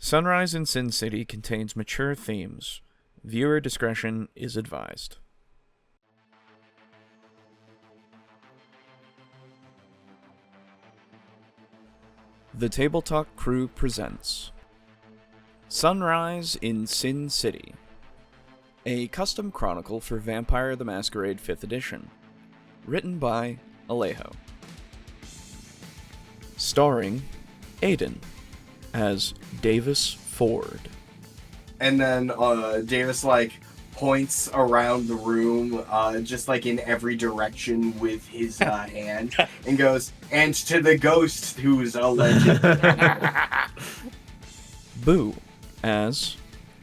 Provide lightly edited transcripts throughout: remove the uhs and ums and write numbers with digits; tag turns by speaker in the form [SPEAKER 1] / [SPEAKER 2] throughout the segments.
[SPEAKER 1] Sunrise in Sin City contains mature themes. Viewer discretion is advised. The TableTalk Crew presents Sunrise in Sin City, a custom chronicle for Vampire the Masquerade 5th Edition, written by Alejo. Starring Aiden as Davis Ford.
[SPEAKER 2] And then Davis points around the room, just in every direction with his hand, and goes, "And to the ghost who's a legend."
[SPEAKER 1] Boo as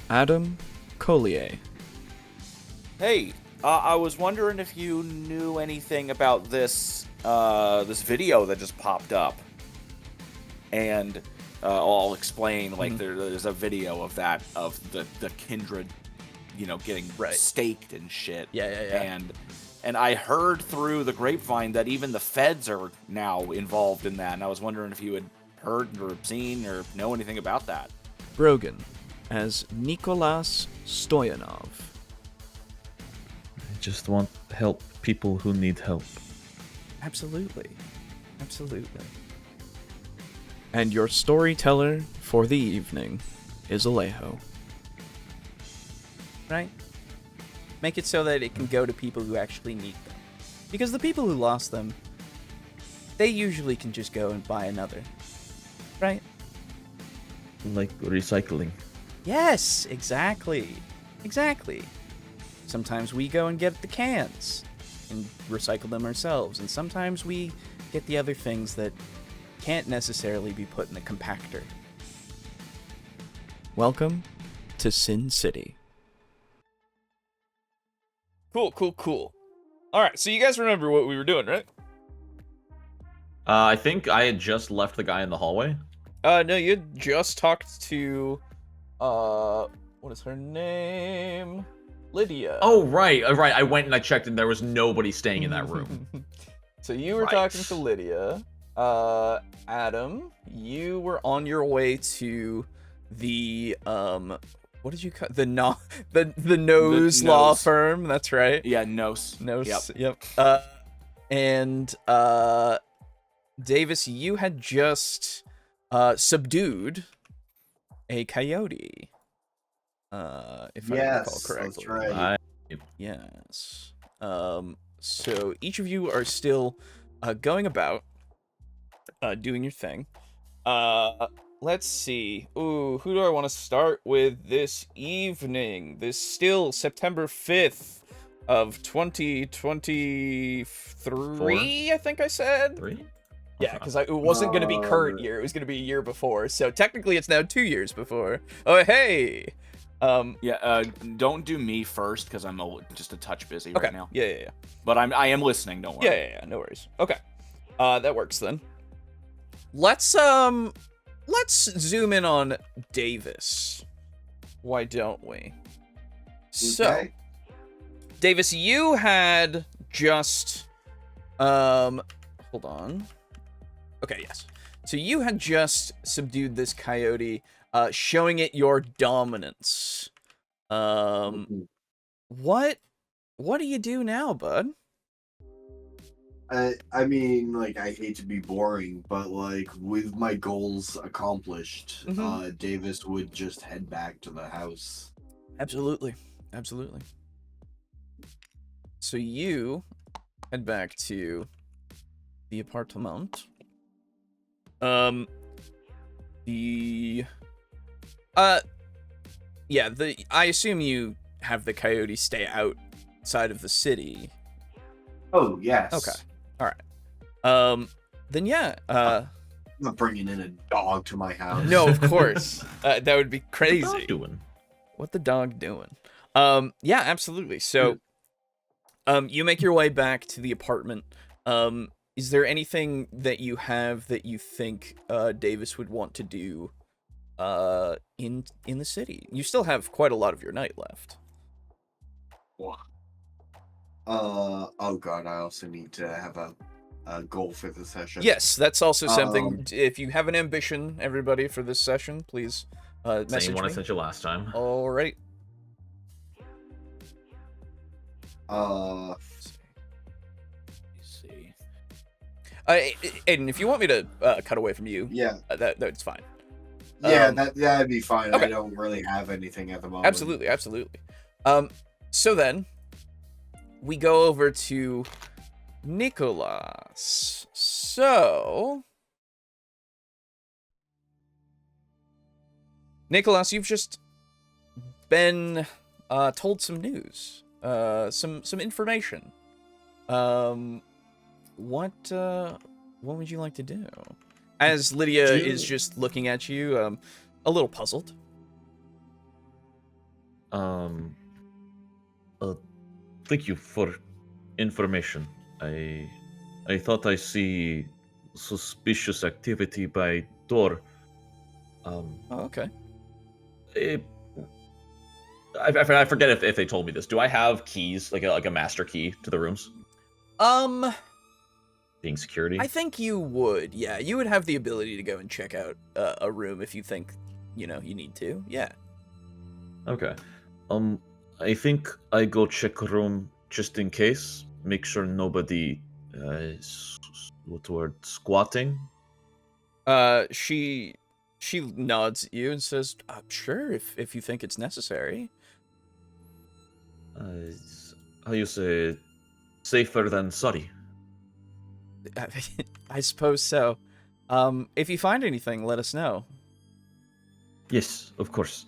[SPEAKER 1] Adam Collier.
[SPEAKER 3] Hey, I was wondering if you knew anything about this this video that just popped up. And I'll explain. There's a video of that, of the kindred, getting staked and shit.
[SPEAKER 1] Yeah.
[SPEAKER 3] And I heard through the grapevine that even the feds are now involved in that. And I was wondering if you had heard or seen or know anything about that.
[SPEAKER 1] Brogan as Nikolas Stoyanov.
[SPEAKER 4] I just want to help people who need help.
[SPEAKER 1] Absolutely. And your storyteller for the evening is Alejo.
[SPEAKER 5] Right? Make it so that it can go to people who actually need them. Because the people who lost them, they usually can just go and buy another. Right?
[SPEAKER 4] Like recycling.
[SPEAKER 5] Yes, exactly. Sometimes we go and get the cans and recycle them ourselves, and sometimes we get the other things that can't necessarily be put in the compactor.
[SPEAKER 1] Welcome to Sin City.
[SPEAKER 6] Cool. Alright, so you guys remember what we were doing, right?
[SPEAKER 4] I think I had just left the guy in the hallway.
[SPEAKER 6] No, you had just talked to, what is her name? Lydia.
[SPEAKER 4] Oh, right. I went and I checked and there was nobody staying in that room.
[SPEAKER 6] So you were talking to Lydia. Adam, you were on your way to the, what did you call the Nose law firm? That's right.
[SPEAKER 3] Yeah, Nose.
[SPEAKER 6] Yep. And Davis, you had just subdued a coyote. If I recall correctly.
[SPEAKER 2] That's right.
[SPEAKER 6] Yes. So each of you are still going about doing your thing. Let's see. Ooh, who do I want to start with this evening? This still September 5th of 2023, I think I said?
[SPEAKER 4] 3?
[SPEAKER 6] Yeah, because it wasn't going to be current year. It was going to be a year before. So technically it's now 2 years before. Oh, hey!
[SPEAKER 3] Don't do me first, because I'm just a touch busy right now.
[SPEAKER 6] Yeah.
[SPEAKER 3] But I am listening, don't worry.
[SPEAKER 6] Yeah, no worries. Okay. That works then. Let's zoom in on Davis. Why don't we? So, Davis, you had just hold on. Okay, yes. So you had just subdued this coyote, showing it your dominance. What do you do now, bud?
[SPEAKER 2] I mean, I hate to be boring, but with my goals accomplished, Davis would just head back to the house.
[SPEAKER 6] Absolutely. So you head back to the apartment. I assume you have the coyote stay outside of the city.
[SPEAKER 2] Oh, yes.
[SPEAKER 6] Okay. All right. Then yeah.
[SPEAKER 2] I'm not bringing in a dog to my house.
[SPEAKER 6] No, of course. That would be crazy.
[SPEAKER 4] What the dog doing?
[SPEAKER 6] Yeah, absolutely. So, you make your way back to the apartment. Is there anything that you have that you think Davis would want to do in the city? You still have quite a lot of your night left.
[SPEAKER 2] Oh god, I also need to have a goal for the session.
[SPEAKER 6] Yes, that's also something. If you have an ambition, everybody, for this session, please
[SPEAKER 5] Message
[SPEAKER 4] Same one I
[SPEAKER 5] me.
[SPEAKER 4] sent you last time.
[SPEAKER 5] Alright.
[SPEAKER 3] Let's see.
[SPEAKER 5] Aiden, if you want me to cut away from you,
[SPEAKER 2] Yeah.
[SPEAKER 5] that's fine.
[SPEAKER 2] Yeah, that'd be fine.
[SPEAKER 5] okay.
[SPEAKER 2] I don't really have anything at the moment.
[SPEAKER 5] Absolutely. So then, we go over to Nikolas. So, Nikolas, you've just been told some news, some information. What would you like to do? As Lydia is just looking at you, a little puzzled.
[SPEAKER 7] Thank you for information. I thought I see suspicious activity by door.
[SPEAKER 5] Oh, okay.
[SPEAKER 4] I forget if they told me this. Do I have keys, like a master key to the rooms? Being security?
[SPEAKER 5] I think you would. Yeah, you would have the ability to go and check out a room if you think, you need to. Yeah.
[SPEAKER 7] Okay. I think I go check a room just in case. Make sure nobody is squatting.
[SPEAKER 5] She nods at you and says, "Sure, if you think it's necessary."
[SPEAKER 7] How you say, safer than sorry.
[SPEAKER 5] I suppose so. If you find anything, let us know.
[SPEAKER 7] Yes, of course.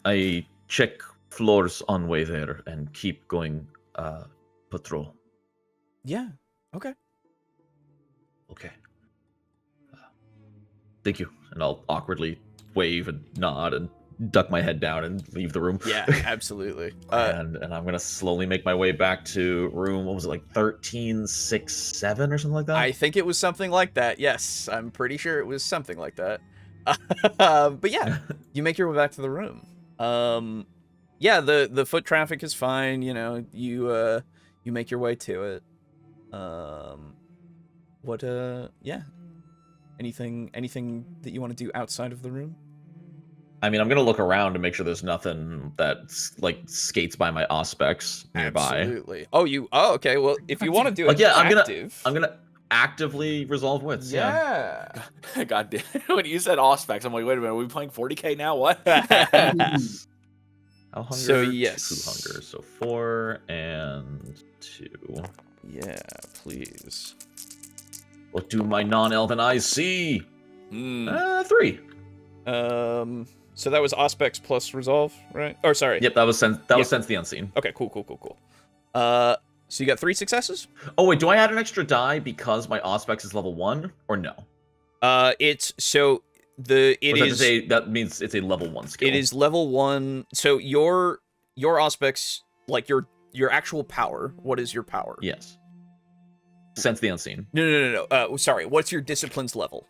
[SPEAKER 7] I check floors on way there and keep going patrol.
[SPEAKER 5] Yeah. Okay.
[SPEAKER 7] Okay.
[SPEAKER 4] Thank you. And I'll awkwardly wave and nod and duck my head down and leave the room.
[SPEAKER 5] Yeah, absolutely.
[SPEAKER 4] and I'm gonna slowly make my way back to room. What was it, like 1367 or something like that?
[SPEAKER 5] I think it was something like that. Yes, I'm pretty sure it was something like that. But yeah, you make your way back to the room. Yeah, the foot traffic is fine. You make your way to it. Yeah. Anything that you want to do outside of the room?
[SPEAKER 4] I mean, I'm gonna look around to make sure there's nothing that like skates by my auspex nearby.
[SPEAKER 5] Absolutely. Oh, okay. Well, if you want to do
[SPEAKER 4] Like,
[SPEAKER 5] it
[SPEAKER 4] yeah,
[SPEAKER 5] active,
[SPEAKER 4] I'm gonna actively resolve wits.
[SPEAKER 5] Yeah.
[SPEAKER 3] God damn. When you said Auspex, I'm like, wait a minute, are we playing 40k now? What?
[SPEAKER 4] How hunger?
[SPEAKER 5] So, yes.
[SPEAKER 4] 2 hunger. So 4 and 2.
[SPEAKER 5] Yeah, please.
[SPEAKER 4] What do my non-elven eyes see? 3.
[SPEAKER 5] So that was Auspex plus Resolve, right? Or sorry.
[SPEAKER 4] Yep, that was sense the unseen.
[SPEAKER 5] Okay, cool. So you got 3 successes?
[SPEAKER 4] Oh wait, do I add an extra die because my Auspex is level 1 or no?
[SPEAKER 5] That
[SPEAKER 4] means it's a level 1 skill.
[SPEAKER 5] It is level 1. So your Auspex, like your actual power, what is your power?
[SPEAKER 4] Yes. Sense the unseen.
[SPEAKER 5] No. Sorry, what's your discipline's level?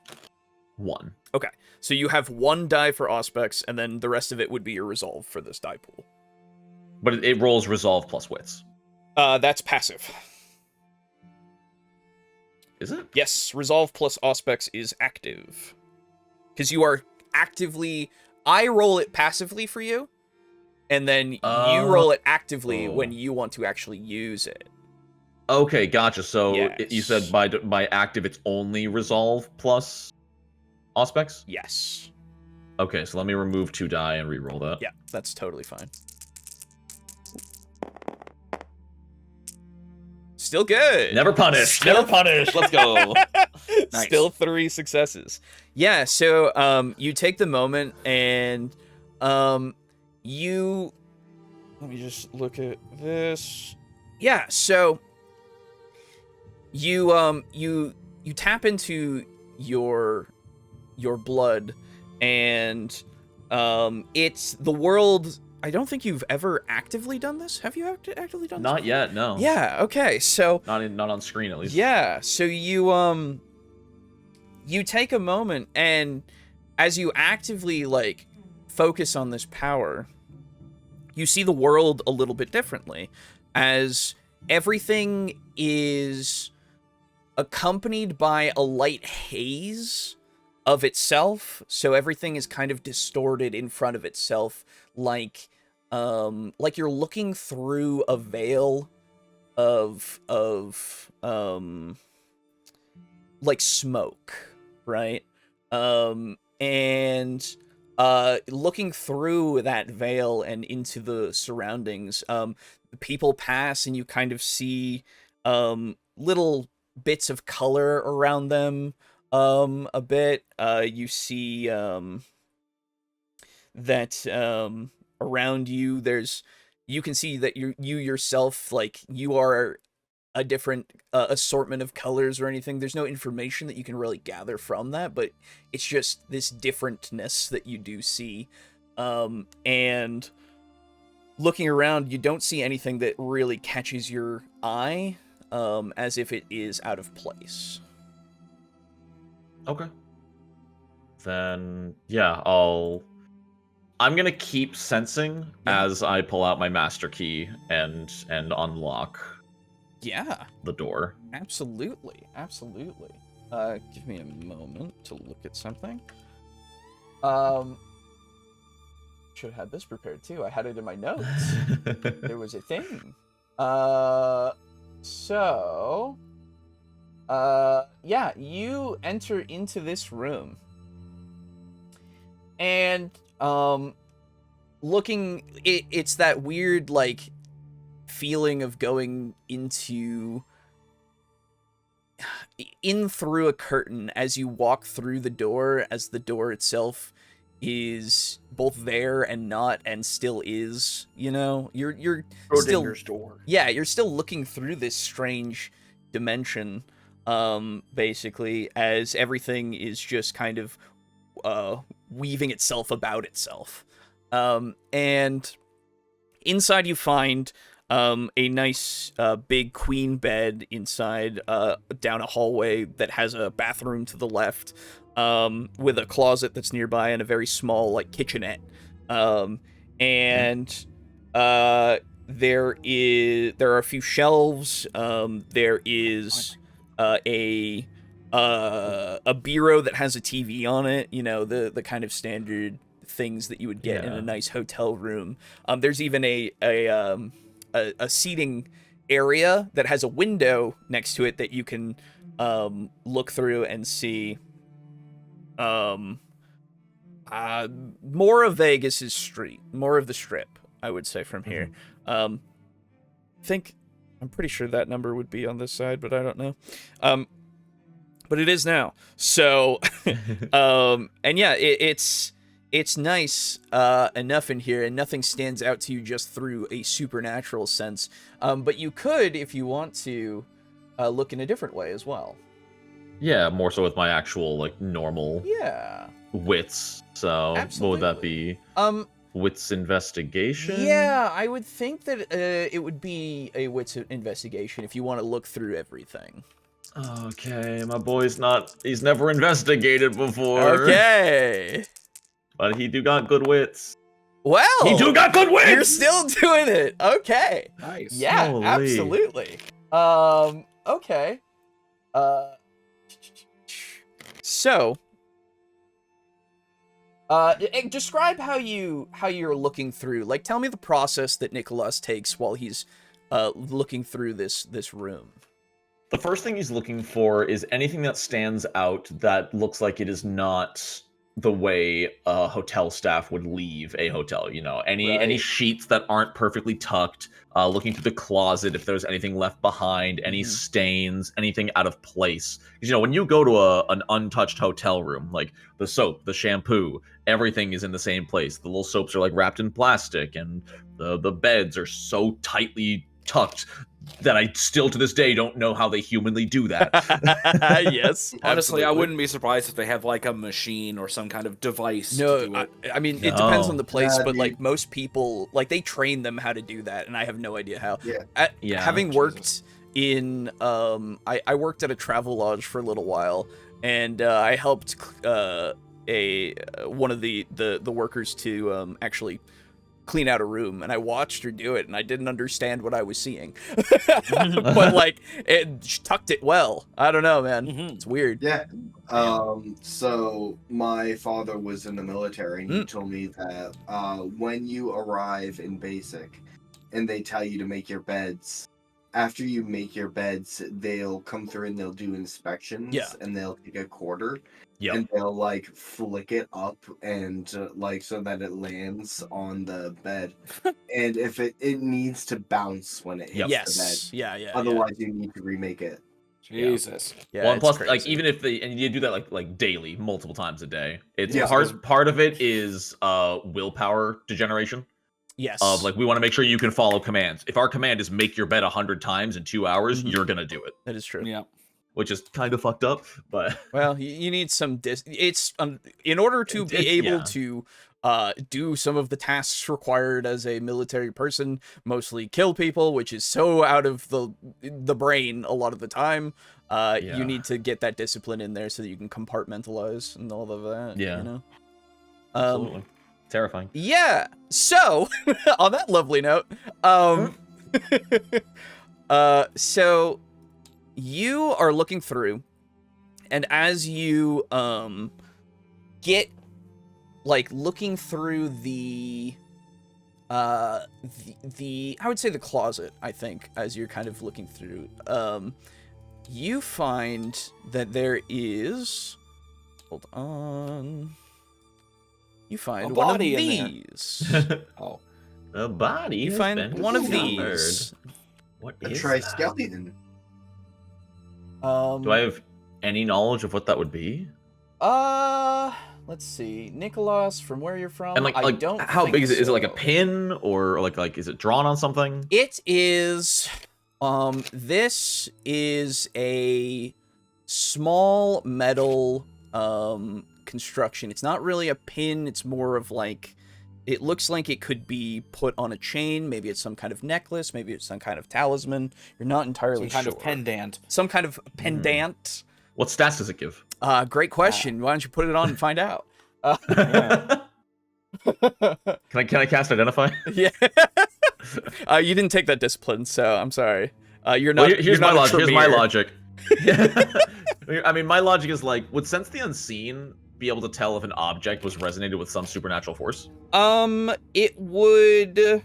[SPEAKER 4] 1.
[SPEAKER 5] Okay, so you have 1 die for Auspex, and then the rest of it would be your resolve for this die pool.
[SPEAKER 4] But it rolls resolve plus wits.
[SPEAKER 5] That's passive.
[SPEAKER 4] Is it?
[SPEAKER 5] Yes, resolve plus Auspex is active. Because you are actively... I roll it passively for you, and then you roll it actively when you want to actually use it.
[SPEAKER 4] Okay, gotcha. So
[SPEAKER 5] Yes.
[SPEAKER 4] You said by active it's only resolve plus Auspex?
[SPEAKER 5] Yes.
[SPEAKER 4] Okay, so let me remove 2 die and re-roll that.
[SPEAKER 5] Yeah, that's totally fine. Still good.
[SPEAKER 4] Never punished. Never punished. Let's go.
[SPEAKER 3] Nice.
[SPEAKER 5] Still 3 successes. Yeah, so you take the moment and you... Let me just look at this. Yeah, so you tap into your blood, and it's the world. I don't think you've ever actively done this. Have you actively done this?
[SPEAKER 4] Not yet, no.
[SPEAKER 5] Yeah, okay. So
[SPEAKER 4] Not on screen at least.
[SPEAKER 5] yeah, so you take a moment, and as you actively like focus on this power, you see the world a little bit differently, as everything is accompanied by a light haze of itself, so everything is kind of distorted in front of itself, like you're looking through a veil of like smoke, right? And looking through that veil and into the surroundings, people pass and you kind of see little bits of color around them a bit. You see that around you you can see that you yourself, like, you are a different assortment of colors or anything. There's no information that you can really gather from that, but it's just this differentness that you do see. And looking around, you don't see anything that really catches your eye, as if it is out of place.
[SPEAKER 7] Okay. Then yeah, I'm gonna keep sensing as I pull out my master key and unlock the door.
[SPEAKER 5] Absolutely. Give me a moment to look at something. Should have had this prepared too. I had it in my notes. There was a thing. Yeah, you enter into this room. And it's that weird, like, feeling of going in through a curtain as you walk through the door, as the door itself is both there and not, and still is, you know? You're still
[SPEAKER 3] door.
[SPEAKER 5] Yeah, you're still looking through this strange dimension, basically, as everything is just kind of weaving itself about itself. And inside you find a nice big queen bed inside, down a hallway that has a bathroom to the left, with a closet that's nearby and a very small, like, kitchenette. And there are a few shelves. There is a bureau that has a TV on it, you know, the kind of standard things that you would get in a nice hotel room. There's even a seating area that has a window next to it that you can look through and see more of Vegas's street, more of the strip, I would say, from here. I'm pretty sure that number would be on this side, but I don't know. But it is now. So, and yeah, it's nice enough in here, and nothing stands out to you just through a supernatural sense. But you could, if you want to, look in a different way as well.
[SPEAKER 7] Yeah, more so with my actual, like, normal wits. So
[SPEAKER 5] Absolutely.
[SPEAKER 7] what would that be? Wits investigation?
[SPEAKER 5] Yeah, I would think that it would be a wits investigation if you want to look through everything.
[SPEAKER 7] Okay, my boy's he's never investigated before.
[SPEAKER 5] Okay.
[SPEAKER 7] But he do got good wits.
[SPEAKER 5] Well,
[SPEAKER 7] He do got good wits!
[SPEAKER 5] You're still doing it. Okay.
[SPEAKER 3] Nice.
[SPEAKER 5] Yeah,
[SPEAKER 7] Holy.
[SPEAKER 5] absolutely. Okay. So, describe how you're looking through. Like, tell me the process that Nikolas takes while he's looking through this room.
[SPEAKER 7] The first thing he's looking for is anything that stands out that looks like it is not the way hotel staff would leave a hotel. You know, any sheets that aren't perfectly tucked. Looking through the closet if there's anything left behind, any stains, anything out of place. Because, you know, when you go to an untouched hotel room, like the soap, the shampoo, everything is in the same place. The little soaps are like wrapped in plastic, and the beds are so tightly tucked that I still to this day don't know how they humanly do that.
[SPEAKER 5] Yes.
[SPEAKER 3] Honestly,
[SPEAKER 5] absolutely.
[SPEAKER 3] I wouldn't be surprised if they have like a machine or some kind of device to do
[SPEAKER 5] No,
[SPEAKER 3] it.
[SPEAKER 5] I mean, it depends on
[SPEAKER 7] No.
[SPEAKER 5] the place,
[SPEAKER 2] Yeah,
[SPEAKER 5] but
[SPEAKER 2] dude.
[SPEAKER 5] like most people, like they train them how to do that, and I have no idea how.
[SPEAKER 2] Yeah.
[SPEAKER 7] Yeah.
[SPEAKER 5] Having worked in, I worked at a travel lodge for a little while, and I helped one of the workers to actually clean out a room, and I watched her do it, and I didn't understand what I was seeing. But like, she tucked it well. I don't know, man. It's weird.
[SPEAKER 2] Yeah. So my father was in the military, and he told me that when you arrive in basic, and they tell you to make your beds, after you make your beds, they'll come through and they'll do inspections, and they'll take a quarter, and they'll like flick it up and like so that it lands on the bed, and if it needs to bounce when it hits the bed, otherwise you need to remake it.
[SPEAKER 3] Jesus.
[SPEAKER 5] Yeah.
[SPEAKER 7] Well, and plus,
[SPEAKER 5] crazy.
[SPEAKER 7] like, even if and you do that like daily, multiple times a day, it's
[SPEAKER 2] Yeah.
[SPEAKER 7] part of it is willpower degeneration.
[SPEAKER 5] Yes.
[SPEAKER 7] Of like, we want to make sure you can follow commands. If our command is make your bed 100 times in 2 hours, you're gonna do it.
[SPEAKER 5] That is true.
[SPEAKER 3] Yeah.
[SPEAKER 7] Which is kind of fucked up, but
[SPEAKER 5] well, you need some it's in order to be able to do some of the tasks required as a military person, mostly kill people, which is so out of the brain a lot of the time. You need to get that discipline in there so that you can compartmentalize and all of that.
[SPEAKER 7] Yeah.
[SPEAKER 5] You know?
[SPEAKER 7] Absolutely. Terrifying.
[SPEAKER 5] Yeah. So, on that lovely note, so you are looking through, and as you get like looking through the I would say the closet, I think, as you're kind of looking through, you find that there is, hold on. You find one of these.
[SPEAKER 3] Oh.
[SPEAKER 7] A body.
[SPEAKER 5] You
[SPEAKER 7] has
[SPEAKER 5] find
[SPEAKER 7] been
[SPEAKER 5] one of
[SPEAKER 7] discovered.
[SPEAKER 5] these.
[SPEAKER 7] What
[SPEAKER 2] A
[SPEAKER 7] is
[SPEAKER 2] triskeleton.
[SPEAKER 7] that? Do I have any knowledge of what that would be?
[SPEAKER 5] Let's see. Nikolas, from where you're from,
[SPEAKER 7] And
[SPEAKER 5] I don't
[SPEAKER 7] how
[SPEAKER 5] think
[SPEAKER 7] big is it? Is it like a
[SPEAKER 5] so.
[SPEAKER 7] pin or like is it drawn on something?
[SPEAKER 5] It is, this is a small metal, construction. It's not really a pin, it's more of like, it looks like it could be put on a chain. Maybe it's some kind of necklace, maybe it's some kind of talisman. You're not entirely
[SPEAKER 3] Some kind
[SPEAKER 5] sure.
[SPEAKER 3] of pendant.
[SPEAKER 5] Some kind of pendant.
[SPEAKER 7] What stats does it give?
[SPEAKER 5] Great question. Why don't you put it on and find out?
[SPEAKER 7] Can I cast identify?
[SPEAKER 5] Yeah. You didn't take that discipline, so I'm sorry. You're not.
[SPEAKER 7] Well, here's
[SPEAKER 5] you're
[SPEAKER 7] my
[SPEAKER 5] not a
[SPEAKER 7] logic. Here's my
[SPEAKER 5] Tremere.
[SPEAKER 7] logic. I mean, my logic is like, would Sense the Unseen be able to tell if an object was resonated with some supernatural force?
[SPEAKER 5] It would.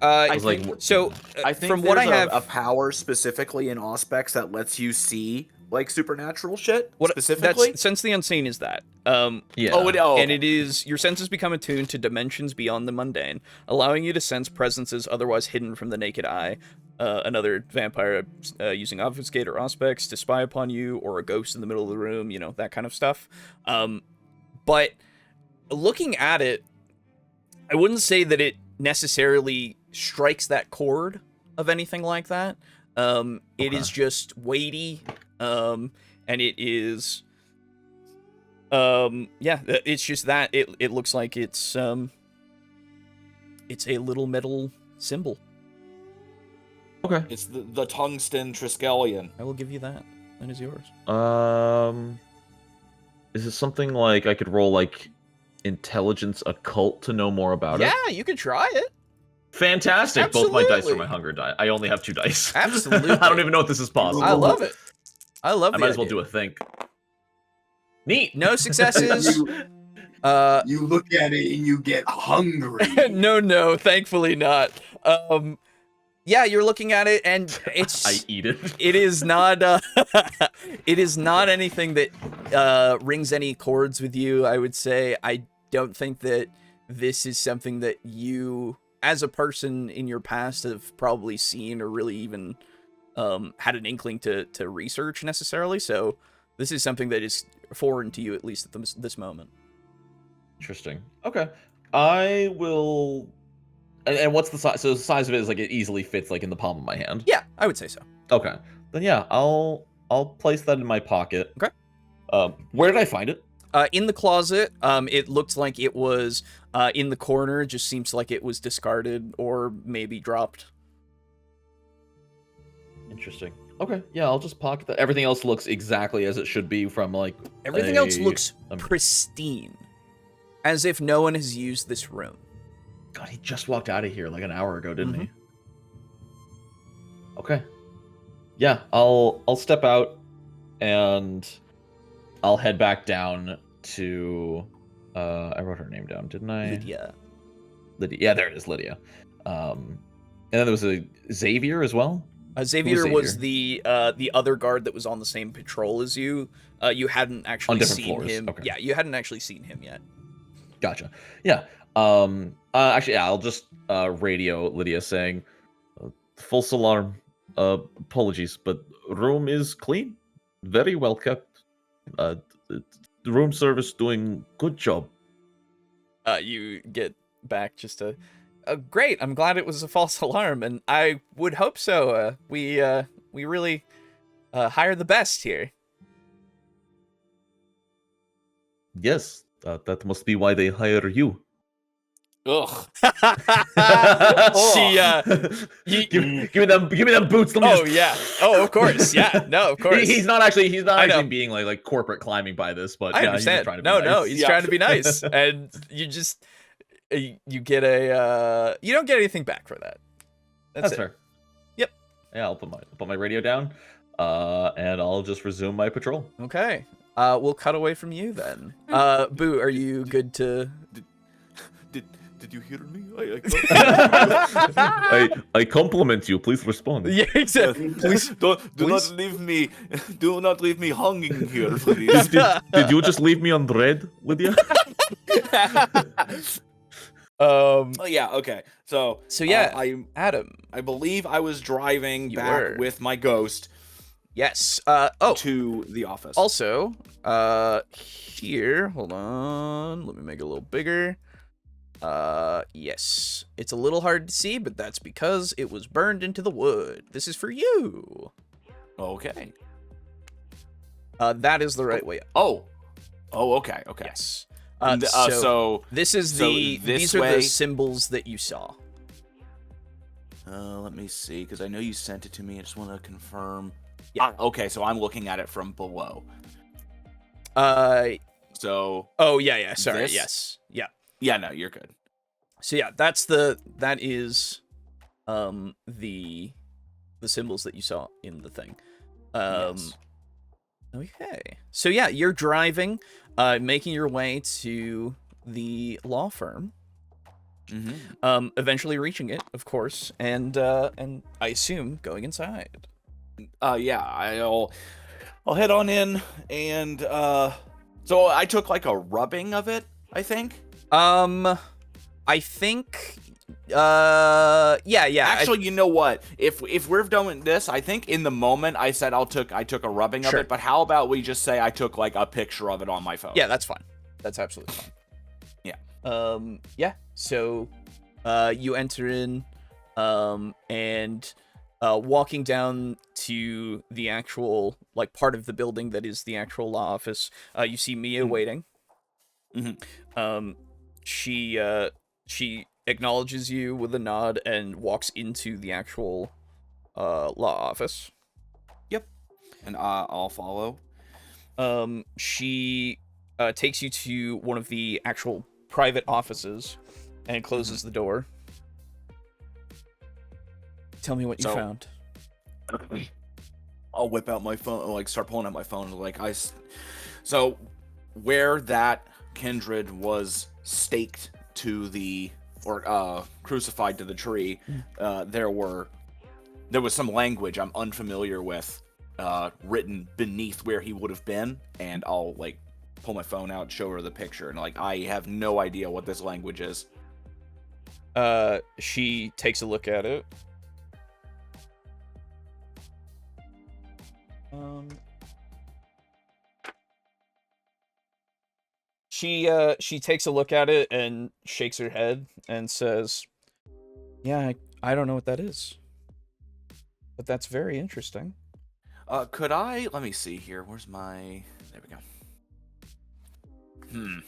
[SPEAKER 3] I
[SPEAKER 7] like,
[SPEAKER 3] think,
[SPEAKER 5] So,
[SPEAKER 3] I think
[SPEAKER 5] from what I
[SPEAKER 3] there's
[SPEAKER 5] have,
[SPEAKER 3] a power specifically in Auspex that lets you see like supernatural shit.
[SPEAKER 5] what
[SPEAKER 3] specifically?
[SPEAKER 5] that's Sense the Unseen is that.
[SPEAKER 7] Yeah.
[SPEAKER 5] And it is, your senses become attuned to dimensions beyond the mundane, allowing you to sense presences otherwise hidden from the naked eye. Another vampire using obfuscate or auspex to spy upon you, or a ghost in the middle of the room, you know, that kind of stuff. But looking at it, I wouldn't say that it necessarily strikes that chord of anything like that. It is just weighty, and it is, yeah, it's just that it looks like it's a little metal symbol.
[SPEAKER 7] Okay.
[SPEAKER 3] It's the tungsten triskelion.
[SPEAKER 5] I will give you that. That is yours.
[SPEAKER 7] Is it something like I could roll like intelligence occult to know more about it?
[SPEAKER 5] Yeah, you could try it.
[SPEAKER 7] Fantastic. Both my dice are
[SPEAKER 5] Absolutely.
[SPEAKER 7] my hunger die. I only have 2 dice.
[SPEAKER 5] Absolutely.
[SPEAKER 7] I don't even know if this is possible.
[SPEAKER 5] I love it. I love
[SPEAKER 7] I
[SPEAKER 5] the
[SPEAKER 7] might as well
[SPEAKER 5] idea.
[SPEAKER 7] do a think. Neat.
[SPEAKER 5] No successes.
[SPEAKER 2] You look at it and you get hungry.
[SPEAKER 5] No, thankfully not. Yeah, you're looking at it and it's
[SPEAKER 7] I eat it.
[SPEAKER 5] it is not it is not anything that rings any chords with you, I would say. I don't think that this is something that you as a person in your past have probably seen or really even had an inkling to research necessarily. So this is something that is foreign to you, at least at this moment.
[SPEAKER 7] Interesting. Okay. I will. And what's the size? So the size of it is like it easily fits like in the palm of my hand.
[SPEAKER 5] Yeah, I would say so.
[SPEAKER 7] Okay. Then yeah, I'll place that in my pocket.
[SPEAKER 5] Okay.
[SPEAKER 7] Where did I find it?
[SPEAKER 5] In the closet. It looked like it was in the corner. Just seems like it was discarded or maybe dropped.
[SPEAKER 7] Interesting. Okay. Yeah, I'll just pocket that. Everything else looks exactly as it should be from like
[SPEAKER 5] Everything else looks
[SPEAKER 7] a-
[SPEAKER 5] pristine, as if no one has used this room.
[SPEAKER 7] God, he just walked out of here like an hour ago, didn't he? Okay. Yeah, I'll step out and I'll head back down to I wrote her name down, didn't I?
[SPEAKER 5] Lydia.
[SPEAKER 7] Yeah, there it is, Lydia. And then there was a Xavier as well.
[SPEAKER 5] Xavier was the other guard that was on the same patrol as you. You hadn't actually seen
[SPEAKER 7] floors.
[SPEAKER 5] him.
[SPEAKER 7] Okay.
[SPEAKER 5] Yeah, you hadn't actually seen him yet.
[SPEAKER 7] Gotcha. Yeah. Actually, yeah, I'll just radio Lydia saying, false alarm. Apologies, but room is clean, very well kept. The room service doing good job.
[SPEAKER 5] You get back just a great. I'm glad it was a false alarm, and I would hope so. We really hire the best here.
[SPEAKER 7] Yes, that must be why they hire you.
[SPEAKER 3] Ugh.
[SPEAKER 5] She
[SPEAKER 7] give me them boots. Let me
[SPEAKER 5] Oh yeah. Oh, of course. Yeah. No, of course.
[SPEAKER 7] He's not actually being like corporate climbing by this, but
[SPEAKER 5] I
[SPEAKER 7] yeah,
[SPEAKER 5] understand.
[SPEAKER 7] he's just trying to be nice.
[SPEAKER 5] He's trying to be nice, and you just you get a you don't get anything back for that.
[SPEAKER 7] That's
[SPEAKER 5] it.
[SPEAKER 7] fair.
[SPEAKER 5] Yep.
[SPEAKER 7] Yeah, I'll put my radio down, and I'll just resume my patrol.
[SPEAKER 5] Okay. We'll cut away from you then. Boo, are you good to?
[SPEAKER 3] Did you hear me?
[SPEAKER 7] I compliment you. Please respond.
[SPEAKER 5] Yeah, exactly.
[SPEAKER 3] Please do not leave me. Do not leave me hanging here, please.
[SPEAKER 7] Did you just leave me on red, Lydia?
[SPEAKER 3] Oh yeah. Okay. So
[SPEAKER 5] yeah, Adam.
[SPEAKER 3] I believe I was driving
[SPEAKER 5] You
[SPEAKER 3] back
[SPEAKER 5] were.
[SPEAKER 3] with my ghost.
[SPEAKER 5] Yes.
[SPEAKER 3] To the office.
[SPEAKER 5] Also, here. Hold on. Let me make it a little bigger. Yes. It's a little hard to see, but that's because it was burned into the wood. This is for you.
[SPEAKER 3] Okay.
[SPEAKER 5] That is the right way up.
[SPEAKER 3] Oh. Okay. Okay.
[SPEAKER 5] Yes.
[SPEAKER 3] So
[SPEAKER 5] this is
[SPEAKER 3] so
[SPEAKER 5] these
[SPEAKER 3] this
[SPEAKER 5] are
[SPEAKER 3] way-
[SPEAKER 5] the symbols that you saw.
[SPEAKER 3] let me see, because I know you sent it to me. I just want to confirm.
[SPEAKER 5] Yeah.
[SPEAKER 3] Okay, so I'm looking at it from below. So.
[SPEAKER 5] Oh yeah. Sorry.
[SPEAKER 3] This?
[SPEAKER 5] Yes. Yeah.
[SPEAKER 3] Yeah. No, you're good.
[SPEAKER 5] So yeah, that is the symbols that you saw in the thing.
[SPEAKER 3] Yes.
[SPEAKER 5] Okay. So yeah, you're driving, making your way to the law firm.
[SPEAKER 3] Mm-hmm.
[SPEAKER 5] Eventually reaching it, of course, and I assume going inside.
[SPEAKER 3] Yeah, I'll head on in, and so I took like a rubbing of it, I think.
[SPEAKER 5] I think yeah.
[SPEAKER 3] Actually, you know what? If we're doing this, I think in the moment I said I took a rubbing
[SPEAKER 5] Sure.
[SPEAKER 3] of it, but how about we just say I took like a picture of it on my phone?
[SPEAKER 5] Yeah, that's fine. That's absolutely fine.
[SPEAKER 3] Yeah.
[SPEAKER 5] Yeah. So, you enter in, and walking down to the actual like part of the building that is the actual law office, you see Mia waiting.
[SPEAKER 3] Mm-hmm.
[SPEAKER 5] She acknowledges you with a nod and walks into the actual law office.
[SPEAKER 3] Yep. And I'll follow.
[SPEAKER 5] She takes you to one of the actual private offices and closes the door. Tell me what you found.
[SPEAKER 3] I'll whip out my phone, like start pulling out my phone, like so where that kindred was staked to the or crucified to the tree, there was some language I'm unfamiliar with written beneath where he would have been, and I'll like pull my phone out, show her the picture, and like I have no idea what this language is.
[SPEAKER 5] She takes a look at it. She takes a look at it and shakes her head and says, "Yeah, I don't know what that is, but that's very interesting."
[SPEAKER 3] Could I? Let me see here. Where's my? There we go.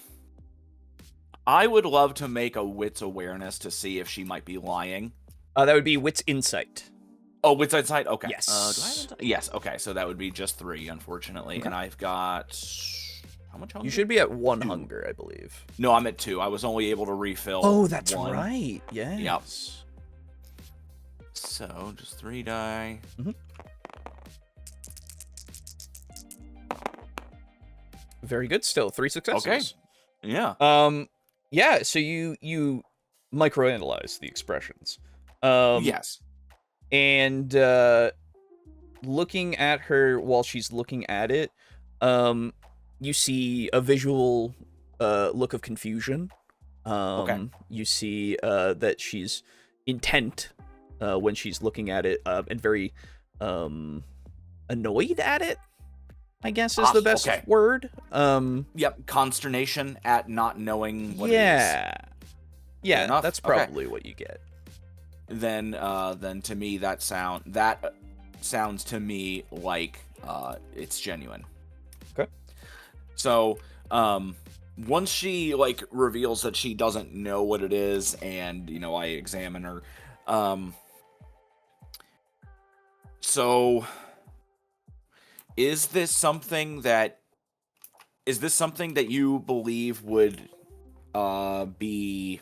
[SPEAKER 3] I would love to make a wits awareness to see if she might be lying.
[SPEAKER 5] That would be wits insight.
[SPEAKER 3] Oh, wits insight. Okay.
[SPEAKER 5] Yes.
[SPEAKER 3] Do I have yes. Okay. So that would be just 3, unfortunately,
[SPEAKER 5] Okay.
[SPEAKER 3] and I've got how much hunger?
[SPEAKER 5] You should be at 1
[SPEAKER 3] 2.
[SPEAKER 5] hunger, I believe.
[SPEAKER 3] No, I'm at 2. I was only able to refill.
[SPEAKER 5] Oh, that's
[SPEAKER 3] 1.
[SPEAKER 5] right. Yes.
[SPEAKER 3] So just 3 die.
[SPEAKER 5] Very good. Still 3 successes.
[SPEAKER 3] Okay. Yeah.
[SPEAKER 5] Yeah. So you microanalyze the expressions.
[SPEAKER 3] Yes.
[SPEAKER 5] And looking at her while she's looking at it, you see a visual look of confusion.
[SPEAKER 3] Okay.
[SPEAKER 5] You see that she's intent when she's looking at it, and very annoyed at it, I guess is the best
[SPEAKER 3] okay.
[SPEAKER 5] word.
[SPEAKER 3] Yep. Consternation at not knowing what it is.
[SPEAKER 5] Yeah,
[SPEAKER 3] enough?
[SPEAKER 5] that's
[SPEAKER 3] Okay.
[SPEAKER 5] probably what you get.
[SPEAKER 3] Then to me that sounds to me like it's genuine.
[SPEAKER 5] Okay.
[SPEAKER 3] So once she like reveals that she doesn't know what it is, and I examine her, so is this something that you believe would be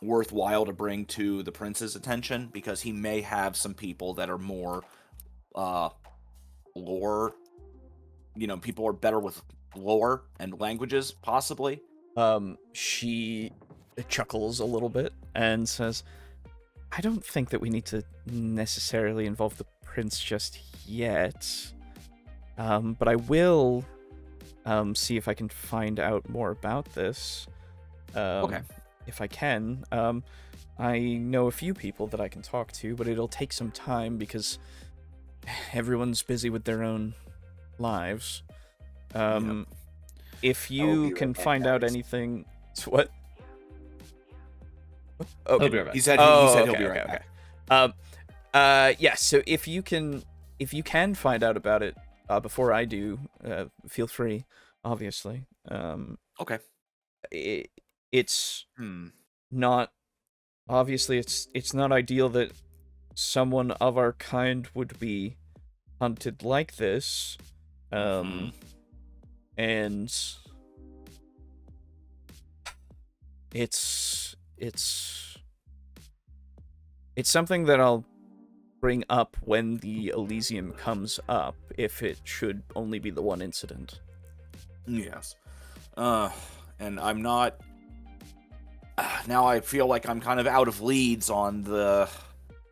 [SPEAKER 3] worthwhile to bring to the prince's attention, because he may have some people that are more lore, people are better with lore and languages, possibly?
[SPEAKER 5] She chuckles a little bit and says, I don't think that we need to necessarily involve the prince just yet. But I will see if I can find out more about this.
[SPEAKER 3] Okay.
[SPEAKER 5] If I can. I know a few people that I can talk to, but it'll take some time because everyone's busy with their own lives. If you can find out anything... What? Okay.
[SPEAKER 7] He'll be right back.
[SPEAKER 3] He said he'll be right back.
[SPEAKER 5] Yeah, so if you can find out about it before I do, feel free, obviously.
[SPEAKER 3] Okay.
[SPEAKER 5] It's not... Obviously, it's not ideal that someone of our kind would be hunted like this. And it's something that I'll bring up when the Elysium comes up, if it should only be the one incident.
[SPEAKER 3] Yes. And I'm not... now I feel like I'm kind of out of leads on the,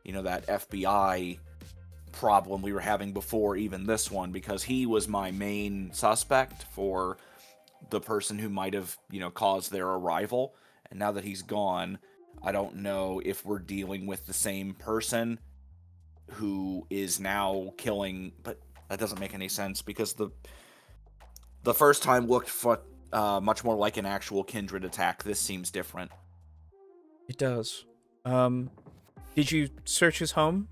[SPEAKER 3] that FBI problem we were having before even this one, because he was my main suspect for the person who might have, caused their arrival. And now that he's gone, I don't know if we're dealing with the same person who is now killing, but that doesn't make any sense, because the first time looked much more like an actual kindred attack. This seems different.
[SPEAKER 5] It does. Did you search his home?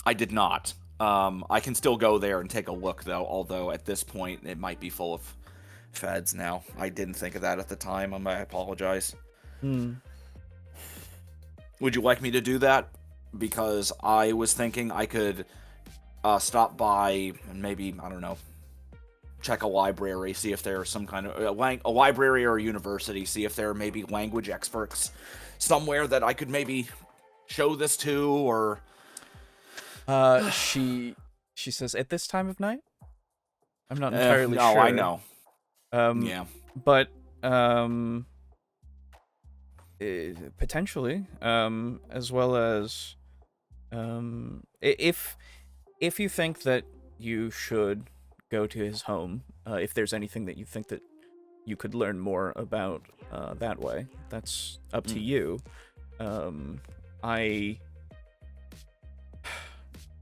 [SPEAKER 3] I did not. I can still go there and take a look, though, although at this point it might be full of feds now. I didn't think of that at the time. I apologize. Would you like me to do that? Because I was thinking I could stop by and maybe, I don't know, check a library, see if there's some kind of a library or a university, see if there are maybe language experts somewhere that I could maybe show this to, or...
[SPEAKER 5] She says, at this time of night? I'm not entirely
[SPEAKER 3] no,
[SPEAKER 5] sure.
[SPEAKER 3] I know.
[SPEAKER 5] Yeah. But, potentially, as well as, if you think that you should go to his home, if there's anything that you think that you could learn more about that way, that's up to you.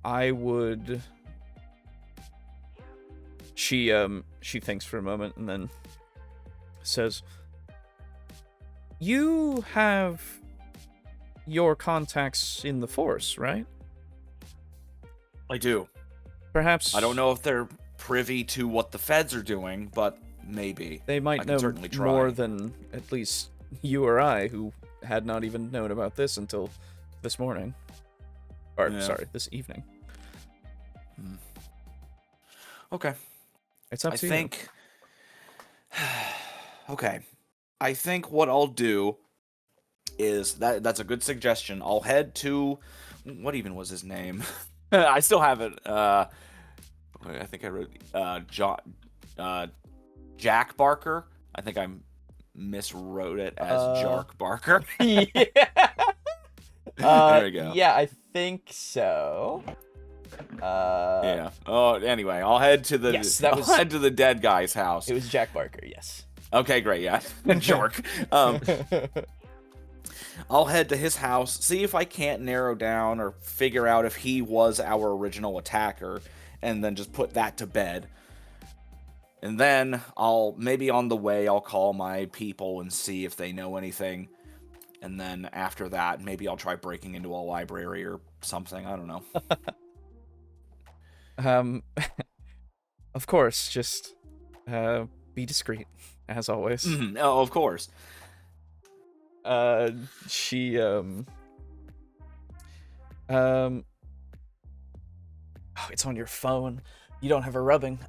[SPEAKER 5] I would... She thinks for a moment and then says, you have your contacts in the Force, right?
[SPEAKER 3] I do.
[SPEAKER 5] Perhaps...
[SPEAKER 3] I don't know if they're privy to what the feds are doing, but maybe.
[SPEAKER 5] They might know
[SPEAKER 3] certainly try.
[SPEAKER 5] more than at least you or I, who had not even known about this until this morning. Or, sorry, this evening.
[SPEAKER 3] Okay.
[SPEAKER 5] It's up to you.
[SPEAKER 3] Okay. I think what I'll do is that's a good suggestion. I'll head to what even was his name? I still have it. I think I wrote Jack Barker. I think I miswrote it as Jark Barker.
[SPEAKER 5] Yeah.
[SPEAKER 3] There we go.
[SPEAKER 5] Yeah, I think so.
[SPEAKER 3] Yeah. Oh, anyway, I'll head to the I'll head to the dead guy's house.
[SPEAKER 5] It was Jack Barker, yes.
[SPEAKER 3] Okay, great. Yeah, Jark. I'll head to his house, see if I can't narrow down or figure out if he was our original attacker, and then just put that to bed. And then maybe on the way, I'll call my people and see if they know anything. And then after that, maybe I'll try breaking into a library or something. I don't know.
[SPEAKER 5] Of course, just be discreet, as always.
[SPEAKER 3] Oh, of course.
[SPEAKER 5] She oh, it's on your phone. You don't have a rubbing.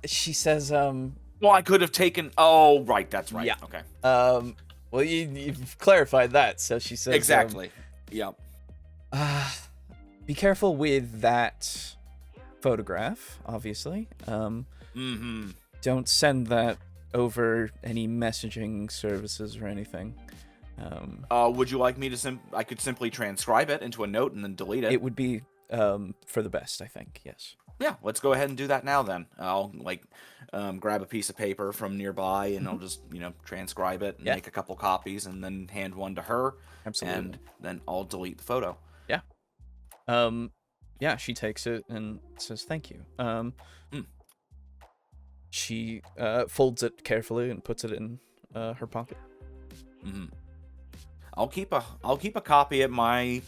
[SPEAKER 5] She says,
[SPEAKER 3] well, I could have taken. Oh, right, that's right.
[SPEAKER 5] Yeah.
[SPEAKER 3] Okay.
[SPEAKER 5] Well, you've clarified that. So she says
[SPEAKER 3] exactly. Yep.
[SPEAKER 5] Be careful with that photograph. Obviously. Don't send that over any messaging services or anything.
[SPEAKER 3] Would you like me to I could simply transcribe it into a note and then delete it.
[SPEAKER 5] It would be for the best, I think. Yes.
[SPEAKER 3] Yeah, let's go ahead and do that now then. I'll grab a piece of paper from nearby and I'll just, transcribe it and make a couple copies and then hand one to her.
[SPEAKER 5] Absolutely.
[SPEAKER 3] And then I'll delete the photo.
[SPEAKER 5] Yeah. Yeah, she takes it and says thank you. She folds it carefully and puts it in her pocket.
[SPEAKER 3] I'll keep a copy at my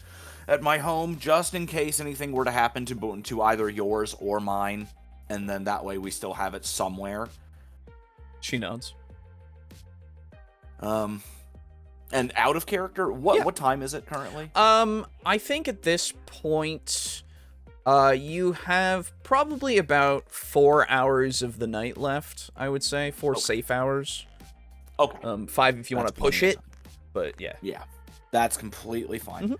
[SPEAKER 3] home just in case anything were to happen to either yours or mine, and then that way we still have it somewhere.
[SPEAKER 5] She nods.
[SPEAKER 3] And out of character, what time is it currently?
[SPEAKER 5] I think at this point, you have probably about 4 hours of the night left. I would say 4 safe hours.
[SPEAKER 3] Okay.
[SPEAKER 5] 5 if you want to push it. But yeah.
[SPEAKER 3] Yeah, that's completely fine.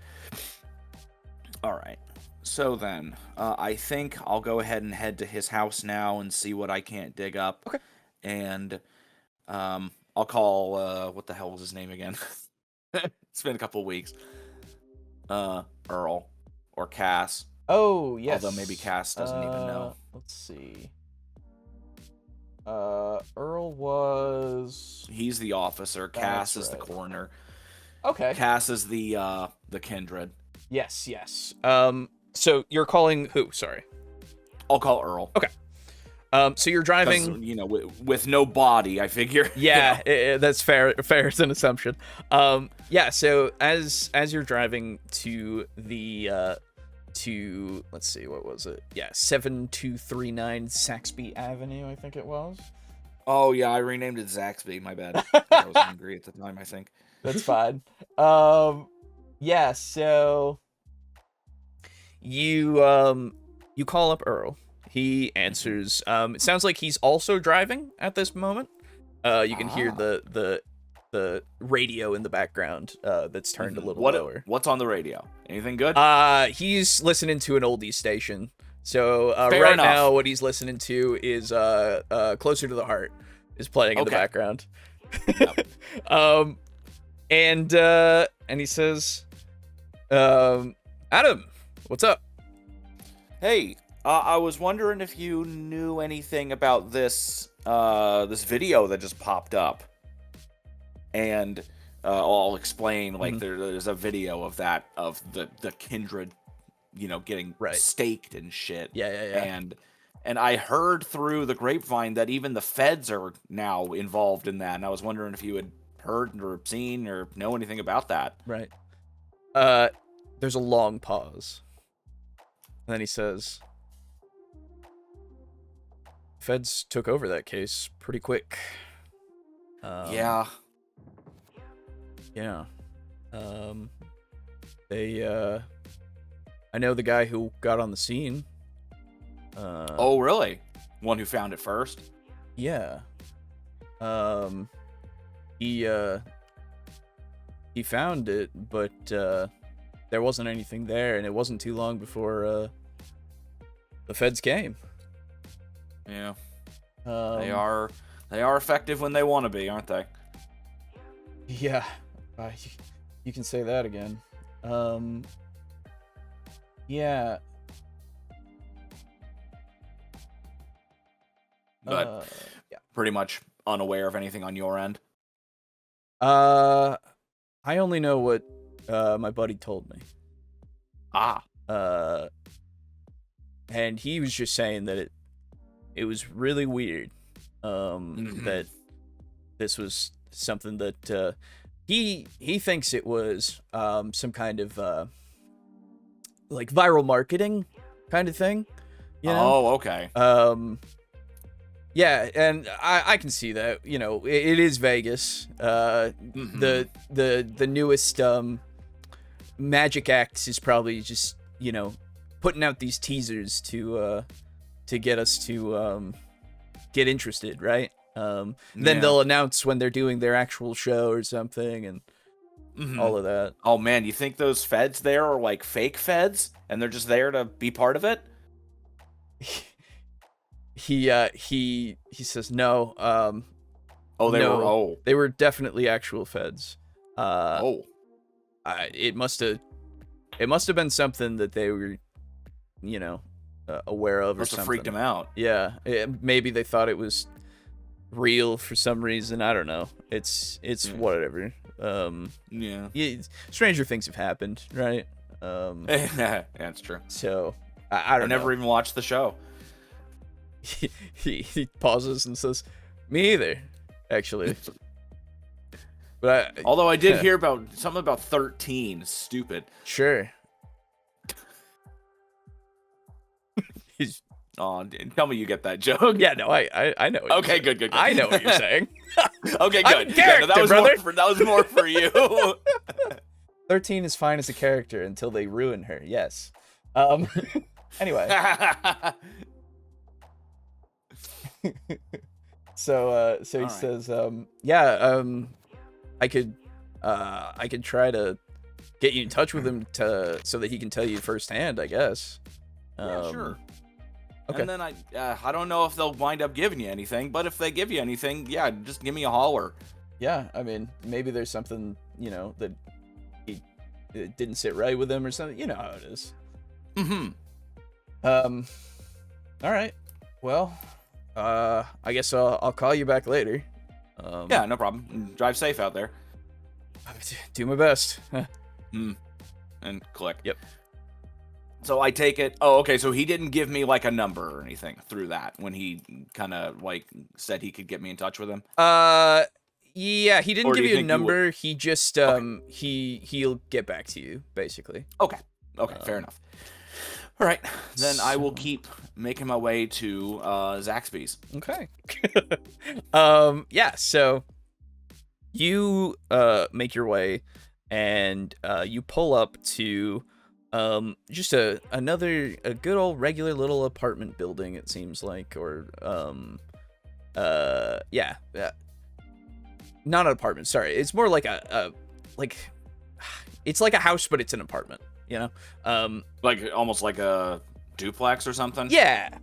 [SPEAKER 3] All right. So then, I think I'll go ahead and head to his house now and see what I can't dig up.
[SPEAKER 5] Okay.
[SPEAKER 3] And I'll call, what the hell was his name again? It's been a couple weeks. Earl or Cass.
[SPEAKER 5] Oh, yes.
[SPEAKER 3] Although maybe Cass doesn't even know.
[SPEAKER 5] Let's see. Earl was...
[SPEAKER 3] He's the officer. Cass is the coroner.
[SPEAKER 5] Okay.
[SPEAKER 3] Cass is the kindred.
[SPEAKER 5] Yes. So you're calling who? Sorry.
[SPEAKER 3] I'll call Earl.
[SPEAKER 5] Okay. So you're driving...
[SPEAKER 3] with no body, I figure.
[SPEAKER 5] Yeah, that's fair. Fair as an assumption. Yeah, so as you're driving to the... let's see, what was it? Yeah, 7239 Saxby Avenue, I think it was.
[SPEAKER 3] Oh, yeah, I renamed it Zaxby, my bad. I was angry at the time, I think.
[SPEAKER 5] That's fine. Yeah, so you call up Earl. He answers. It sounds like he's also driving at this moment. You can hear the radio in the background that's turned a little lower.
[SPEAKER 3] What's on the radio? Anything good?
[SPEAKER 5] He's listening to an oldies station. So
[SPEAKER 3] Fair enough.
[SPEAKER 5] now what he's listening to is Closer to the Heart is playing in the background.
[SPEAKER 3] Yep.
[SPEAKER 5] And he says, Adam, what's up?
[SPEAKER 3] Hey, I was wondering if you knew anything about this this video that just popped up. And I'll explain, there's a video of the kindred, getting staked and shit.
[SPEAKER 5] Yeah.
[SPEAKER 3] And I heard through the grapevine that even the feds are now involved in that. And I was wondering if you had heard or seen or know anything about that.
[SPEAKER 5] Right. There's a long pause. And then he says, Feds took over that case pretty quick.
[SPEAKER 3] Yeah.
[SPEAKER 5] Yeah. I know the guy who got on the scene.
[SPEAKER 3] Oh, really? One who found it first?
[SPEAKER 5] Yeah. He found it, but there wasn't anything there, and it wasn't too long before the feds came.
[SPEAKER 3] Yeah. They are effective when they want to be, aren't they?
[SPEAKER 5] Yeah, you can say that again. Yeah.
[SPEAKER 3] But
[SPEAKER 5] yeah.
[SPEAKER 3] Pretty much unaware of anything on your end.
[SPEAKER 5] I only know what my buddy told me.
[SPEAKER 3] Ah.
[SPEAKER 5] And he was just saying that it was really weird. That this was something that he thinks it was some kind of like viral marketing kind of thing. You know?
[SPEAKER 3] Oh, okay.
[SPEAKER 5] Yeah, and I can see that. You know, it is Vegas. The newest magic acts is probably just, you know, putting out these teasers to get us to get interested, right? Then they'll announce when they're doing their actual show or something, and all of that.
[SPEAKER 3] Oh man, you think those feds there are like fake feds, and they're just there to be part of it?
[SPEAKER 5] He says no.
[SPEAKER 3] They
[SPEAKER 5] were definitely actual feds. It must have been something that they were, you know, aware of,
[SPEAKER 3] must
[SPEAKER 5] or
[SPEAKER 3] have
[SPEAKER 5] something.
[SPEAKER 3] Freaked them out.
[SPEAKER 5] Yeah, maybe they thought it was real for some reason. I don't know. It's whatever.
[SPEAKER 3] Yeah.
[SPEAKER 5] Stranger things have happened, right?
[SPEAKER 3] Yeah, that's true.
[SPEAKER 5] So I don't know.
[SPEAKER 3] Never even watched the show.
[SPEAKER 5] He pauses and says, "Me either, actually." But
[SPEAKER 3] although I did hear about something about 13. Stupid.
[SPEAKER 5] Sure.
[SPEAKER 3] Oh, tell me you get that joke.
[SPEAKER 5] Yeah, no, I know. What
[SPEAKER 3] okay, good.
[SPEAKER 5] I know what you're saying.
[SPEAKER 3] Okay,
[SPEAKER 5] I'm
[SPEAKER 3] good.
[SPEAKER 5] character,
[SPEAKER 3] that was
[SPEAKER 5] brother.
[SPEAKER 3] that was more for you.
[SPEAKER 5] 13 is fine as a character until they ruin her. Yes. Anyway. So he
[SPEAKER 3] right.
[SPEAKER 5] says, I could try to get you in touch with him so that he can tell you firsthand, I guess.
[SPEAKER 3] Yeah, sure.
[SPEAKER 5] Okay.
[SPEAKER 3] And then I don't know if they'll wind up giving you anything, but if they give you anything, yeah, just give me a holler.
[SPEAKER 5] Yeah, I mean, maybe there's something, you know, that it didn't sit right with him or something. You know how it is. All right. Well, I guess I'll call you back later.
[SPEAKER 3] Yeah, no problem. Drive safe out there.
[SPEAKER 5] Do my best.
[SPEAKER 3] And click.
[SPEAKER 5] Yep.
[SPEAKER 3] So I take it. Oh, okay. So he didn't give me like a number or anything through that when he kind of like said he could get me in touch with him.
[SPEAKER 5] Yeah, he didn't
[SPEAKER 3] Or do
[SPEAKER 5] give
[SPEAKER 3] you
[SPEAKER 5] you a
[SPEAKER 3] think you
[SPEAKER 5] number. He just he'll get back to you, basically.
[SPEAKER 3] Okay. Fair enough. All right. Then I will keep making my way to Zaxby's.
[SPEAKER 5] Okay. Yeah. So you make your way, and you pull up to just a good old regular little apartment building, it seems like, or yeah, not an apartment, sorry, it's more like it's like a house, but it's an apartment, you know,
[SPEAKER 3] Like almost like a duplex or something.
[SPEAKER 5] yeah,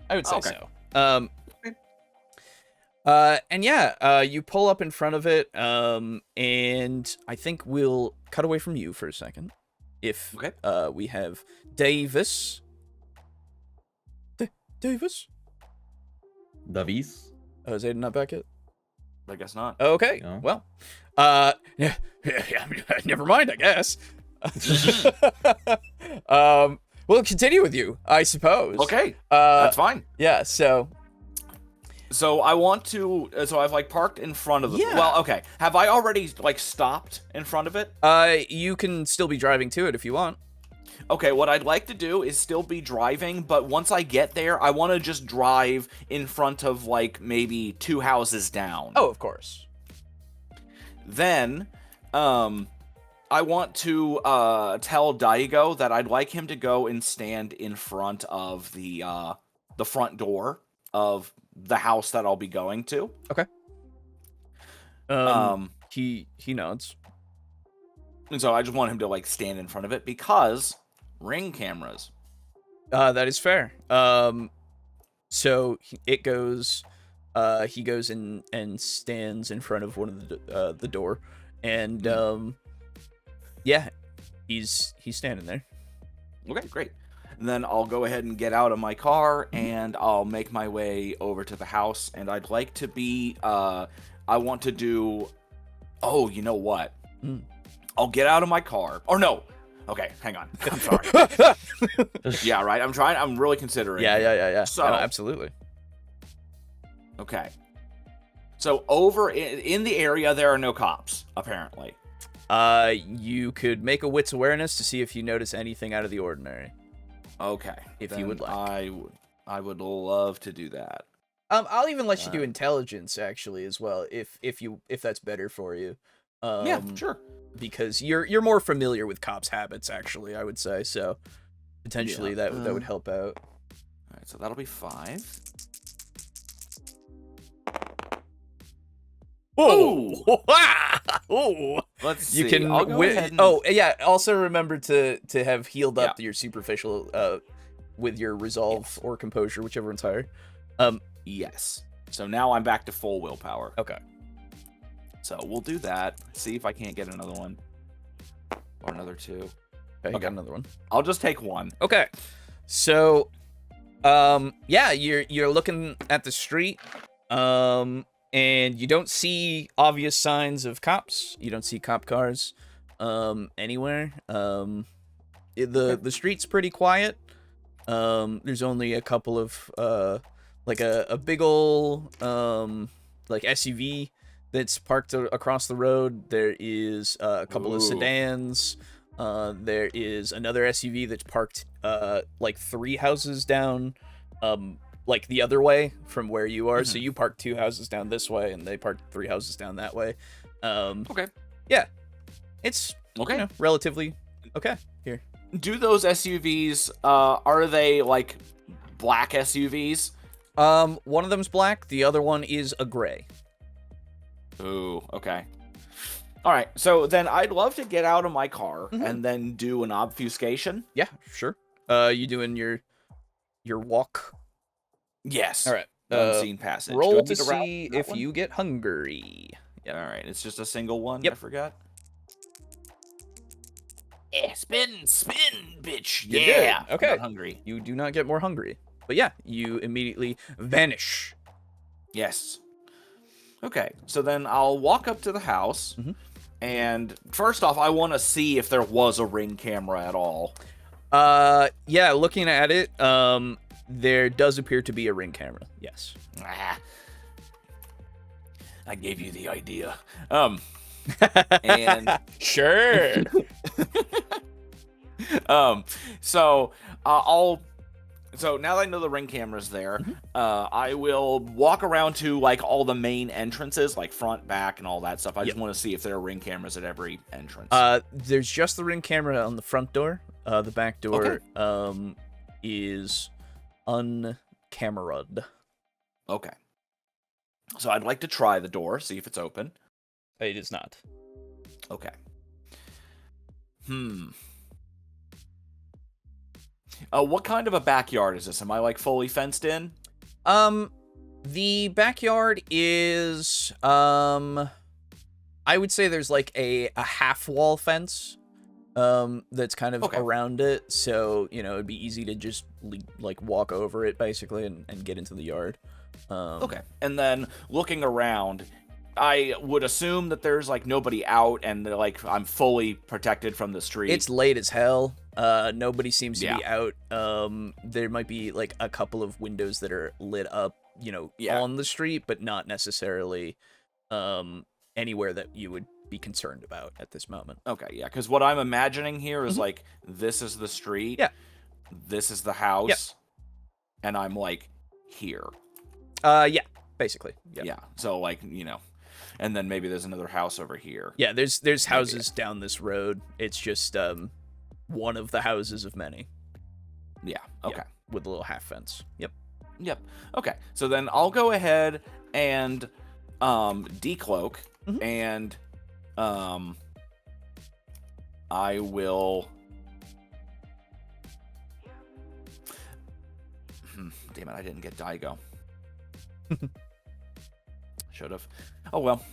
[SPEAKER 5] I would say
[SPEAKER 3] Okay.
[SPEAKER 5] so. And yeah, you pull up in front of it, and I think we'll cut away from you for a second. If we have Davis. Davis?
[SPEAKER 4] Davis?
[SPEAKER 5] Oh, is Aiden not back yet?
[SPEAKER 3] I guess not.
[SPEAKER 5] Okay,
[SPEAKER 4] No.
[SPEAKER 5] well, yeah, never mind, I guess. We'll continue with you, I suppose.
[SPEAKER 3] Okay, that's fine.
[SPEAKER 5] Yeah, so
[SPEAKER 3] I want to. So I've like parked in front of the.
[SPEAKER 5] Yeah.
[SPEAKER 3] Well, okay. Have I already like stopped in front of it?
[SPEAKER 5] you can still be driving to it if you want.
[SPEAKER 3] Okay. What I'd like to do is still be driving, but once I get there, I want to just drive in front of like maybe 2 houses down.
[SPEAKER 5] Oh, of course.
[SPEAKER 3] Then, I want to tell Daigo that I'd like him to go and stand in front of the front door of the house that I'll be going to.
[SPEAKER 5] Okay. He nods.
[SPEAKER 3] And so I just want him to like stand in front of it because ring cameras.
[SPEAKER 5] That is fair. So it goes. He goes in and stands in front of one of the door, and yeah, he's standing there.
[SPEAKER 3] Okay, great. And then I'll go ahead and get out of my car and I'll make my way over to the house. And I'd like to be. I want to do. Oh, you know what? I'll get out of my car. Or no. Okay, hang on. I'm sorry. Yeah, right. I'm really considering.
[SPEAKER 5] Yeah.
[SPEAKER 3] So,
[SPEAKER 5] no, absolutely.
[SPEAKER 3] Okay. So over in the area, there are no cops, apparently.
[SPEAKER 5] You could make a wits awareness to see if you notice anything out of the ordinary.
[SPEAKER 3] Okay.
[SPEAKER 5] If you would like.
[SPEAKER 3] I would love to do that.
[SPEAKER 5] I'll even let you do intelligence actually as well, if that's better for you.
[SPEAKER 3] Yeah, sure.
[SPEAKER 5] Because you're more familiar with cops' habits, actually, I would say. So potentially that would help out.
[SPEAKER 3] All right, so that'll be 5.
[SPEAKER 5] Oh! Oh!
[SPEAKER 3] Let's see.
[SPEAKER 5] You can
[SPEAKER 3] I'll go ahead and...
[SPEAKER 5] Oh, yeah, also remember to have healed up your superficial with your resolve or composure, whichever one's higher.
[SPEAKER 3] Yes. So now I'm back to full willpower.
[SPEAKER 5] Okay.
[SPEAKER 3] So we'll do that. See if I can't get another one. Or another 2.
[SPEAKER 5] Okay, you got another one.
[SPEAKER 3] I'll just take 1.
[SPEAKER 5] Okay. So yeah, you're looking at the street. And you don't see obvious signs of cops. You don't see cop cars anywhere. The street's pretty quiet. There's only a couple of like a big ol' like SUV that's parked across the road. There is a couple of sedans. There is another SUV that's parked like 3 houses down like the other way from where you are. So you park 2 houses down this way and they park 3 houses down that way.
[SPEAKER 3] Okay.
[SPEAKER 5] Yeah. It's
[SPEAKER 3] okay.
[SPEAKER 5] Relatively okay here.
[SPEAKER 3] Do those SUVs are they like black SUVs?
[SPEAKER 5] One of them's black, the other one is a gray.
[SPEAKER 3] Ooh, okay. All right. So then I'd love to get out of my car and then do an obfuscation.
[SPEAKER 5] Yeah, sure. You doing your walk?
[SPEAKER 3] Yes.
[SPEAKER 5] All right.
[SPEAKER 3] Unseen passage.
[SPEAKER 5] Roll to see if you get hungry.
[SPEAKER 3] Yeah. All right. It's just a single one.
[SPEAKER 5] Yep.
[SPEAKER 3] I forgot. Yeah, spin, bitch.
[SPEAKER 5] You
[SPEAKER 3] Yeah.
[SPEAKER 5] did. Okay.
[SPEAKER 3] I'm not hungry.
[SPEAKER 5] You do not get more hungry. But yeah, you immediately vanish.
[SPEAKER 3] Yes. Okay. So then I'll walk up to the house. And first off, I want to see if there was a ring camera at all.
[SPEAKER 5] Yeah, looking at it, there does appear to be a ring camera. Yes.
[SPEAKER 3] I gave you the idea. And
[SPEAKER 5] sure.
[SPEAKER 3] So now that I know the ring camera's there, I will walk around to like all the main entrances, like front, back, and all that stuff. I just want to see if there are ring cameras at every entrance.
[SPEAKER 5] There's just the ring camera on the front door. The back door is uncameraed.
[SPEAKER 3] Okay. So I'd like to try the door, see if it's open.
[SPEAKER 5] It is not.
[SPEAKER 3] Okay. What kind of a backyard is this? Am I like fully fenced in?
[SPEAKER 5] The backyard is I would say there's like a half wall fence that's kind of around it, so it'd be easy to just like walk over it basically and get into the yard.
[SPEAKER 3] Okay. And then looking around, I would assume that there's like nobody out and like I'm fully protected from the street.
[SPEAKER 5] It's late as hell. Nobody seems to be out. There might be like a couple of windows that are lit up, on the street, but not necessarily anywhere that you would be concerned about at this moment.
[SPEAKER 3] Okay, yeah, because what I'm imagining here is like this is the street.
[SPEAKER 5] Yeah.
[SPEAKER 3] This is the house. And I'm like here.
[SPEAKER 5] Yeah, basically.
[SPEAKER 3] Yeah. So like, and then maybe there's another house over here.
[SPEAKER 5] Yeah, there's houses down this road. It's just one of the houses of many.
[SPEAKER 3] Yeah. Okay.
[SPEAKER 5] Yeah, with a little half fence. Yep.
[SPEAKER 3] Okay. So then I'll go ahead and decloak
[SPEAKER 5] Mhm.
[SPEAKER 3] and I will. Damn it! I didn't get Daigo. Should have. Oh well.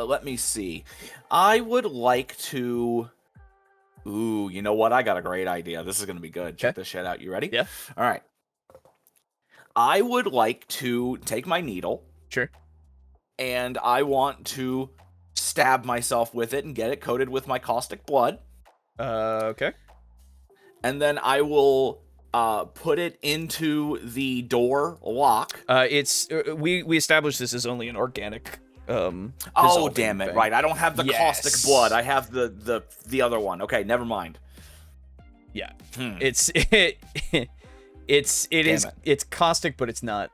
[SPEAKER 3] Let me see. I would like to. Ooh, you know what? I got a great idea. This is gonna be good. Check this shit out. You ready?
[SPEAKER 5] Yeah.
[SPEAKER 3] All right. I would like to take my needle.
[SPEAKER 5] Sure.
[SPEAKER 3] And I want to stab myself with it and get it coated with my caustic blood.
[SPEAKER 5] Okay.
[SPEAKER 3] And then I will put it into the door lock.
[SPEAKER 5] It's we established this as only an organic.
[SPEAKER 3] Oh
[SPEAKER 5] dissolving
[SPEAKER 3] damn it!
[SPEAKER 5] thing.
[SPEAKER 3] Right, I don't have the
[SPEAKER 5] Yes.
[SPEAKER 3] caustic blood. I have the other one. Okay, never mind.
[SPEAKER 5] Yeah.
[SPEAKER 3] Hmm.
[SPEAKER 5] It's
[SPEAKER 3] Damn it.
[SPEAKER 5] it's caustic, but it's not.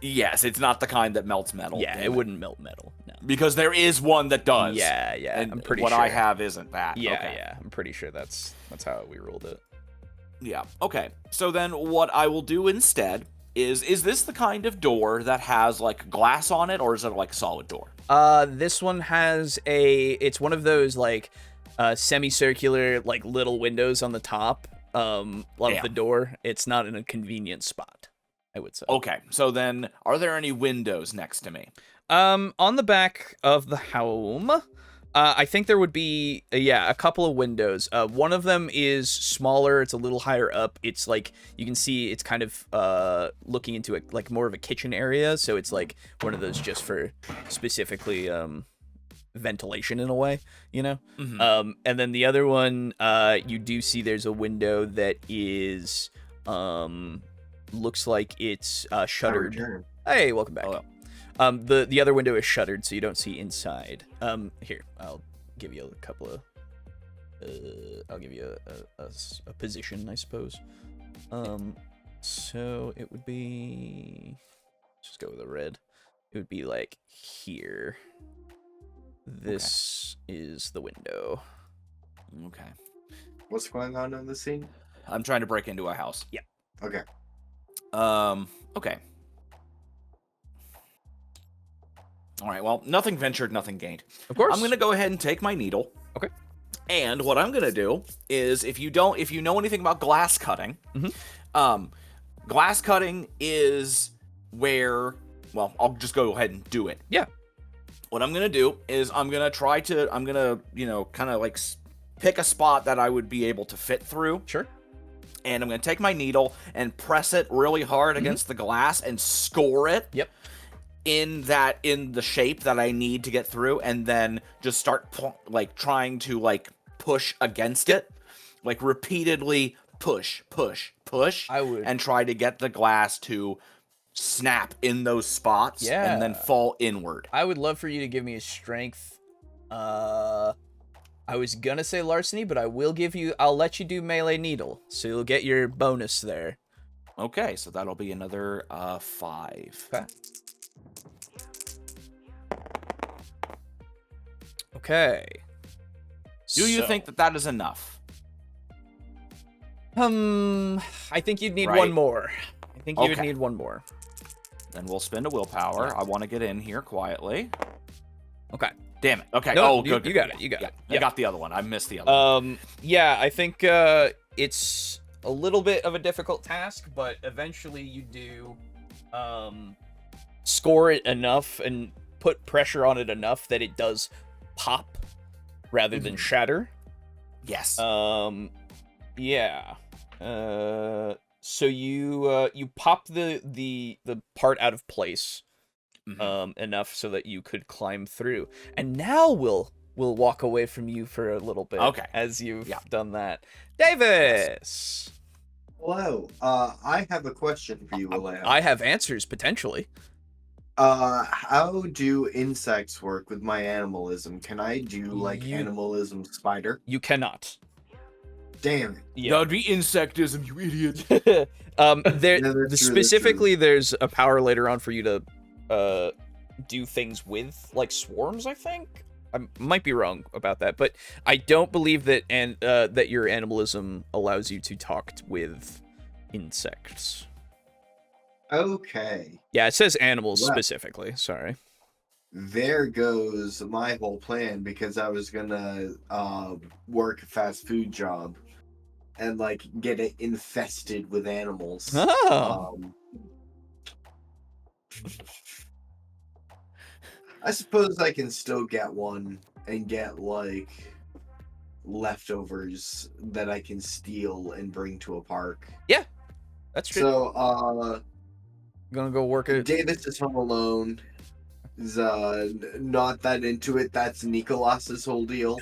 [SPEAKER 3] Yes, it's not the kind that melts metal.
[SPEAKER 5] Yeah,
[SPEAKER 3] damn
[SPEAKER 5] it wouldn't melt metal. No.
[SPEAKER 3] Because there is one that does.
[SPEAKER 5] Yeah,
[SPEAKER 3] And
[SPEAKER 5] I'm pretty
[SPEAKER 3] what
[SPEAKER 5] sure.
[SPEAKER 3] I have isn't that.
[SPEAKER 5] Yeah,
[SPEAKER 3] Okay.
[SPEAKER 5] yeah, I'm pretty sure that's how we ruled it.
[SPEAKER 3] Yeah. Okay. So then what I will do instead is this the kind of door that has like glass on it, or is it like solid door?
[SPEAKER 5] This one has it's one of those like semicircular like little windows on the top of the door. It's not in a convenient spot, I would say.
[SPEAKER 3] Okay. So then are there any windows next to me?
[SPEAKER 5] On the back of the home, I think there would be a couple of windows. One of them is smaller. It's a little higher up. It's like you can see it's kind of looking into it like more of a kitchen area. So it's like one of those just for specifically ventilation in a way, you know.
[SPEAKER 3] Mhm.
[SPEAKER 5] And then the other one, you do see there's a window that is looks like it's shuttered.
[SPEAKER 2] Return.
[SPEAKER 5] Hey, welcome back.
[SPEAKER 3] Hello.
[SPEAKER 5] The other window is shuttered, so you don't see inside. Here, I'll give you a couple of. I'll give you a position, I suppose. So it would be. Just go with a red. It would be like here. This is the window.
[SPEAKER 3] Okay.
[SPEAKER 2] What's going on in the scene?
[SPEAKER 3] I'm trying to break into a house.
[SPEAKER 5] Yeah.
[SPEAKER 2] Okay.
[SPEAKER 3] Okay. All right. Well, nothing ventured, nothing gained.
[SPEAKER 5] Of course.
[SPEAKER 3] I'm gonna go ahead and take my needle.
[SPEAKER 5] Okay.
[SPEAKER 3] And what I'm gonna do is, if you know anything about glass cutting, glass cutting is where. Well, I'll just go ahead and do it.
[SPEAKER 5] Yeah.
[SPEAKER 3] What I'm gonna do is I'm gonna kind of like pick a spot that I would be able to fit through.
[SPEAKER 5] Sure.
[SPEAKER 3] And I'm gonna take my needle and press it really hard against the glass and score it.
[SPEAKER 5] Yep.
[SPEAKER 3] In the shape that I need to get through, and then just start trying to push against it, like repeatedly push,
[SPEAKER 5] I would-
[SPEAKER 3] and try to get the glass to snap in those spots and then
[SPEAKER 5] Yeah.
[SPEAKER 3] fall inward.
[SPEAKER 5] I would love for you to give me a strength. I was gonna say larceny, but I'll let you do melee needle, so you'll get your bonus there.
[SPEAKER 3] Okay, so that'll be another 5.
[SPEAKER 5] Okay.
[SPEAKER 3] Do you
[SPEAKER 5] So-
[SPEAKER 3] think that is enough?
[SPEAKER 5] I think you'd need
[SPEAKER 3] Right.
[SPEAKER 5] one more. I think you would
[SPEAKER 3] Okay.
[SPEAKER 5] need one more.
[SPEAKER 3] Then we'll spend a willpower. I want to get in here quietly.
[SPEAKER 5] Okay.
[SPEAKER 3] Damn it. Okay.
[SPEAKER 5] No,
[SPEAKER 3] good.
[SPEAKER 5] you got it. You got it.
[SPEAKER 3] I
[SPEAKER 5] Yeah.
[SPEAKER 3] got the other one. I missed the other one.
[SPEAKER 5] Yeah, I think it's a little bit of a difficult task, but eventually you do score it enough and put pressure on it enough that it does pop rather than shatter.
[SPEAKER 3] Yes.
[SPEAKER 5] Yeah. So you pop the part out of place enough so that you could climb through. And now we'll walk away from you for a little bit.
[SPEAKER 3] Okay.
[SPEAKER 5] As you've done that. Davis!
[SPEAKER 2] Hello. I have a question for you, Alejo.
[SPEAKER 5] I have answers, potentially.
[SPEAKER 2] How do insects work with my animalism? Can I do animalism spider?
[SPEAKER 5] You cannot.
[SPEAKER 2] Damn it.
[SPEAKER 5] Yeah.
[SPEAKER 3] That would be insectism, you idiot.
[SPEAKER 5] There
[SPEAKER 2] No, that's true,
[SPEAKER 5] specifically there's a power later on for you to do things with, like swarms, I think. I might be wrong about that, but I don't believe that that your animalism allows you to talk with insects.
[SPEAKER 2] Okay.
[SPEAKER 5] Yeah, it says animals
[SPEAKER 2] Well.
[SPEAKER 5] specifically. Sorry.
[SPEAKER 2] there goes my whole plan, because I was gonna work a fast food job and like get it infested with animals.
[SPEAKER 5] Oh.
[SPEAKER 2] I suppose I can still get one and get like leftovers that I can steal and bring to a park.
[SPEAKER 5] That's true.
[SPEAKER 2] So
[SPEAKER 5] Gonna go work it.
[SPEAKER 2] Davis is home alone. Is not that into it. That's Nikolas's whole deal.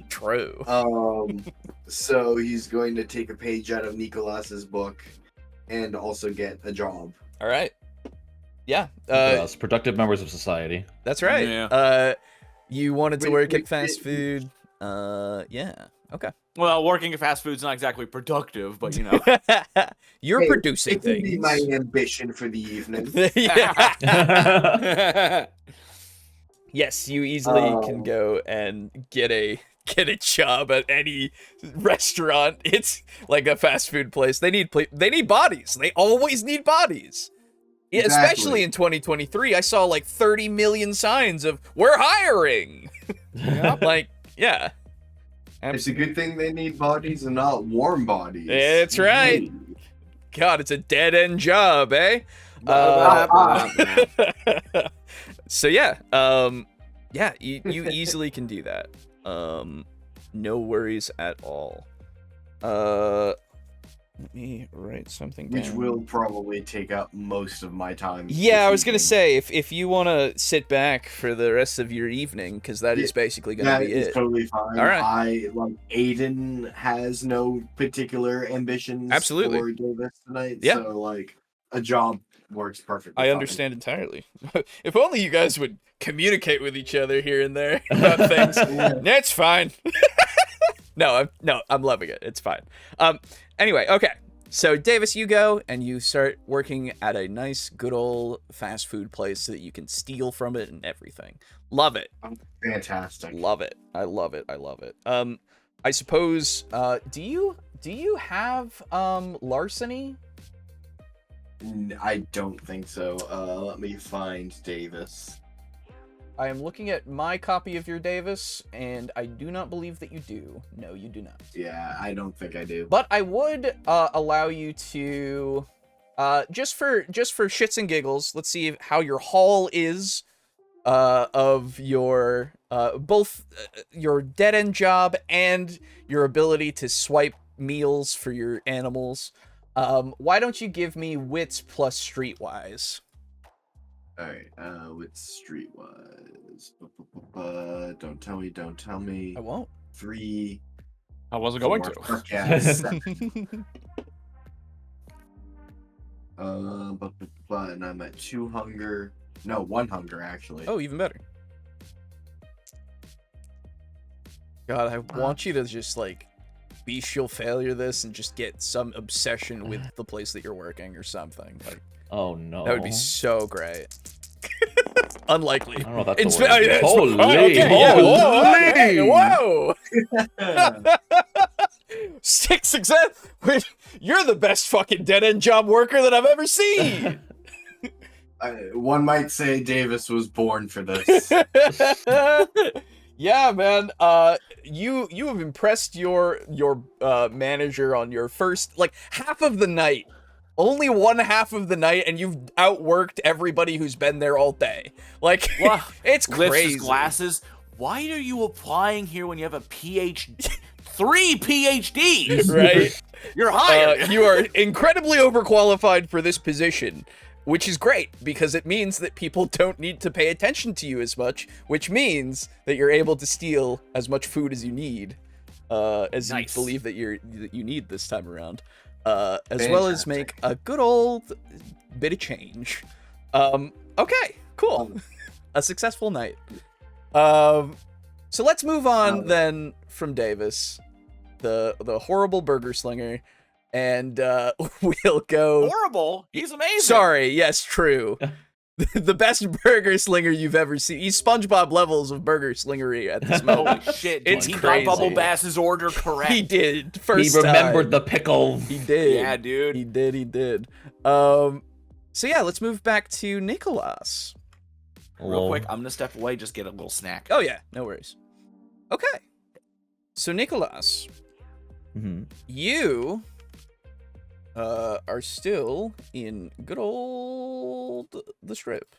[SPEAKER 5] True.
[SPEAKER 2] So he's going to take a page out of Nikolas's book and also get a job.
[SPEAKER 5] All right. Yeah.
[SPEAKER 4] Yes, productive members of society.
[SPEAKER 5] That's right.
[SPEAKER 3] Yeah.
[SPEAKER 5] You wanted to
[SPEAKER 2] Wait,
[SPEAKER 5] work
[SPEAKER 2] wait,
[SPEAKER 5] at fast food. Yeah. Okay.
[SPEAKER 3] Well, working at fast food's not exactly productive, but you know.
[SPEAKER 5] You're
[SPEAKER 2] Hey,
[SPEAKER 5] producing
[SPEAKER 2] It can be
[SPEAKER 5] things.
[SPEAKER 2] my ambition for the evening.
[SPEAKER 5] Yeah. Yes, you easily can
[SPEAKER 2] Oh.
[SPEAKER 5] go and get a job at any restaurant. It's like a fast food place. They need bodies. They always need bodies. Yeah, especially
[SPEAKER 2] Exactly.
[SPEAKER 5] in 2023, I saw like 30 million signs of "we're hiring." Like, yeah.
[SPEAKER 2] It's a good thing they need bodies and not warm bodies.
[SPEAKER 5] That's right. God, it's a dead end job, eh? So yeah, yeah, you easily can do that. No worries at all. Let me write something down.
[SPEAKER 2] Which will probably take up most of my time.
[SPEAKER 5] Yeah, I was gonna
[SPEAKER 2] this
[SPEAKER 5] say if you want to sit back for the rest of your evening, because that is basically
[SPEAKER 2] evening.
[SPEAKER 5] gonna
[SPEAKER 2] That
[SPEAKER 5] be
[SPEAKER 2] is
[SPEAKER 5] it.
[SPEAKER 2] totally fine.
[SPEAKER 5] All right.
[SPEAKER 2] I like Aiden has no particular ambitions
[SPEAKER 5] Absolutely.
[SPEAKER 2] for Davis tonight.
[SPEAKER 5] Yeah.
[SPEAKER 2] So like a job works perfectly.
[SPEAKER 5] I
[SPEAKER 2] fine.
[SPEAKER 5] understand entirely. If only you guys would communicate with each other here and there about things.
[SPEAKER 2] Yeah.
[SPEAKER 5] That's fine. No, I'm loving it. It's fine. Anyway, okay. So Davis, you go and you start working at a nice, good old fast food place so that you can steal from it and everything. Love it.
[SPEAKER 2] Fantastic.
[SPEAKER 5] Love it. I love it. I love it. I suppose. Do you have larceny?
[SPEAKER 2] I don't think so. Let me find Davis.
[SPEAKER 5] I am looking at my copy of your Davis, and I do not believe that you do. No, you do not.
[SPEAKER 2] Yeah, I don't think I do.
[SPEAKER 5] But I would allow you to, just for shits and giggles, let's see how your haul is of your both your dead end job and your ability to swipe meals for your animals. Why don't you give me wits plus streetwise?
[SPEAKER 2] Alright, with streetwise. Don't tell me.
[SPEAKER 5] I won't.
[SPEAKER 2] 3.
[SPEAKER 3] I wasn't going
[SPEAKER 2] 4,
[SPEAKER 3] to.
[SPEAKER 2] fuck yeah, 7. And I'm at 2 hunger. No, 1 hunger actually.
[SPEAKER 5] Oh, even better. God, I want you to just like bestial failure this and just get some obsession with the place that you're working or something. Like,
[SPEAKER 4] Oh no.
[SPEAKER 5] that would be so great. Unlikely.
[SPEAKER 4] I don't know if that's
[SPEAKER 5] It's
[SPEAKER 4] the word.
[SPEAKER 5] holy.
[SPEAKER 4] Holy.
[SPEAKER 5] Okay, yeah,
[SPEAKER 4] Holy.
[SPEAKER 5] whoa, okay, whoa. 6 success. Wait, you're the best fucking dead end job worker that I've ever seen.
[SPEAKER 2] One might say Davis was born for this.
[SPEAKER 5] Yeah, man. You have impressed your manager on your first like half of the night. Only one half of the night, and you've outworked everybody who's been there all day. Like,
[SPEAKER 3] Wow.
[SPEAKER 5] it's
[SPEAKER 3] Lifts
[SPEAKER 5] crazy.
[SPEAKER 3] his glasses. Why are you applying here when you have a PhD? 3 PhDs.
[SPEAKER 5] Right?
[SPEAKER 3] You're hired.
[SPEAKER 5] You are incredibly overqualified for this position, which is great because it means that people don't need to pay attention to you as much, which means that you're able to steal as much food as you need, as
[SPEAKER 3] Nice.
[SPEAKER 5] you believe that you need this time around, as well as make a good old bit of change. Okay, cool. A successful night. So let's move on then from Davis, the horrible burger slinger, and we'll go.
[SPEAKER 3] Horrible. He's amazing.
[SPEAKER 5] Sorry, yes, true. The best burger slinger you've ever seen. He's SpongeBob levels of burger slingery at this moment.
[SPEAKER 3] Holy shit, dude.
[SPEAKER 5] It's
[SPEAKER 3] He
[SPEAKER 5] crazy.
[SPEAKER 3] got Bubble Bass's order correct.
[SPEAKER 5] He did.
[SPEAKER 4] He
[SPEAKER 5] First
[SPEAKER 4] remembered
[SPEAKER 5] time.
[SPEAKER 4] the pickle.
[SPEAKER 5] He did.
[SPEAKER 3] Yeah, dude.
[SPEAKER 5] He did. So yeah, let's move back to Nikolas.
[SPEAKER 3] Real quick, I'm gonna step away, just get a little snack.
[SPEAKER 5] Oh yeah, no worries. Okay. So Nikolas, you are still in good old the Strip.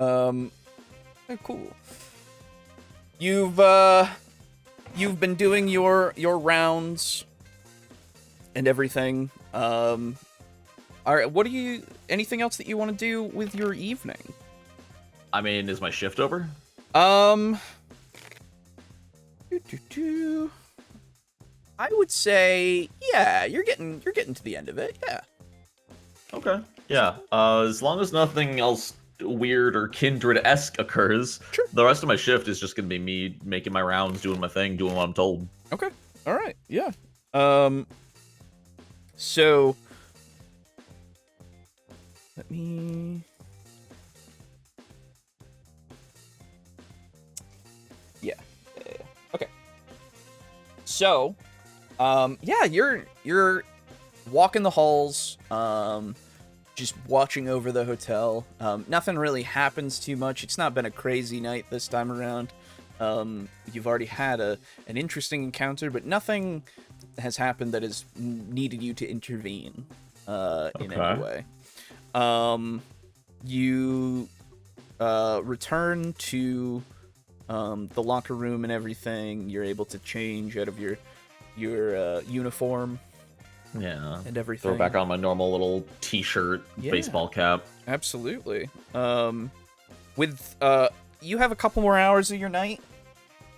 [SPEAKER 5] Oh, cool. You've been doing your rounds and everything. All right, what do you? Anything else that you want to do with your evening?
[SPEAKER 7] I mean, is my shift over?
[SPEAKER 5] I would say, yeah, you're getting to the end of it. Yeah.
[SPEAKER 7] Okay. Yeah. As long as nothing else weird or kindred-esque occurs,
[SPEAKER 5] Sure.
[SPEAKER 7] the rest of my shift is just gonna be me making my rounds, doing my thing, doing what I'm told.
[SPEAKER 5] Okay. All right. Yeah. So let me. Yeah. Okay. So, yeah, you're walking the halls, just watching over the hotel. Nothing really happens too much. It's not been a crazy night this time around. You've already had an interesting encounter, but nothing has happened that has needed you to intervene in any way. You return to the locker room and everything. You're able to change out of your uniform.
[SPEAKER 7] Yeah.
[SPEAKER 5] And everything.
[SPEAKER 7] Throw back on my normal little t-shirt, baseball cap.
[SPEAKER 5] Absolutely. With you have a couple more hours of your night.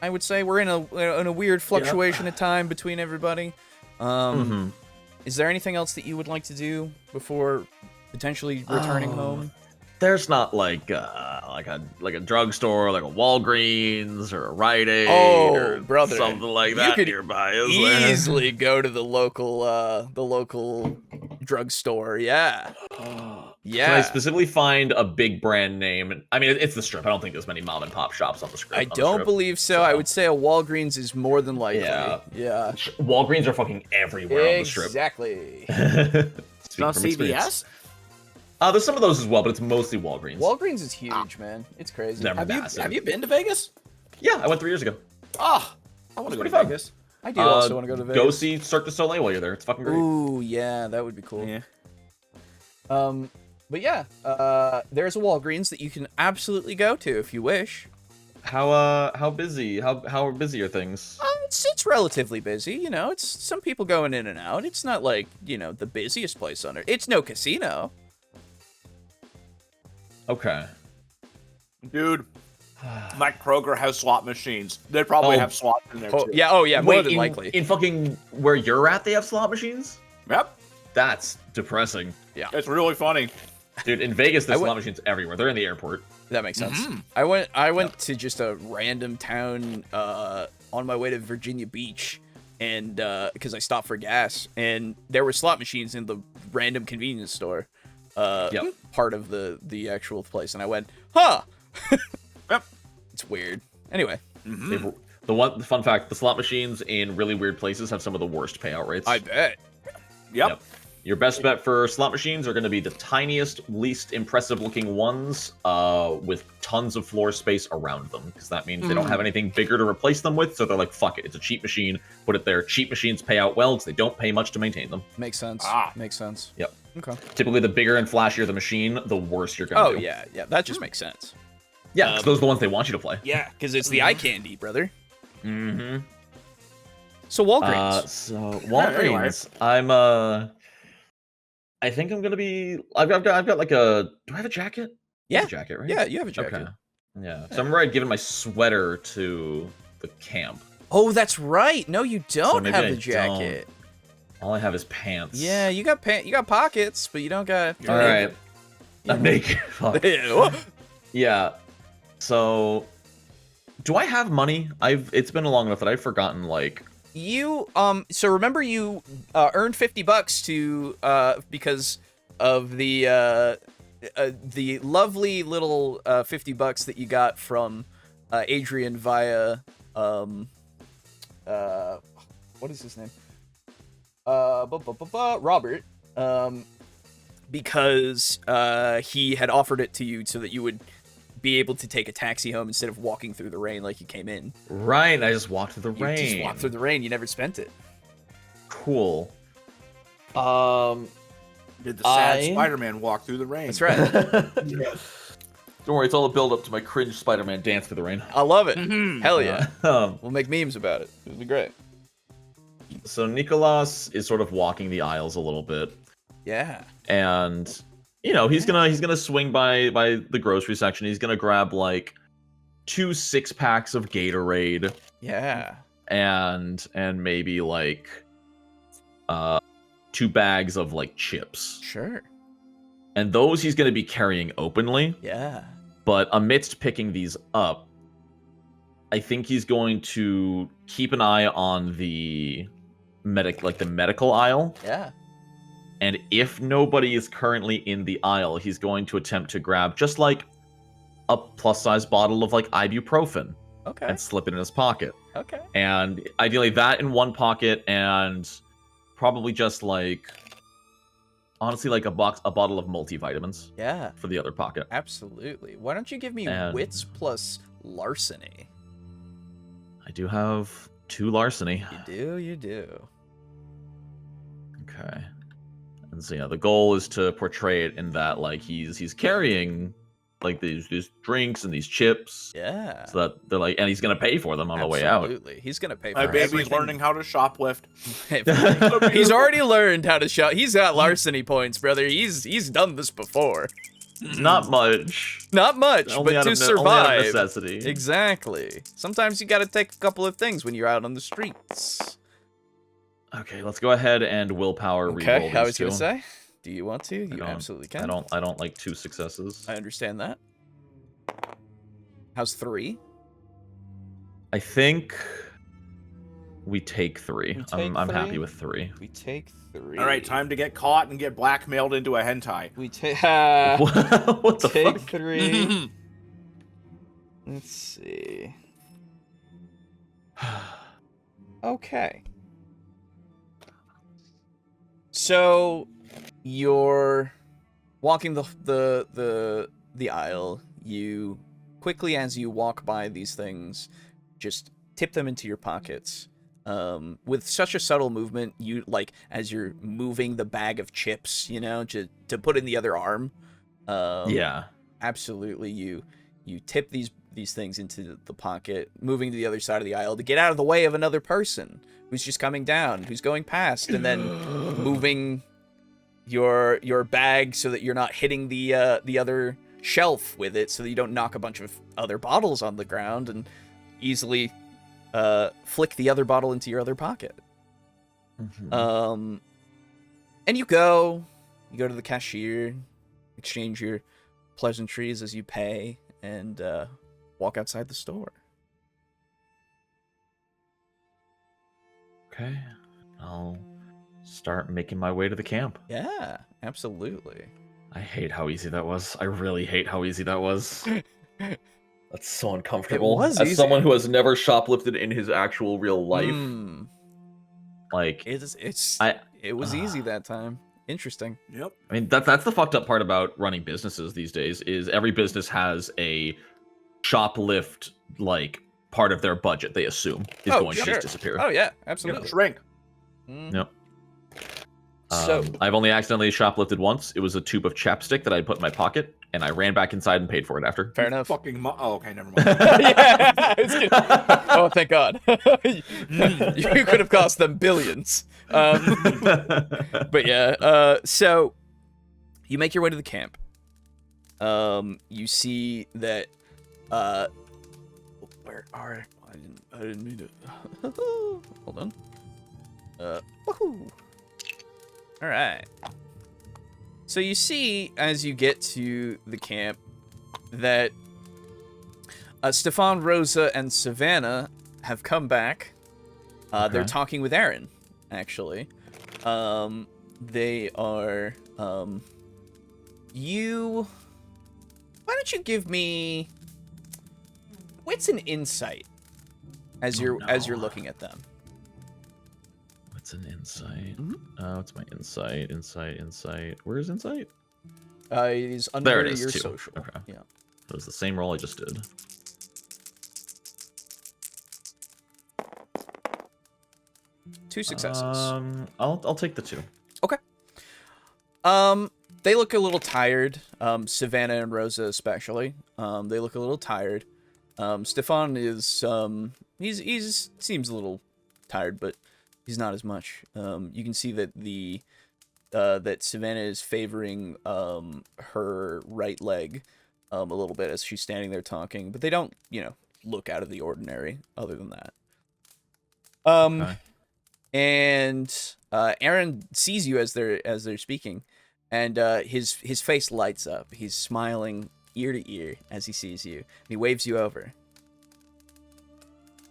[SPEAKER 5] I would say we're in a weird fluctuation of time between everybody. Is there anything else that you would like to do before potentially returning home?
[SPEAKER 7] There's not like a drugstore, like a Walgreens or a Rite Aid or
[SPEAKER 5] brother,
[SPEAKER 7] something like that
[SPEAKER 5] could
[SPEAKER 7] nearby. Is there?
[SPEAKER 5] Easily go to the local drugstore. Yeah. Yeah.
[SPEAKER 7] Can I specifically find a big brand name? I mean, it's the Strip. I don't think there's many mom and pop shops on the Strip.
[SPEAKER 5] I don't believe so. I would say a Walgreens is more than likely.
[SPEAKER 7] Yeah.
[SPEAKER 5] Yeah.
[SPEAKER 7] Walgreens are fucking everywhere on the Strip.
[SPEAKER 5] Exactly.
[SPEAKER 3] Not CVS?
[SPEAKER 7] There's some of those as well, but it's mostly Walgreens.
[SPEAKER 5] Walgreens is huge, man. It's crazy.
[SPEAKER 7] They're
[SPEAKER 3] Have
[SPEAKER 7] massive.
[SPEAKER 3] you been to Vegas?
[SPEAKER 7] Yeah, I went 3 years ago.
[SPEAKER 3] Oh, I want to go to
[SPEAKER 7] pretty fun.
[SPEAKER 3] Vegas.
[SPEAKER 5] I do also want to go to Vegas.
[SPEAKER 7] Go see Cirque du Soleil while you're there. It's fucking great.
[SPEAKER 5] Ooh, yeah, that would be cool.
[SPEAKER 3] Yeah.
[SPEAKER 5] But yeah, there's a Walgreens that you can absolutely go to if you wish.
[SPEAKER 7] How busy? How busy are things?
[SPEAKER 5] It's relatively busy, you know. It's some people going in and out. It's not like, you know, the busiest place on earth. It's no casino.
[SPEAKER 7] Okay.
[SPEAKER 3] Dude, Mike Kroger has slot machines. They probably have slots in there, too.
[SPEAKER 5] Yeah, more than
[SPEAKER 7] in,
[SPEAKER 5] likely.
[SPEAKER 7] In fucking where you're at, they have slot machines?
[SPEAKER 3] Yep.
[SPEAKER 7] That's depressing.
[SPEAKER 5] Yeah.
[SPEAKER 3] It's really funny.
[SPEAKER 7] Dude, in Vegas, there's slot machines everywhere. They're in the airport.
[SPEAKER 5] That makes sense. I went to just a random town on my way to Virginia Beach, and because I stopped for gas, and there were slot machines in the random convenience store. Part of the actual place, and I went, huh.
[SPEAKER 3] Yep.
[SPEAKER 5] It's weird. Anyway.
[SPEAKER 7] The fun fact, the slot machines in really weird places have some of the worst payout rates.
[SPEAKER 5] I bet.
[SPEAKER 3] Yep.
[SPEAKER 7] Your best bet for slot machines are going to be the tiniest, least impressive looking ones with tons of floor space around them, because that means they don't have anything bigger to replace them with, so they're like, fuck it, it's a cheap machine, put it there. Cheap machines pay out well because they don't pay much to maintain them.
[SPEAKER 5] Makes sense. Makes sense.
[SPEAKER 7] Yep.
[SPEAKER 5] Okay.
[SPEAKER 7] Typically, the bigger and flashier the machine, the worse you're going to do.
[SPEAKER 5] Yeah, that just makes sense.
[SPEAKER 7] Yeah, 'cause those are the ones they want you to play.
[SPEAKER 5] Yeah, because it's the eye candy, brother.
[SPEAKER 7] Mm-hmm.
[SPEAKER 5] So Walgreens.
[SPEAKER 7] Walgreens. I think I'm gonna be. I've got like a. Do I have a jacket?
[SPEAKER 5] Yeah.
[SPEAKER 7] I have a jacket, right?
[SPEAKER 5] Yeah, you have a jacket.
[SPEAKER 7] Okay. Yeah. So I remember I'd given my sweater to the camp.
[SPEAKER 5] Oh, that's right. No, you don't
[SPEAKER 7] maybe
[SPEAKER 5] have
[SPEAKER 7] I
[SPEAKER 5] the jacket.
[SPEAKER 7] All I have is pants.
[SPEAKER 5] Yeah, you got pockets, but you don't got.
[SPEAKER 7] All right. I'm naked. Fuck. Yeah. So, do I have money? It's been long enough that I've forgotten. Like,
[SPEAKER 5] you So remember you earned $50 to because of the lovely little $50 that you got from Adrian via what is his name? Robert. Because he had offered it to you so that you would be able to take a taxi home instead of walking through the rain like you came in.
[SPEAKER 7] Right, I just walked through the
[SPEAKER 5] You
[SPEAKER 7] rain.
[SPEAKER 5] just walked through the rain. You never spent it.
[SPEAKER 7] Cool.
[SPEAKER 3] Did the sad
[SPEAKER 7] I-
[SPEAKER 3] Spider-Man walk through the rain?
[SPEAKER 5] That's right.
[SPEAKER 7] Don't worry, it's all a build up to my cringe Spider-Man dance through the rain.
[SPEAKER 5] I love it.
[SPEAKER 3] Mhm.
[SPEAKER 5] Hell yeah.
[SPEAKER 7] Um,
[SPEAKER 5] We'll make memes about it. It'll be great.
[SPEAKER 7] so Nikolas is sort of walking the aisles a little bit,
[SPEAKER 5] Yeah.
[SPEAKER 7] and you know he's gonna swing by the grocery section. He's gonna grab like 2 6-packs of Gatorade
[SPEAKER 5] Yeah.
[SPEAKER 7] and maybe like 2 bags of like chips.
[SPEAKER 5] Sure.
[SPEAKER 7] And those he's gonna be carrying openly.
[SPEAKER 5] Yeah.
[SPEAKER 7] But amidst picking these up, I think he's going to keep an eye on the medical aisle.
[SPEAKER 5] Yeah.
[SPEAKER 7] And if nobody is currently in the aisle, he's going to attempt to grab just like a plus-size bottle of like ibuprofen
[SPEAKER 5] Okay.
[SPEAKER 7] and slip it in his pocket.
[SPEAKER 5] Okay.
[SPEAKER 7] And ideally that in one pocket, and probably just like honestly like a bottle of multivitamins
[SPEAKER 5] Yeah.
[SPEAKER 7] for the other pocket.
[SPEAKER 5] Absolutely. Why don't you give me
[SPEAKER 7] And-
[SPEAKER 5] wits plus larceny?
[SPEAKER 7] I do have 2 larceny.
[SPEAKER 5] You do. You do.
[SPEAKER 7] Okay. And so yeah, the goal is to portray it in that like he's carrying like these drinks and these chips,
[SPEAKER 5] Yeah.
[SPEAKER 7] so that they're like, and he's gonna pay for them on the way out.
[SPEAKER 5] Absolutely. He's gonna pay for
[SPEAKER 3] My baby's
[SPEAKER 5] everything.
[SPEAKER 3] learning how to shoplift.
[SPEAKER 5] He's already learned how to shop. He's got larceny points, brother. He's done this before.
[SPEAKER 7] Not much.
[SPEAKER 5] Not much,
[SPEAKER 7] Only
[SPEAKER 5] but
[SPEAKER 7] out
[SPEAKER 5] to
[SPEAKER 7] of ne- only out of
[SPEAKER 5] survive.
[SPEAKER 7] necessity.
[SPEAKER 5] Exactly. Sometimes you gotta take a couple of things when you're out on the streets.
[SPEAKER 7] Okay, let's go ahead and willpower
[SPEAKER 5] Okay,
[SPEAKER 7] reroll
[SPEAKER 5] I
[SPEAKER 7] these
[SPEAKER 5] was gonna
[SPEAKER 7] 2.
[SPEAKER 5] say. Do you want to?
[SPEAKER 7] I
[SPEAKER 5] You
[SPEAKER 7] don't-
[SPEAKER 5] absolutely can.
[SPEAKER 7] I don't like 2 successes.
[SPEAKER 5] I understand that. How's 3?
[SPEAKER 7] I think we take 3.
[SPEAKER 5] We take
[SPEAKER 7] I'm happy
[SPEAKER 5] 3?
[SPEAKER 7] with 3.
[SPEAKER 5] We take 3.
[SPEAKER 3] All right, time to get caught and get blackmailed into a hentai.
[SPEAKER 5] We take
[SPEAKER 7] What the
[SPEAKER 5] take
[SPEAKER 7] fuck?
[SPEAKER 5] 3. Let's see. Okay. So you're walking the aisle. You quickly, as you walk by these things, just tip them into your pockets. With such a subtle movement, you like as you're moving the bag of chips, you know, to put in the other arm.
[SPEAKER 7] Yeah.
[SPEAKER 5] Absolutely, you tip these things into the pocket, moving to the other side of the aisle to get out of the way of another person who's just coming down, who's going past, and then moving your bag so that you're not hitting the other shelf with it, so that you don't knock a bunch of other bottles on the ground, and easily flick the other bottle into your other pocket.
[SPEAKER 7] Mhm.
[SPEAKER 5] And you go to the cashier, exchange your pleasantries as you pay, and walk outside the store.
[SPEAKER 7] Okay. I'll start making my way to the camp.
[SPEAKER 5] Yeah, absolutely.
[SPEAKER 7] I hate how easy that was. I really hate how easy that was. That's so uncomfortable.
[SPEAKER 5] was
[SPEAKER 7] As
[SPEAKER 5] easy.
[SPEAKER 7] someone who has never shoplifted in his actual real life,
[SPEAKER 5] Mm,
[SPEAKER 7] like
[SPEAKER 5] it was
[SPEAKER 7] I-
[SPEAKER 5] easy that time. Interesting.
[SPEAKER 3] Yep.
[SPEAKER 7] I mean, that's the fucked up part about running businesses these days is every business has a shoplift like part of their budget they assume is
[SPEAKER 5] Oh,
[SPEAKER 7] going to
[SPEAKER 5] sure.
[SPEAKER 7] just disappear.
[SPEAKER 5] Oh yeah,
[SPEAKER 3] Gonna
[SPEAKER 5] absolutely.
[SPEAKER 3] shrink.
[SPEAKER 5] Mm.
[SPEAKER 7] Yep.
[SPEAKER 5] So
[SPEAKER 7] I've only accidentally shoplifted once. It was a tube of chapstick that I put in my pocket, and I ran back inside and paid for it after.
[SPEAKER 5] fair enough.
[SPEAKER 3] Fucking oh, okay, never mind.
[SPEAKER 5] Yeah, I was gonna- oh, thank God. You could have cost them billions. But yeah, so you make your way to the camp. You see that where are I didn't mean to hold on. Woohoo. All right. So you see as you get to the camp that Stefan, Rosa, and Savannah have come back. They're
[SPEAKER 7] Okay.
[SPEAKER 5] talking with Aaron, actually. They are, you... Why don't you give me... What's an insight as you're looking at them?
[SPEAKER 7] What's an insight?
[SPEAKER 5] Mhm.
[SPEAKER 7] What's my insight? Insight. Where is insight?
[SPEAKER 5] It is under
[SPEAKER 7] There it is,
[SPEAKER 5] your
[SPEAKER 7] too.
[SPEAKER 5] social.
[SPEAKER 7] Okay.
[SPEAKER 5] Yeah.
[SPEAKER 4] It was the same roll I just did.
[SPEAKER 5] Two successes.
[SPEAKER 4] I'll take the 2.
[SPEAKER 5] Okay. They look a little tired. Savannah and Rosa especially. They look a little tired. Stefan is he's seems a little tired, but he's not as much. You can see that that Savannah is favoring her right leg a little bit as she's standing there talking, but they don't, look out of the ordinary other than that.
[SPEAKER 4] Okay.
[SPEAKER 5] And Aaron sees you as they're speaking, and his face lights up. He's smiling ear to ear as he sees you. He waves you over.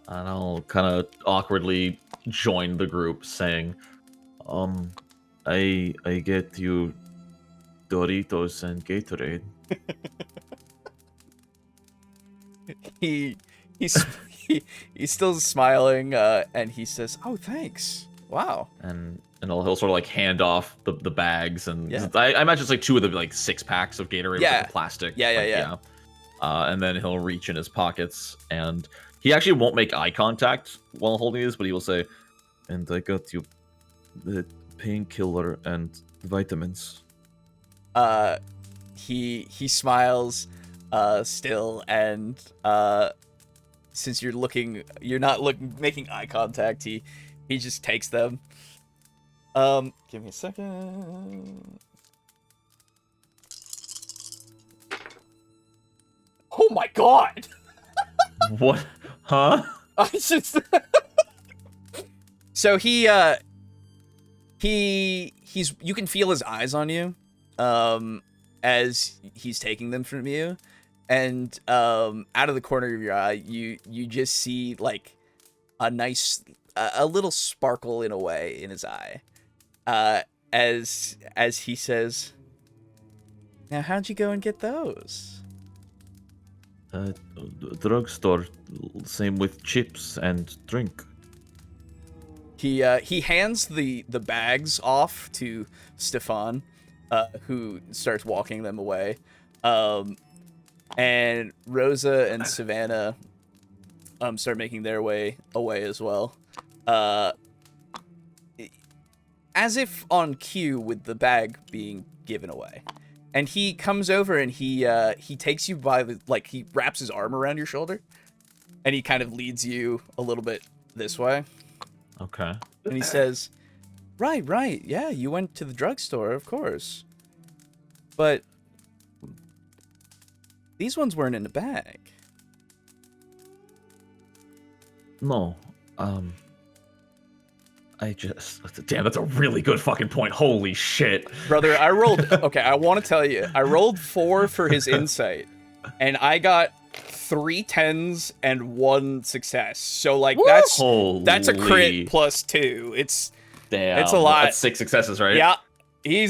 [SPEAKER 4] And I'll kind of awkwardly join the group, saying, I get you Doritos and Gatorade.
[SPEAKER 5] He's still smiling, and he says, "Oh, thanks. Wow."
[SPEAKER 4] And he'll sort of like hand off the bags, and
[SPEAKER 5] Yeah.
[SPEAKER 4] I imagine it's like 2 of the like 6 packs of Gatorade with
[SPEAKER 5] Yeah.
[SPEAKER 4] like the plastic.
[SPEAKER 5] Yeah.
[SPEAKER 4] And then he'll reach in his pockets, and he actually won't make eye contact while holding this, but he will say, "And I got you the painkiller and vitamins."
[SPEAKER 5] He smiles, still, and since you're not making eye contact, he just takes them. Give me a second. Oh my god!
[SPEAKER 4] What? Huh?
[SPEAKER 5] I just. So he's you can feel his eyes on you, as he's taking them from you, and out of the corner of your eye, you just see like a little sparkle in a way in his eye, as he says, "Now, how'd you go and get those?"
[SPEAKER 4] Drugstore. Same with chips and drink.
[SPEAKER 5] He hands the bags off to Stefan, who starts walking them away. And Rosa and Savannah start making their way away as well. As if on cue with the bag being given away. And he comes over and he takes you by he wraps his arm around your shoulder, and he kind of leads you a little bit this way.
[SPEAKER 4] Okay.
[SPEAKER 5] And he says, right, yeah, you went to the drugstore, of course. But these ones weren't in the bag.
[SPEAKER 4] No. Damn, that's a really good fucking point. Holy shit.
[SPEAKER 5] Brother, I rolled, okay, I want to tell you, I rolled 4 for his insight, and I got 3 10s and 1 success. So, that's a crit plus 2. It's a lot.
[SPEAKER 4] That's 6 successes, right?
[SPEAKER 5] Yeah.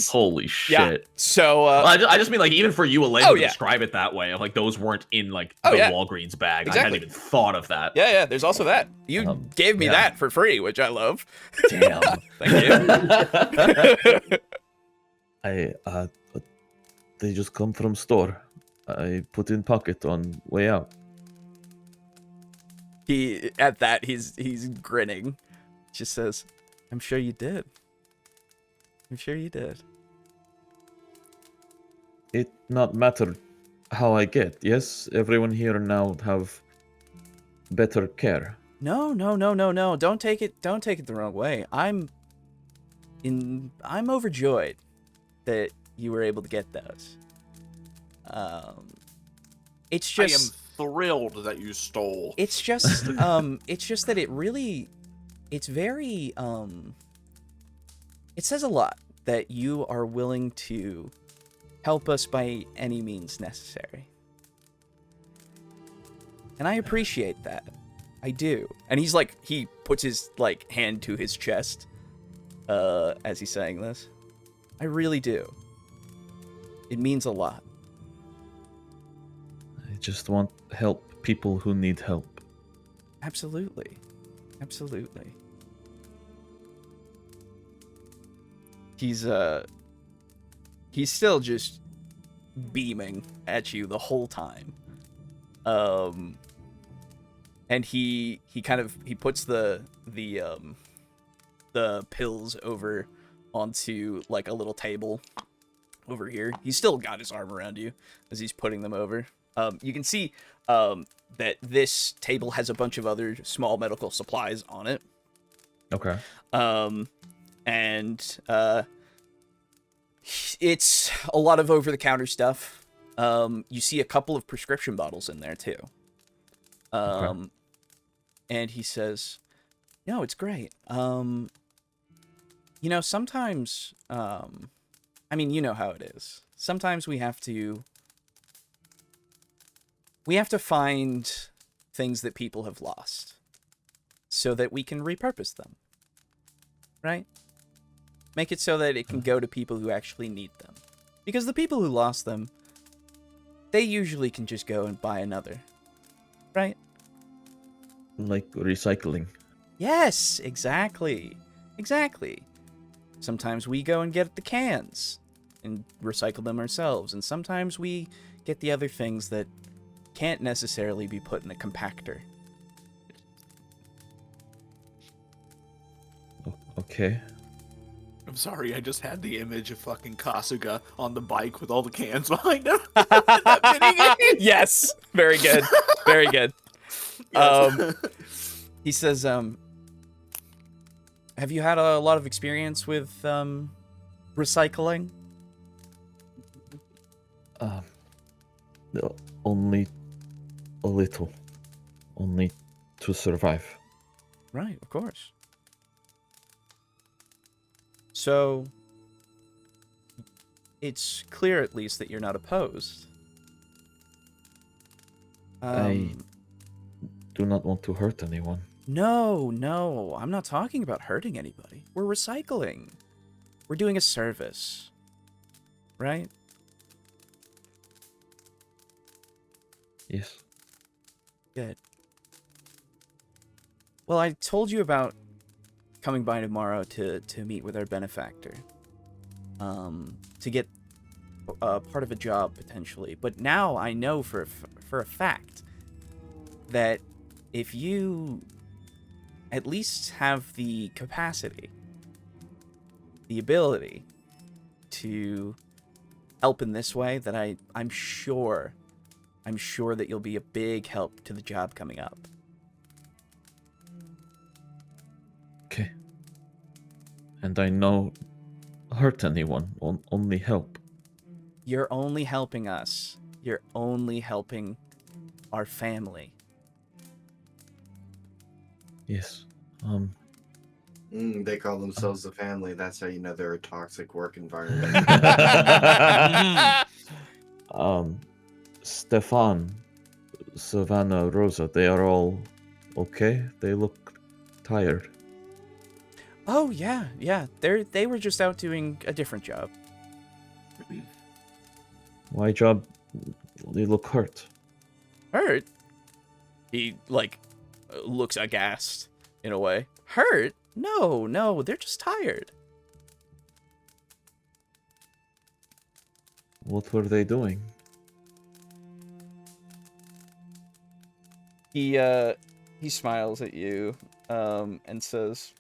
[SPEAKER 4] Holy shit.
[SPEAKER 5] Yeah. So
[SPEAKER 4] I just mean even for you, Alejo, to describe it that way, those weren't in the Walgreens bag.
[SPEAKER 5] Exactly.
[SPEAKER 4] I hadn't even thought of that.
[SPEAKER 5] Yeah, there's also that. You gave me that for free, which I love.
[SPEAKER 4] Damn.
[SPEAKER 5] Thank you.
[SPEAKER 4] They just come from store. I put in pocket on way out.
[SPEAKER 5] He's grinning. Just says, I'm sure you did.
[SPEAKER 4] It not matter how I get. Yes, everyone here now have better care.
[SPEAKER 5] No. Don't take it the wrong way. I'm overjoyed that you were able to get those. It's just
[SPEAKER 3] I am thrilled that you stole.
[SPEAKER 5] It's just that it's very it says a lot that you are willing to help us by any means necessary. And I appreciate that. I do. And he puts his hand to his chest as he's saying this. I really do. It means a lot.
[SPEAKER 4] I just want help people who need help.
[SPEAKER 5] Absolutely. He's still just beaming at you the whole time. And he puts the pills over onto like a little table over here. He's still got his arm around you as he's putting them over. You can see that this table has a bunch of other small medical supplies on it.
[SPEAKER 4] Okay.
[SPEAKER 5] And it's a lot of over-the-counter stuff. You see a couple of prescription bottles in there too.
[SPEAKER 4] Okay.
[SPEAKER 5] And he says, "No, it's great. Sometimes, you know how it is. Sometimes we have to find things that people have lost so that we can repurpose them, right? Make it so that it can go to people who actually need them. Because the people who lost them, they usually can just go and buy another, right?"
[SPEAKER 4] Like recycling.
[SPEAKER 5] Yes, exactly. Sometimes we go and get the cans and recycle them ourselves, and sometimes we get the other things that can't necessarily be put in a compactor.
[SPEAKER 4] Okay.
[SPEAKER 3] I'm sorry, I just had the image of fucking Kasuga on the bike with all the cans behind him.
[SPEAKER 5] Yes, very good. Very good.
[SPEAKER 3] Yes.
[SPEAKER 5] He says, have you had a lot of experience with recycling?
[SPEAKER 4] No, only a little. Only to survive.
[SPEAKER 5] Right, of course. So, it's clear at least that you're not opposed.
[SPEAKER 4] I do not want to hurt anyone.
[SPEAKER 5] No, I'm not talking about hurting anybody. We're recycling. We're doing a service. Right?
[SPEAKER 4] Yes.
[SPEAKER 5] Good. Well, I told you about coming by tomorrow to meet with our benefactor. To get part of a job, potentially. But now I know for a fact that if you at least have the capacity, the ability to help in this way, that I'm sure that you'll be a big help to the job coming up.
[SPEAKER 4] Okay. And I know hurt anyone, only help.
[SPEAKER 5] You're only helping us. You're only helping our family.
[SPEAKER 4] Yes.
[SPEAKER 2] They call themselves the family. That's how you know they're a toxic work environment.
[SPEAKER 4] Stefan, Savannah, Rosa, they are all okay? They look tired.
[SPEAKER 5] Oh yeah. They were just out doing a different job.
[SPEAKER 4] Why job? They look hurt.
[SPEAKER 5] Hurt? He looks aghast in a way. Hurt? No, they're just tired.
[SPEAKER 4] What were they doing?
[SPEAKER 5] He smiles at you and says,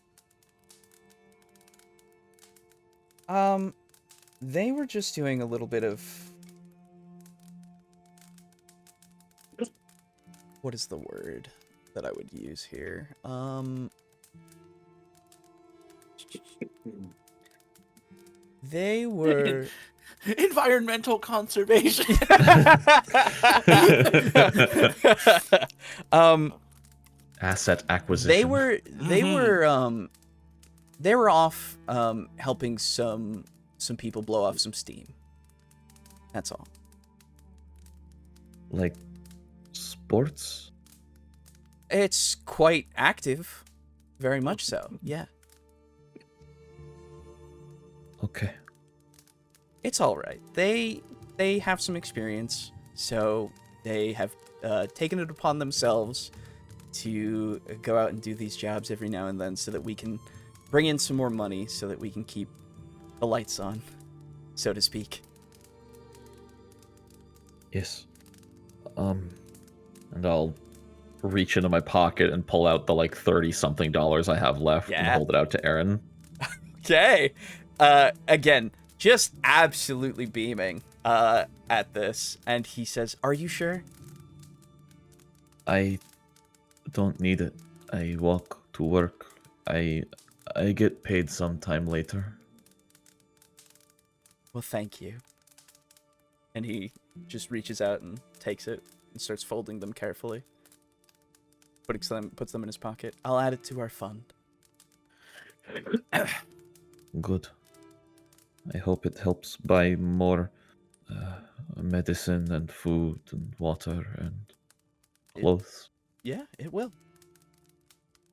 [SPEAKER 5] they were just doing a little bit of, what is the word that I would use here? They were
[SPEAKER 3] Environmental conservation.
[SPEAKER 4] Asset acquisition.
[SPEAKER 5] They were off helping some people blow off some steam. That's all.
[SPEAKER 4] Like sports?
[SPEAKER 5] It's quite active. Very much so. Yeah.
[SPEAKER 4] Okay.
[SPEAKER 5] It's all right. They have some experience, so they have taken it upon themselves to go out and do these jobs every now and then so that we can bring in some more money so that we can keep the lights on, so to speak.
[SPEAKER 4] Yes. And I'll reach into my pocket and pull out the like 30-something dollars I have left and hold it out to Aaron.
[SPEAKER 5] Okay. Again, just absolutely beaming at this. And he says, "Are you sure?"
[SPEAKER 4] I don't need it. I walk to work. I get paid sometime later.
[SPEAKER 5] Well, thank you. And he just reaches out and takes it and starts folding them carefully. Puts them in his pocket. I'll add it to our fund.
[SPEAKER 4] Good. I hope it helps buy more medicine and food and water and clothes.
[SPEAKER 5] Yeah, it will.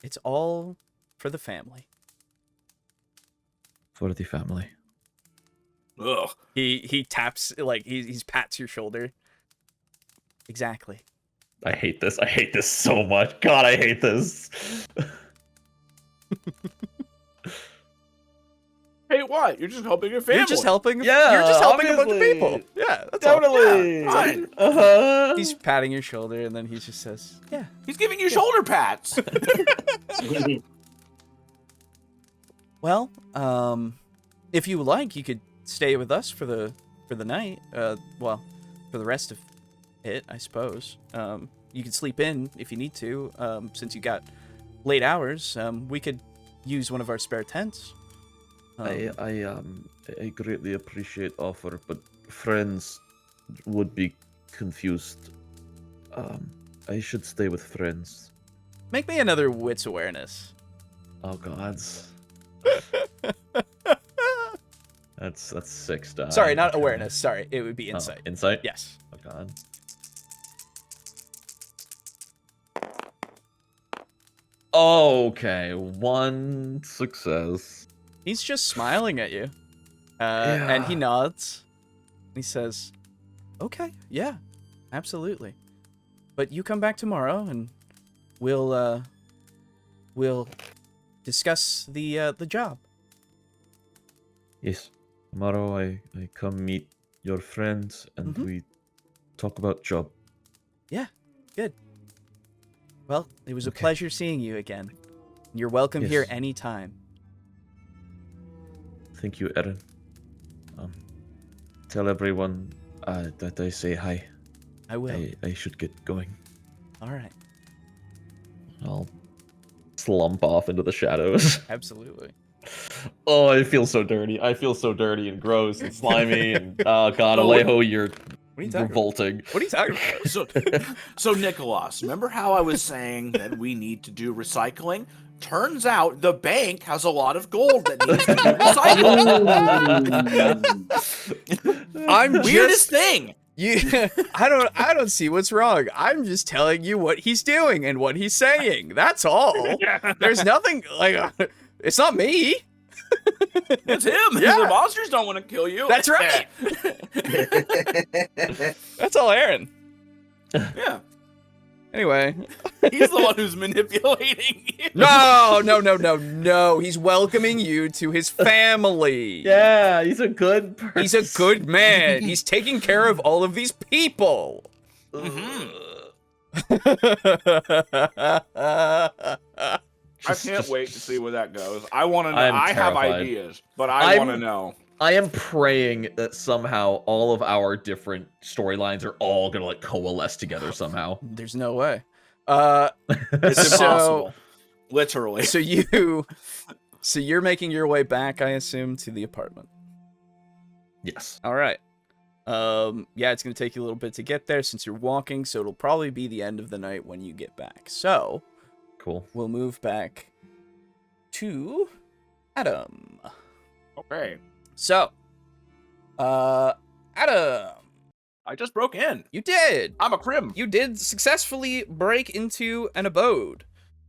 [SPEAKER 5] It's all for the family.
[SPEAKER 4] For the family.
[SPEAKER 3] Ugh.
[SPEAKER 5] He taps, like, he pats your shoulder. Exactly.
[SPEAKER 7] I hate this. I hate this so much. God, I hate this.
[SPEAKER 3] Hey, what? You're just helping your family.
[SPEAKER 5] You're just helping.
[SPEAKER 7] Yeah,
[SPEAKER 5] You're just helping a bunch of
[SPEAKER 7] obviously.
[SPEAKER 5] people. Yeah, that's all.
[SPEAKER 7] Totally.
[SPEAKER 3] Yeah, fine.
[SPEAKER 7] Uh-huh.
[SPEAKER 5] He's patting your shoulder, and then he just says, "Yeah."
[SPEAKER 3] He's giving you shoulder pats.
[SPEAKER 5] Well, if you like, you could stay with us for the night. Well, for the rest of it, I suppose. You could sleep in if you need to. Since you got late hours, we could use one of our spare tents.
[SPEAKER 4] I greatly appreciate offer, but friends would be confused. I should stay with friends.
[SPEAKER 5] Make me another wits awareness.
[SPEAKER 4] Oh gods. That's 6 dice.
[SPEAKER 5] Sorry, not awareness. Sorry, it would be
[SPEAKER 4] Oh,
[SPEAKER 5] insight.
[SPEAKER 4] insight?
[SPEAKER 5] Yes.
[SPEAKER 4] Oh god. Okay, 1 success.
[SPEAKER 5] He's just smiling at you. And he
[SPEAKER 4] Yeah.
[SPEAKER 5] nods. He says, "Okay, yeah, absolutely. But you come back tomorrow and we'll discuss the job."
[SPEAKER 4] Yes. Tomorrow I come meet your friends and we talk about job.
[SPEAKER 5] Yeah, good. Well, it was a
[SPEAKER 4] Okay.
[SPEAKER 5] pleasure seeing you again. You're welcome here
[SPEAKER 4] Yes.
[SPEAKER 5] anytime.
[SPEAKER 4] Thank you, Aaron. Tell everyone that I say hi.
[SPEAKER 5] I will.
[SPEAKER 4] I should get going.
[SPEAKER 5] All right.
[SPEAKER 4] I'll slump off into the shadows.
[SPEAKER 5] Absolutely.
[SPEAKER 7] Oh, I feel so dirty. I feel so dirty and gross and slimy and oh god, Alejo, you're
[SPEAKER 5] What are you talking about?
[SPEAKER 7] revolting.
[SPEAKER 5] What are you talking about?
[SPEAKER 3] So Nikolas, remember how I was saying that we need to do recycling? Turns out the bank has a lot of gold that needs to be recycled.
[SPEAKER 5] I'm
[SPEAKER 3] Weirdest thing.
[SPEAKER 5] You, I don't see what's wrong. I'm just telling you what he's doing and what he's saying. That's all. There's nothing like it's not me.
[SPEAKER 3] It's him.
[SPEAKER 5] Yeah.
[SPEAKER 3] The monsters don't want to kill you.
[SPEAKER 5] That's right. That's all Aaron.
[SPEAKER 3] Yeah.
[SPEAKER 5] Anyway,
[SPEAKER 3] He's the one who's manipulating you.
[SPEAKER 5] no. He's welcoming you to his family.
[SPEAKER 7] Yeah, he's a good person.
[SPEAKER 5] He's a good man. He's taking care of all of these people.
[SPEAKER 3] I can't wait to see where that goes. I want to know.
[SPEAKER 4] I'm
[SPEAKER 3] I have
[SPEAKER 4] terrified.
[SPEAKER 3] ideas, but I want to know.
[SPEAKER 7] I am praying that somehow all of our different storylines are all gonna like coalesce together somehow.
[SPEAKER 5] There's no way.
[SPEAKER 3] It's impossible. Literally.
[SPEAKER 5] So you're making your way back, I assume, to the apartment.
[SPEAKER 7] Yes.
[SPEAKER 5] All right. Yeah, it's gonna take you a little bit to get there since you're walking, so it'll probably be the end of the night when you get back. So
[SPEAKER 4] Cool.
[SPEAKER 5] we'll move back to Adam.
[SPEAKER 3] Okay.
[SPEAKER 5] So, Adam,
[SPEAKER 3] I just broke in.
[SPEAKER 5] you did.
[SPEAKER 3] I'm a crim.
[SPEAKER 5] You did successfully break into an abode.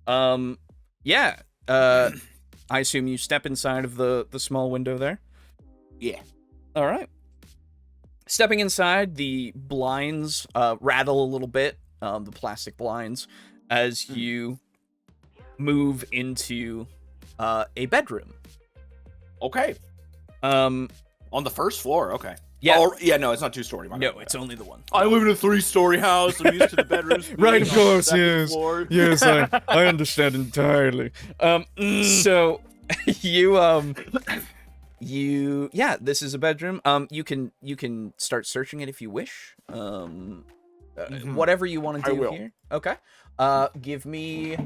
[SPEAKER 5] Yeah. I assume you step inside of the small window there.
[SPEAKER 3] Yeah.
[SPEAKER 5] All right. Stepping inside, the blinds rattle a little bit, the plastic blinds, as you move into a bedroom.
[SPEAKER 3] Okay. On the first floor. Okay.
[SPEAKER 5] Yeah.
[SPEAKER 3] Oh, yeah, no, it's not 2-story.
[SPEAKER 5] No, it's only the one.
[SPEAKER 3] I live in a 3-story house. I'm used to the bedrooms.
[SPEAKER 5] Right,
[SPEAKER 3] being
[SPEAKER 5] of
[SPEAKER 3] on the
[SPEAKER 5] course,
[SPEAKER 3] second
[SPEAKER 5] yes.
[SPEAKER 3] floor.
[SPEAKER 5] Yes, I understand entirely. So you yeah, this is a bedroom. You can start searching it if you wish. Whatever you want to
[SPEAKER 3] I
[SPEAKER 5] do
[SPEAKER 3] will.
[SPEAKER 5] here. Okay. Give me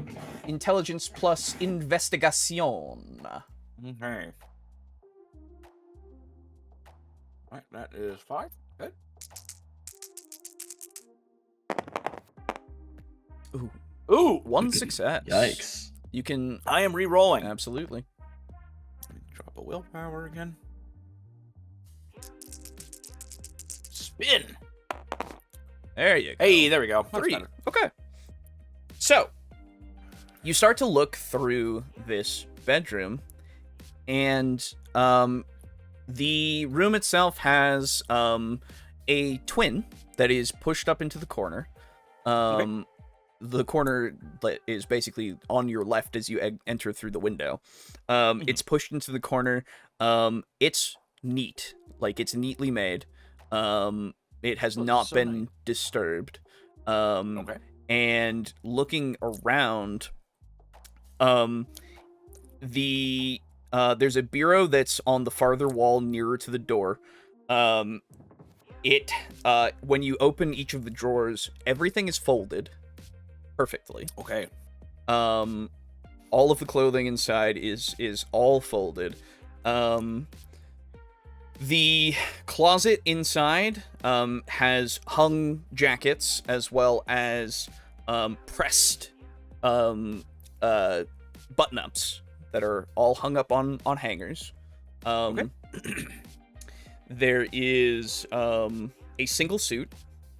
[SPEAKER 5] intelligence plus investigation.
[SPEAKER 3] Okay. Alright, that is 5. Good. Ooh!
[SPEAKER 5] One success.
[SPEAKER 7] Yikes.
[SPEAKER 5] You can
[SPEAKER 3] I am re-rolling.
[SPEAKER 5] absolutely.
[SPEAKER 3] Drop a willpower again. Spin!
[SPEAKER 5] There you go.
[SPEAKER 3] Hey, there we go. That's
[SPEAKER 5] 3.
[SPEAKER 3] better.
[SPEAKER 5] Okay. So, you start to look through this bedroom, and the room itself has a twin that is pushed up into the corner. The corner that is basically on your left as you enter through the window. It's pushed into the corner. It's neat. Like, it's neatly made. It has not
[SPEAKER 3] so
[SPEAKER 5] been
[SPEAKER 3] nice.
[SPEAKER 5] disturbed.
[SPEAKER 3] Okay.
[SPEAKER 5] And looking around, there's a bureau that's on the farther wall nearer to the door. When you open each of the drawers, everything is folded perfectly.
[SPEAKER 3] Okay.
[SPEAKER 5] All of the clothing inside is all folded. The closet inside has hung jackets as well as pressed button-ups that are all hung up on hangers.
[SPEAKER 3] Okay.
[SPEAKER 5] There is a single suit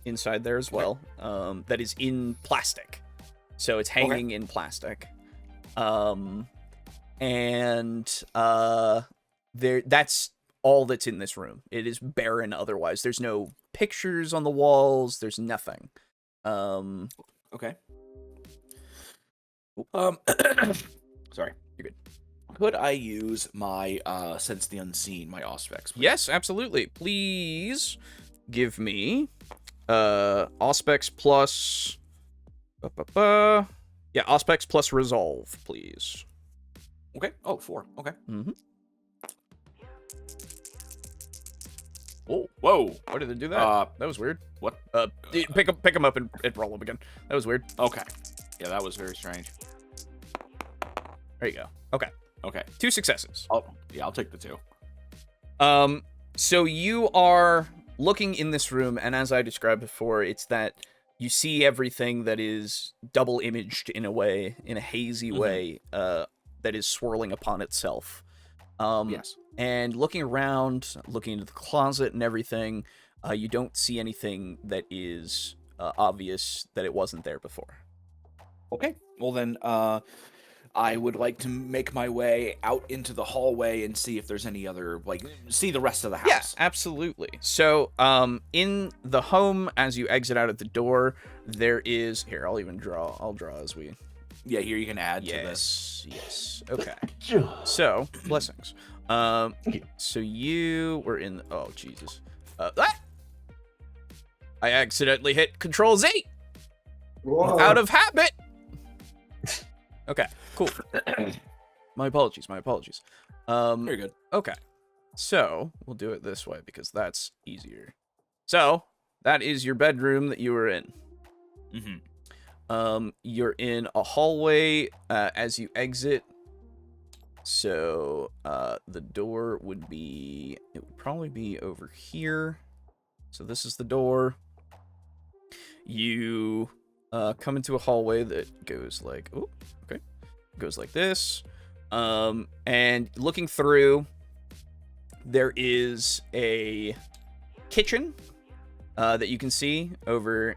[SPEAKER 5] inside there as well, that is in plastic. So it's hanging in plastic. That's all that's in this room. It is barren otherwise. There's no pictures on the walls. There's nothing.
[SPEAKER 3] Okay. Sorry.
[SPEAKER 5] You're good.
[SPEAKER 3] Could I use my Sense the Unseen, my Auspex? please?
[SPEAKER 5] Yes, absolutely. Please give me Auspex plus Auspex plus Resolve, please.
[SPEAKER 3] Okay. Oh, 4. Okay.
[SPEAKER 5] Mm-hmm.
[SPEAKER 3] Oh, whoa.
[SPEAKER 5] Why did they do that? That was weird.
[SPEAKER 3] What?
[SPEAKER 5] Pick them up and roll them again. That was weird.
[SPEAKER 3] Okay. Yeah, that was very strange.
[SPEAKER 5] There you go. Okay.
[SPEAKER 3] Okay.
[SPEAKER 5] 2 successes.
[SPEAKER 3] I'll take the 2.
[SPEAKER 5] So you are looking in this room, and as I described before, it's that you see everything that is double imaged in a way, in a hazy way, that is swirling upon itself.
[SPEAKER 3] Yes.
[SPEAKER 5] And looking around, looking into the closet and everything, you don't see anything that is obvious that it wasn't there before.
[SPEAKER 3] Okay. Well, then, I would like to make my way out into the hallway and see if there's any other, see the rest of the house.
[SPEAKER 5] Yeah, absolutely. So, in the home, as you exit out at the door, there is... Here, I'll draw as we...
[SPEAKER 3] Yeah, here you can add to this.
[SPEAKER 5] Yes. Okay. So, blessings. So you were in... Oh, Jesus. I accidentally hit Control Z!
[SPEAKER 2] Whoa.
[SPEAKER 5] Out of habit! Okay, cool. My apologies.
[SPEAKER 3] Very good.
[SPEAKER 5] Okay. So, we'll do it this way because that's easier. So, that is your bedroom that you were in. You're in a hallway as you exit. So, the door would probably be over here. So this is the door. You come into a hallway that goes like, goes like this. And looking through, there is a kitchen that you can see over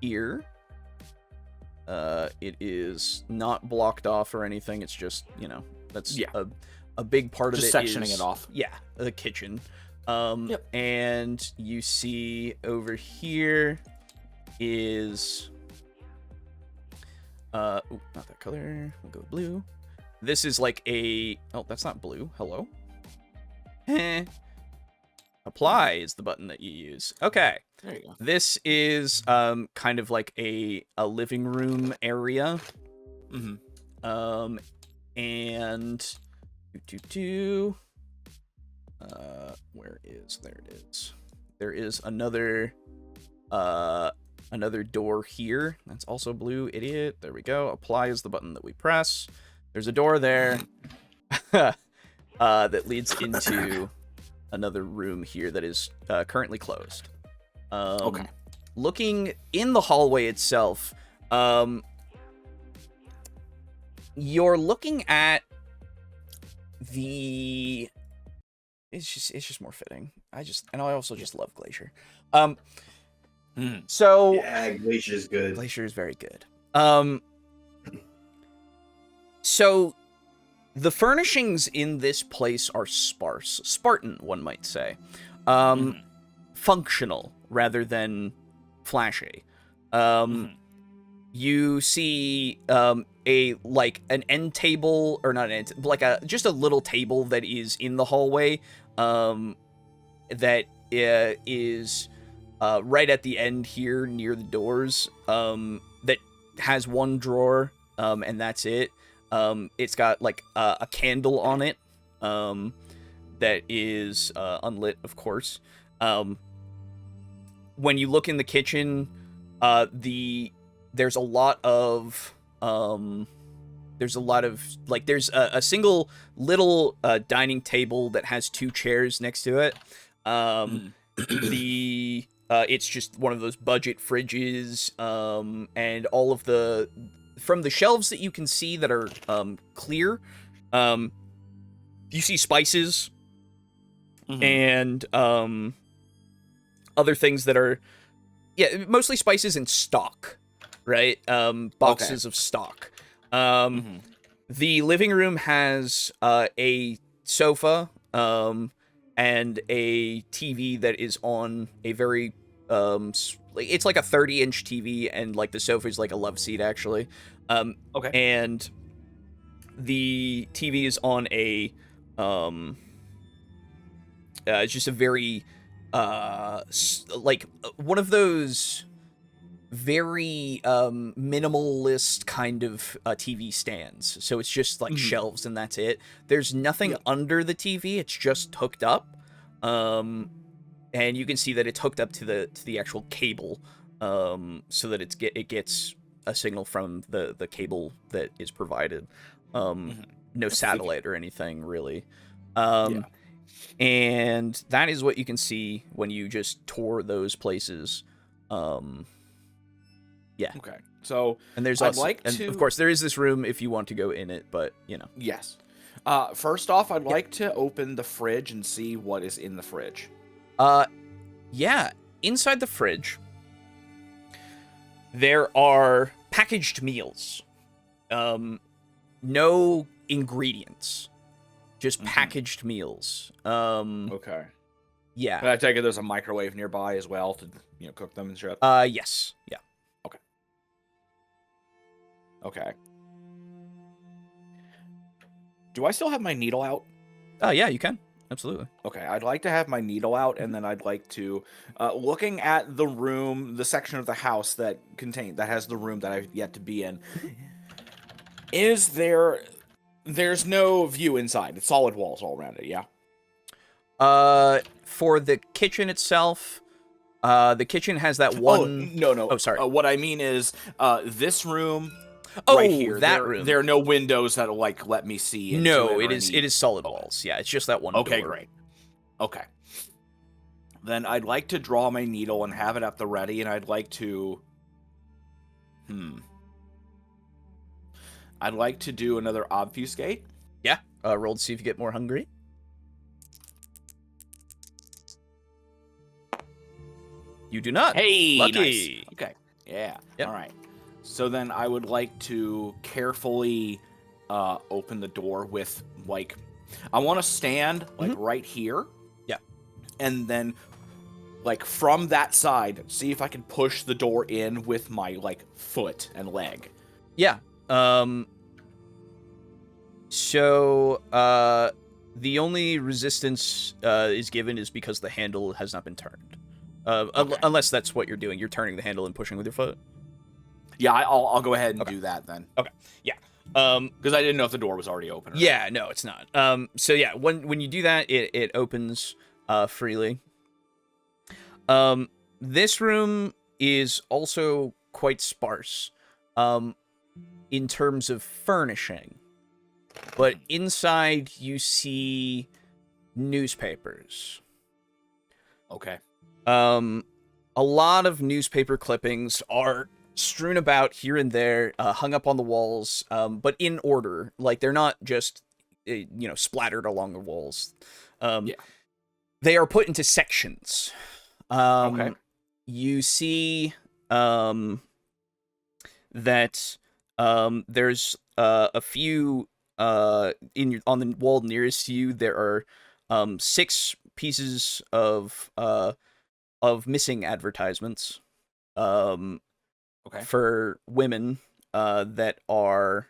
[SPEAKER 5] here. It is not blocked off or anything. It's just, that's a big part of it.
[SPEAKER 3] Just sectioning it off.
[SPEAKER 5] Yeah, the kitchen.
[SPEAKER 3] Yep.
[SPEAKER 5] And you see over here is not that color. We'll go blue. This is like a... Oh, that's not blue. Hello? Apply is the button that you use. Okay.
[SPEAKER 3] There you go.
[SPEAKER 5] This is kind of like a living room area.
[SPEAKER 3] Mm-hmm.
[SPEAKER 5] And where is there it is. There is another door here. That's also blue, idiot. There we go. Apply is the button that we press. There's a door there that leads into another room here that is currently closed.
[SPEAKER 3] Okay.
[SPEAKER 5] Looking in the hallway itself, you're looking at the. It's just more fitting. I also just love Glacier. So
[SPEAKER 2] Yeah, Glacier's good.
[SPEAKER 5] Glacier is very good. So the furnishings in this place are sparse, Spartan, one might say, functional rather than flashy. You see an end table, or not an end, like just a little table that is in the hallway, that is right at the end here near the doors, that has one drawer, and that's it. It's got like a candle on it, that is unlit, of course. When you look in the kitchen, there's a lot of there's a single little dining table that has two chairs next to it. It's just one of those budget fridges, and all of from the shelves that you can see that are clear, you see spices and other things that are, mostly spices and stock, right? Boxes of stock. The living room has a sofa and a TV that is on a very it's like a 30-inch TV, and like the sofa is like a love seat actually. And the TV is on a it's just a very like one of those very minimalist kind of TV stands. So it's just like shelves and that's it. There's nothing under the TV. It's just hooked up. And you can see that it's hooked up to the actual cable, so that it gets a signal from the cable that is provided. No satellite or anything really. And that is what you can see when you just tour those places.
[SPEAKER 3] Okay. So,
[SPEAKER 5] and there's
[SPEAKER 3] of
[SPEAKER 5] course there is this room if you want to go in it, but
[SPEAKER 3] Yes. First off, I'd like to open the fridge and see what is in the fridge.
[SPEAKER 5] Inside the fridge, there are packaged meals. No ingredients, just packaged meals.
[SPEAKER 3] Okay.
[SPEAKER 5] Yeah.
[SPEAKER 3] Can I take it there's a microwave nearby as well to cook them and shit?
[SPEAKER 5] Yes. Yeah.
[SPEAKER 3] Okay. Do I still have my needle out?
[SPEAKER 5] Yeah, you can. Absolutely.
[SPEAKER 3] Okay, I'd like to have my needle out, and then I'd like to, looking at the room, the section of the house that has the room that I've yet to be in. There's no view inside. It's solid walls all around it, yeah?
[SPEAKER 5] For the kitchen itself, the kitchen has that one.
[SPEAKER 3] No.
[SPEAKER 5] Oh, sorry.
[SPEAKER 3] What I mean is, this room.
[SPEAKER 5] Oh,
[SPEAKER 3] right here.
[SPEAKER 5] that room.
[SPEAKER 3] There are no windows that'll let me see into
[SPEAKER 5] No,
[SPEAKER 3] it
[SPEAKER 5] is solid walls. Yeah, it's just that one
[SPEAKER 3] Okay,
[SPEAKER 5] door.
[SPEAKER 3] Great. Okay. Then I'd like to draw my needle and have it at the ready, and I'd like to I'd like to do another obfuscate.
[SPEAKER 5] Yeah. Roll to see if you get more hungry. You do not.
[SPEAKER 3] Hey,
[SPEAKER 5] lucky.
[SPEAKER 3] Nice. Okay. Yeah.
[SPEAKER 5] Yep.
[SPEAKER 3] All right. So then I would like to carefully open the door with, I want to stand, right here.
[SPEAKER 5] Yeah.
[SPEAKER 3] And then, from that side, see if I can push the door in with my, foot and leg.
[SPEAKER 5] Yeah. So, The only resistance is given is because the handle has not been turned.
[SPEAKER 3] Okay.
[SPEAKER 5] Unless that's what you're doing. You're turning the handle and pushing with your foot.
[SPEAKER 3] Yeah, I'll go ahead and
[SPEAKER 5] Okay.
[SPEAKER 3] do that then.
[SPEAKER 5] Okay. Yeah.
[SPEAKER 3] Because I didn't know if the door was already open. Or
[SPEAKER 5] Yeah, no, it's not. So yeah, when you do that, it opens freely. This room is also quite sparse, in terms of furnishing. But inside you see newspapers.
[SPEAKER 3] Okay.
[SPEAKER 5] A lot of newspaper clippings are strewn about here and there, hung up on the walls, but in order. Like, they're not just, splattered along the walls.
[SPEAKER 3] Yeah.
[SPEAKER 5] They are put into sections.
[SPEAKER 3] Okay.
[SPEAKER 5] You see that there's a few on the wall nearest you. There are 6 pieces of missing advertisements.
[SPEAKER 3] Okay.
[SPEAKER 5] For women that are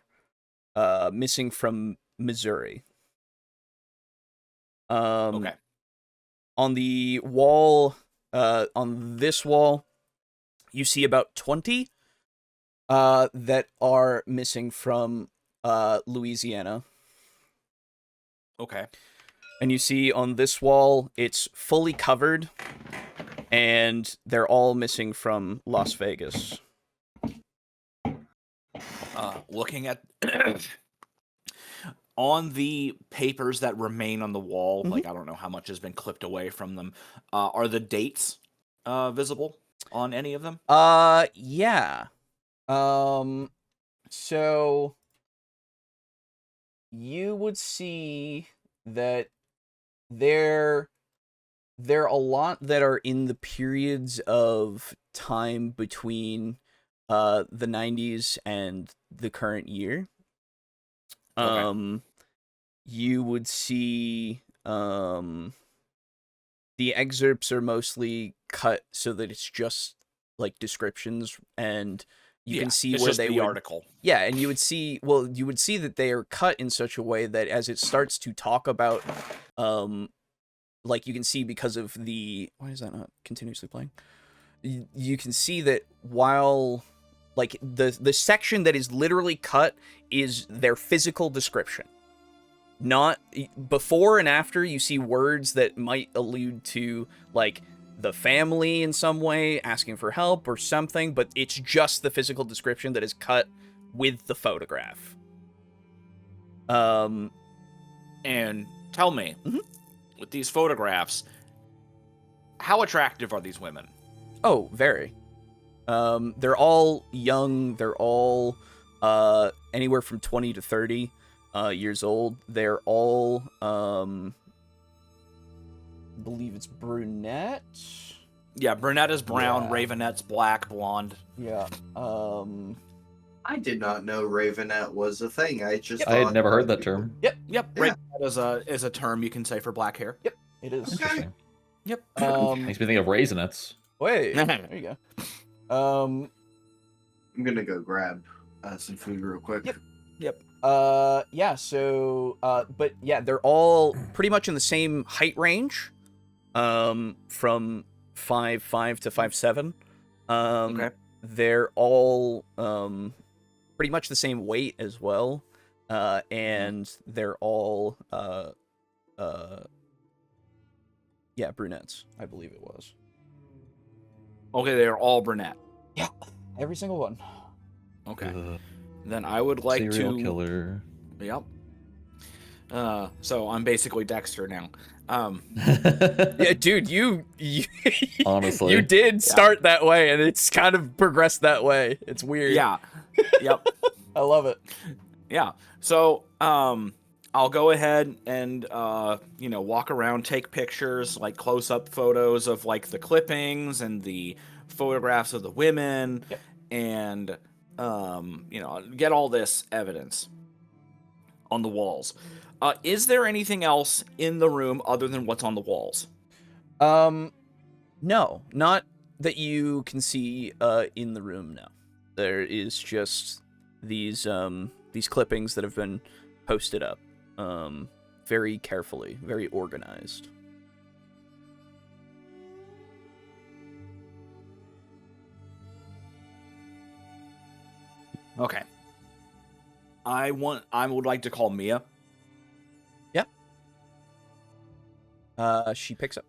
[SPEAKER 5] missing from Missouri.
[SPEAKER 3] Okay.
[SPEAKER 5] On the wall, on this wall, you see about 20 that are missing from Louisiana.
[SPEAKER 3] Okay.
[SPEAKER 5] And you see on this wall, it's fully covered, and they're all missing from Las Vegas.
[SPEAKER 3] Looking at on the papers that remain on the wall,
[SPEAKER 5] Mhm.
[SPEAKER 3] like I don't know how much has been clipped away from them. Are the dates visible on any of them?
[SPEAKER 5] Yeah. So you would see that there are a lot that are in the periods of time between the 90s and the current year.
[SPEAKER 3] Okay.
[SPEAKER 5] You would see the excerpts are mostly cut so that it's just like descriptions, and you can see
[SPEAKER 3] it's
[SPEAKER 5] where
[SPEAKER 3] just
[SPEAKER 5] they
[SPEAKER 3] the
[SPEAKER 5] would
[SPEAKER 3] article.
[SPEAKER 5] Yeah, and you would see that they are cut in such a way that as it starts to talk about, like you can see because of the, why is that not continuously playing? You can see that while, like, the section that is literally cut is their physical description. Not before and after you see words that might allude to, like, the family in some way asking for help or something, but it's just the physical description that is cut with the photograph.
[SPEAKER 3] And tell me,
[SPEAKER 5] Mhm.
[SPEAKER 3] with these photographs, how attractive are these women?
[SPEAKER 5] Oh, very. They're all young. They're all anywhere from 20 to 30 years old. They're all, I believe it's brunette.
[SPEAKER 3] Yeah, brunette is brown,
[SPEAKER 5] Yeah.
[SPEAKER 3] ravenette's black, blonde.
[SPEAKER 5] Yeah.
[SPEAKER 2] I did not know Ravenette was a thing. I just
[SPEAKER 4] I had
[SPEAKER 2] thought
[SPEAKER 4] never heard that term.
[SPEAKER 3] Yep,
[SPEAKER 2] Yeah.
[SPEAKER 3] ravenette is a term you can say for black hair.
[SPEAKER 5] It is.
[SPEAKER 2] Okay.
[SPEAKER 4] Interesting.
[SPEAKER 3] Yep.
[SPEAKER 4] Makes me think of raisinets.
[SPEAKER 5] Wait. There you go.
[SPEAKER 2] I'm gonna go grab some food real quick.
[SPEAKER 3] Yep.
[SPEAKER 5] Yeah, so, but yeah, they're all pretty much in the same height range, from 5'5" to 5'7".
[SPEAKER 3] Okay.
[SPEAKER 5] They're all, pretty much the same weight as well, and they're all, yeah, brunettes, I believe it was.
[SPEAKER 3] Okay, they're all brunette.
[SPEAKER 5] Yeah, every single one.
[SPEAKER 3] Okay.
[SPEAKER 4] Ugh.
[SPEAKER 3] Then I would like
[SPEAKER 4] Serial
[SPEAKER 3] to.
[SPEAKER 4] killer.
[SPEAKER 3] Yep. So I'm basically Dexter now.
[SPEAKER 5] Yeah, dude, you
[SPEAKER 4] Honestly.
[SPEAKER 5] you did start that way, and it's kind of progressed that way. It's weird.
[SPEAKER 3] Yeah. Yep.
[SPEAKER 5] I love it.
[SPEAKER 3] Yeah. So, I'll go ahead and, walk around, take pictures, like close-up photos of like the clippings and the photographs of the women,
[SPEAKER 5] Yep.
[SPEAKER 3] and, get all this evidence on the walls. Is there anything else in the room other than what's on the walls?
[SPEAKER 5] No, not that you can see in the room. No, there is just these clippings that have been posted up. very carefully, very organized.
[SPEAKER 3] Okay. I would like to call Mia.
[SPEAKER 5] She picks up.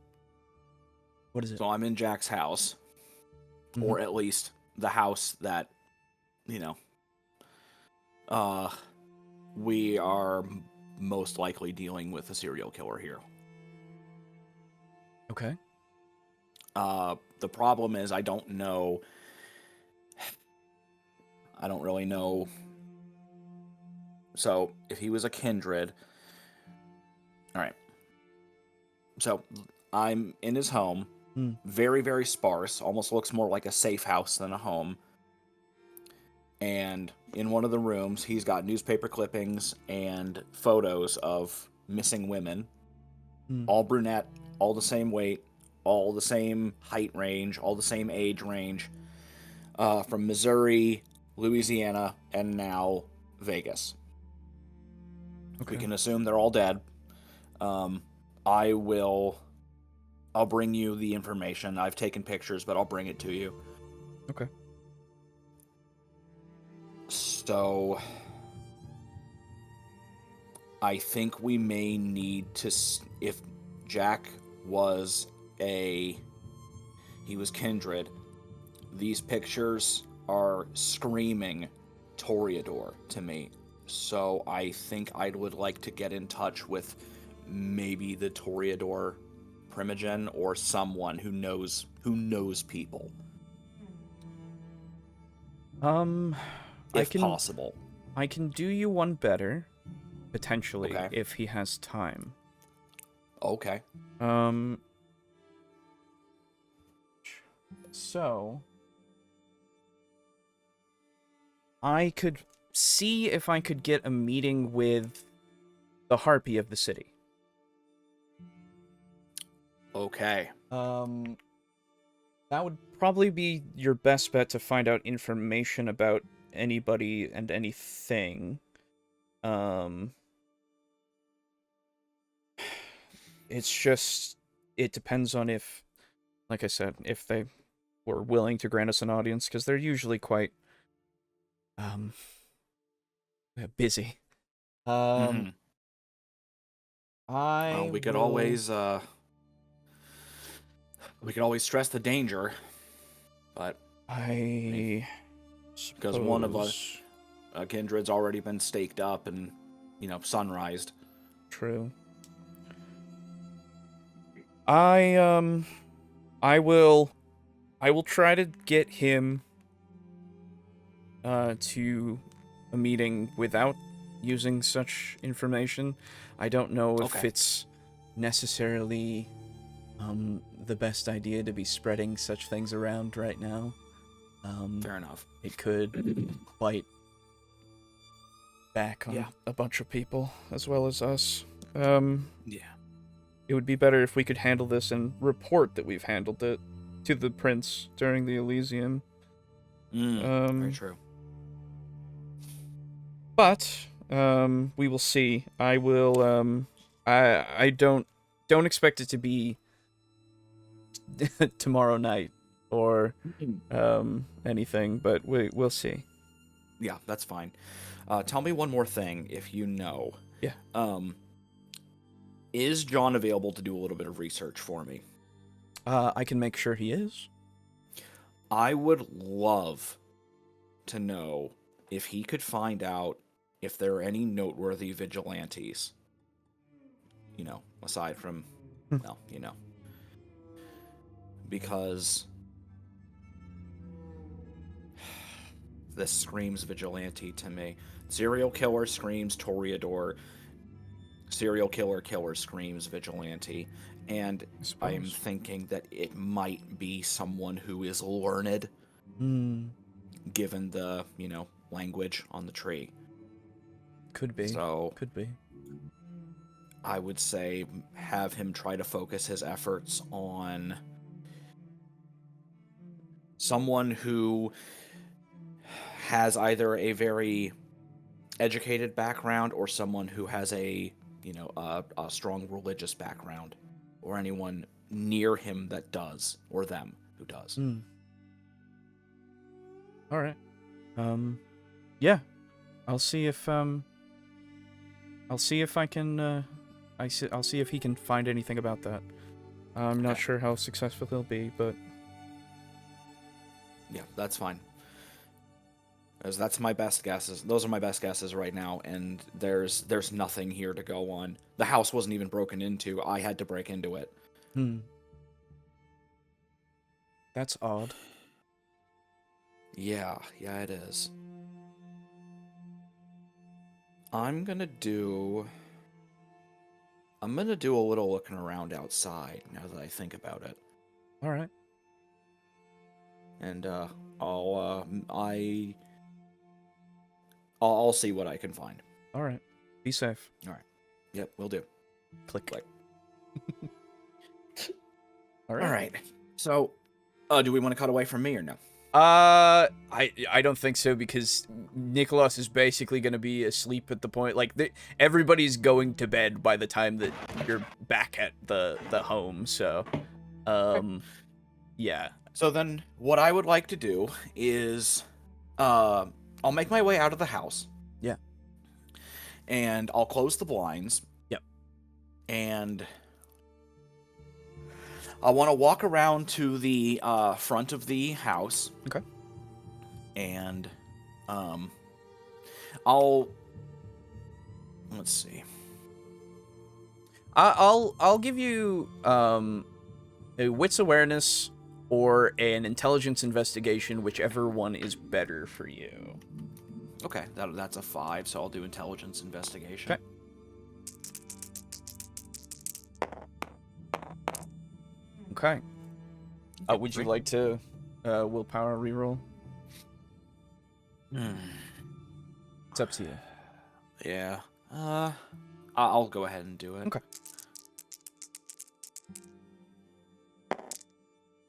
[SPEAKER 5] What is it?
[SPEAKER 3] So I'm in Jack's house,
[SPEAKER 5] Mhm.
[SPEAKER 3] or at least the house that, we are most likely dealing with a serial killer here.
[SPEAKER 5] Okay.
[SPEAKER 3] The problem is I don't really know. So if he was a kindred, all right. So I'm in his home, very, very sparse, almost looks more like a safe house than a home. And in one of the rooms, he's got newspaper clippings and photos of missing women, all brunette, all the same weight, all the same height range, all the same age range, from Missouri, Louisiana, and now Vegas.
[SPEAKER 5] Okay.
[SPEAKER 3] We can assume they're all dead. I'll bring you the information. I've taken pictures, but I'll bring it to you.
[SPEAKER 5] Okay.
[SPEAKER 3] So I think we may need to, if Jack was he was kindred, these pictures are screaming Toreador to me. So I think I would like to get in touch with maybe the Toreador Primogen or someone who knows people. If possible.
[SPEAKER 5] I can do you one better, potentially,
[SPEAKER 3] Okay.
[SPEAKER 5] if he has time.
[SPEAKER 3] Okay.
[SPEAKER 5] So I could see if I could get a meeting with the Harpy of the city.
[SPEAKER 3] Okay.
[SPEAKER 5] That would probably be your best bet to find out information about anybody and anything. It's just, it depends on if, like I said, if they were willing to grant us an audience, because they're usually quite, busy.
[SPEAKER 3] Mhm. We could always stress the danger, but because one of us kindred's already been staked up and sunrised.
[SPEAKER 5] True. I will try to get him to a meeting without using such information. I don't know if it's necessarily the best idea to be spreading such things around right now.
[SPEAKER 3] Fair enough.
[SPEAKER 5] It could bite back on
[SPEAKER 3] Yeah.
[SPEAKER 5] a bunch of people as well as us.
[SPEAKER 3] Yeah.
[SPEAKER 5] It would be better if we could handle this and report that we've handled it to the prince during the Elysium.
[SPEAKER 3] Very true.
[SPEAKER 5] But we will see. I will I don't expect it to be tomorrow night or anything, but we'll see.
[SPEAKER 3] Yeah, that's fine. Tell me one more thing, if you know.
[SPEAKER 5] Yeah.
[SPEAKER 3] Is John available to do a little bit of research for me?
[SPEAKER 5] I can make sure he is.
[SPEAKER 3] I would love to know if he could find out if there are any noteworthy vigilantes. Aside from, because this screams vigilante to me. Serial killer screams Toreador. Serial killer screams vigilante. And I'm thinking that it might be someone who is learned, given the, language on the tree.
[SPEAKER 5] Could be.
[SPEAKER 3] So,
[SPEAKER 5] could be.
[SPEAKER 3] I would say have him try to focus his efforts on someone who has either a very educated background or someone who has a, a strong religious background, or anyone near him that does, or them who does.
[SPEAKER 5] All right. Yeah. I'll see if I can I'll see if he can find anything about that. I'm not sure how successful he'll be, but
[SPEAKER 3] Yeah, that's fine. As that's my best guesses. Those are my best guesses right now, and there's nothing here to go on. The house wasn't even broken into. I had to break into it.
[SPEAKER 5] That's odd.
[SPEAKER 3] Yeah, it is. I'm gonna do a little looking around outside now that I think about it.
[SPEAKER 5] All right.
[SPEAKER 3] And I'll see what I can find.
[SPEAKER 5] All right. Be safe.
[SPEAKER 3] All right. Yep, will do.
[SPEAKER 5] Click.
[SPEAKER 3] All right. So, do we want to cut away from me or no?
[SPEAKER 5] I don't think so, because Nikolas is basically going to be asleep at the point, like, everybody's going to bed by the time that you're back at the home, so, yeah.
[SPEAKER 3] So then, what I would like to do is, I'll make my way out of the house.
[SPEAKER 5] Yeah.
[SPEAKER 3] And I'll close the blinds.
[SPEAKER 5] Yep.
[SPEAKER 3] And I want to walk around to the front of the house.
[SPEAKER 5] Okay.
[SPEAKER 3] And let's see.
[SPEAKER 5] I'll give you a wits awareness or an intelligence investigation, whichever one is better for you.
[SPEAKER 3] Okay, that's a 5, so I'll do intelligence investigation.
[SPEAKER 5] Okay. Okay. Would you like to willpower reroll? It's up to you.
[SPEAKER 3] Yeah. I'll go ahead and do it.
[SPEAKER 5] Okay.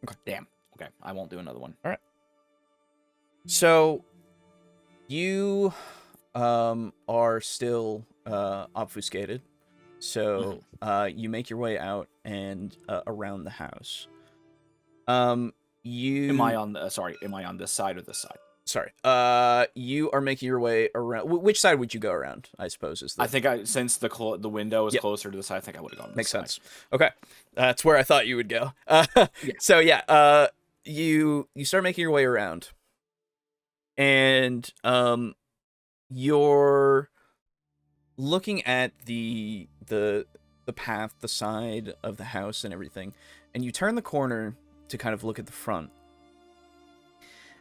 [SPEAKER 3] Okay. Damn. Okay, I won't do another one.
[SPEAKER 5] All right. So, you are still obfuscated. So, you make your way out and around the house.
[SPEAKER 3] Am I on this side or this side?
[SPEAKER 5] Sorry. You are making your way around. Which side would you go around? I suppose is the...
[SPEAKER 3] I think since the window is closer to the side, I think I would have gone.
[SPEAKER 5] Makes
[SPEAKER 3] this
[SPEAKER 5] sense.
[SPEAKER 3] side.
[SPEAKER 5] Okay, that's where I thought you would go. So yeah, you start making your way around, and you're looking at the path, the side of the house, and everything, and you turn the corner to kind of look at the front,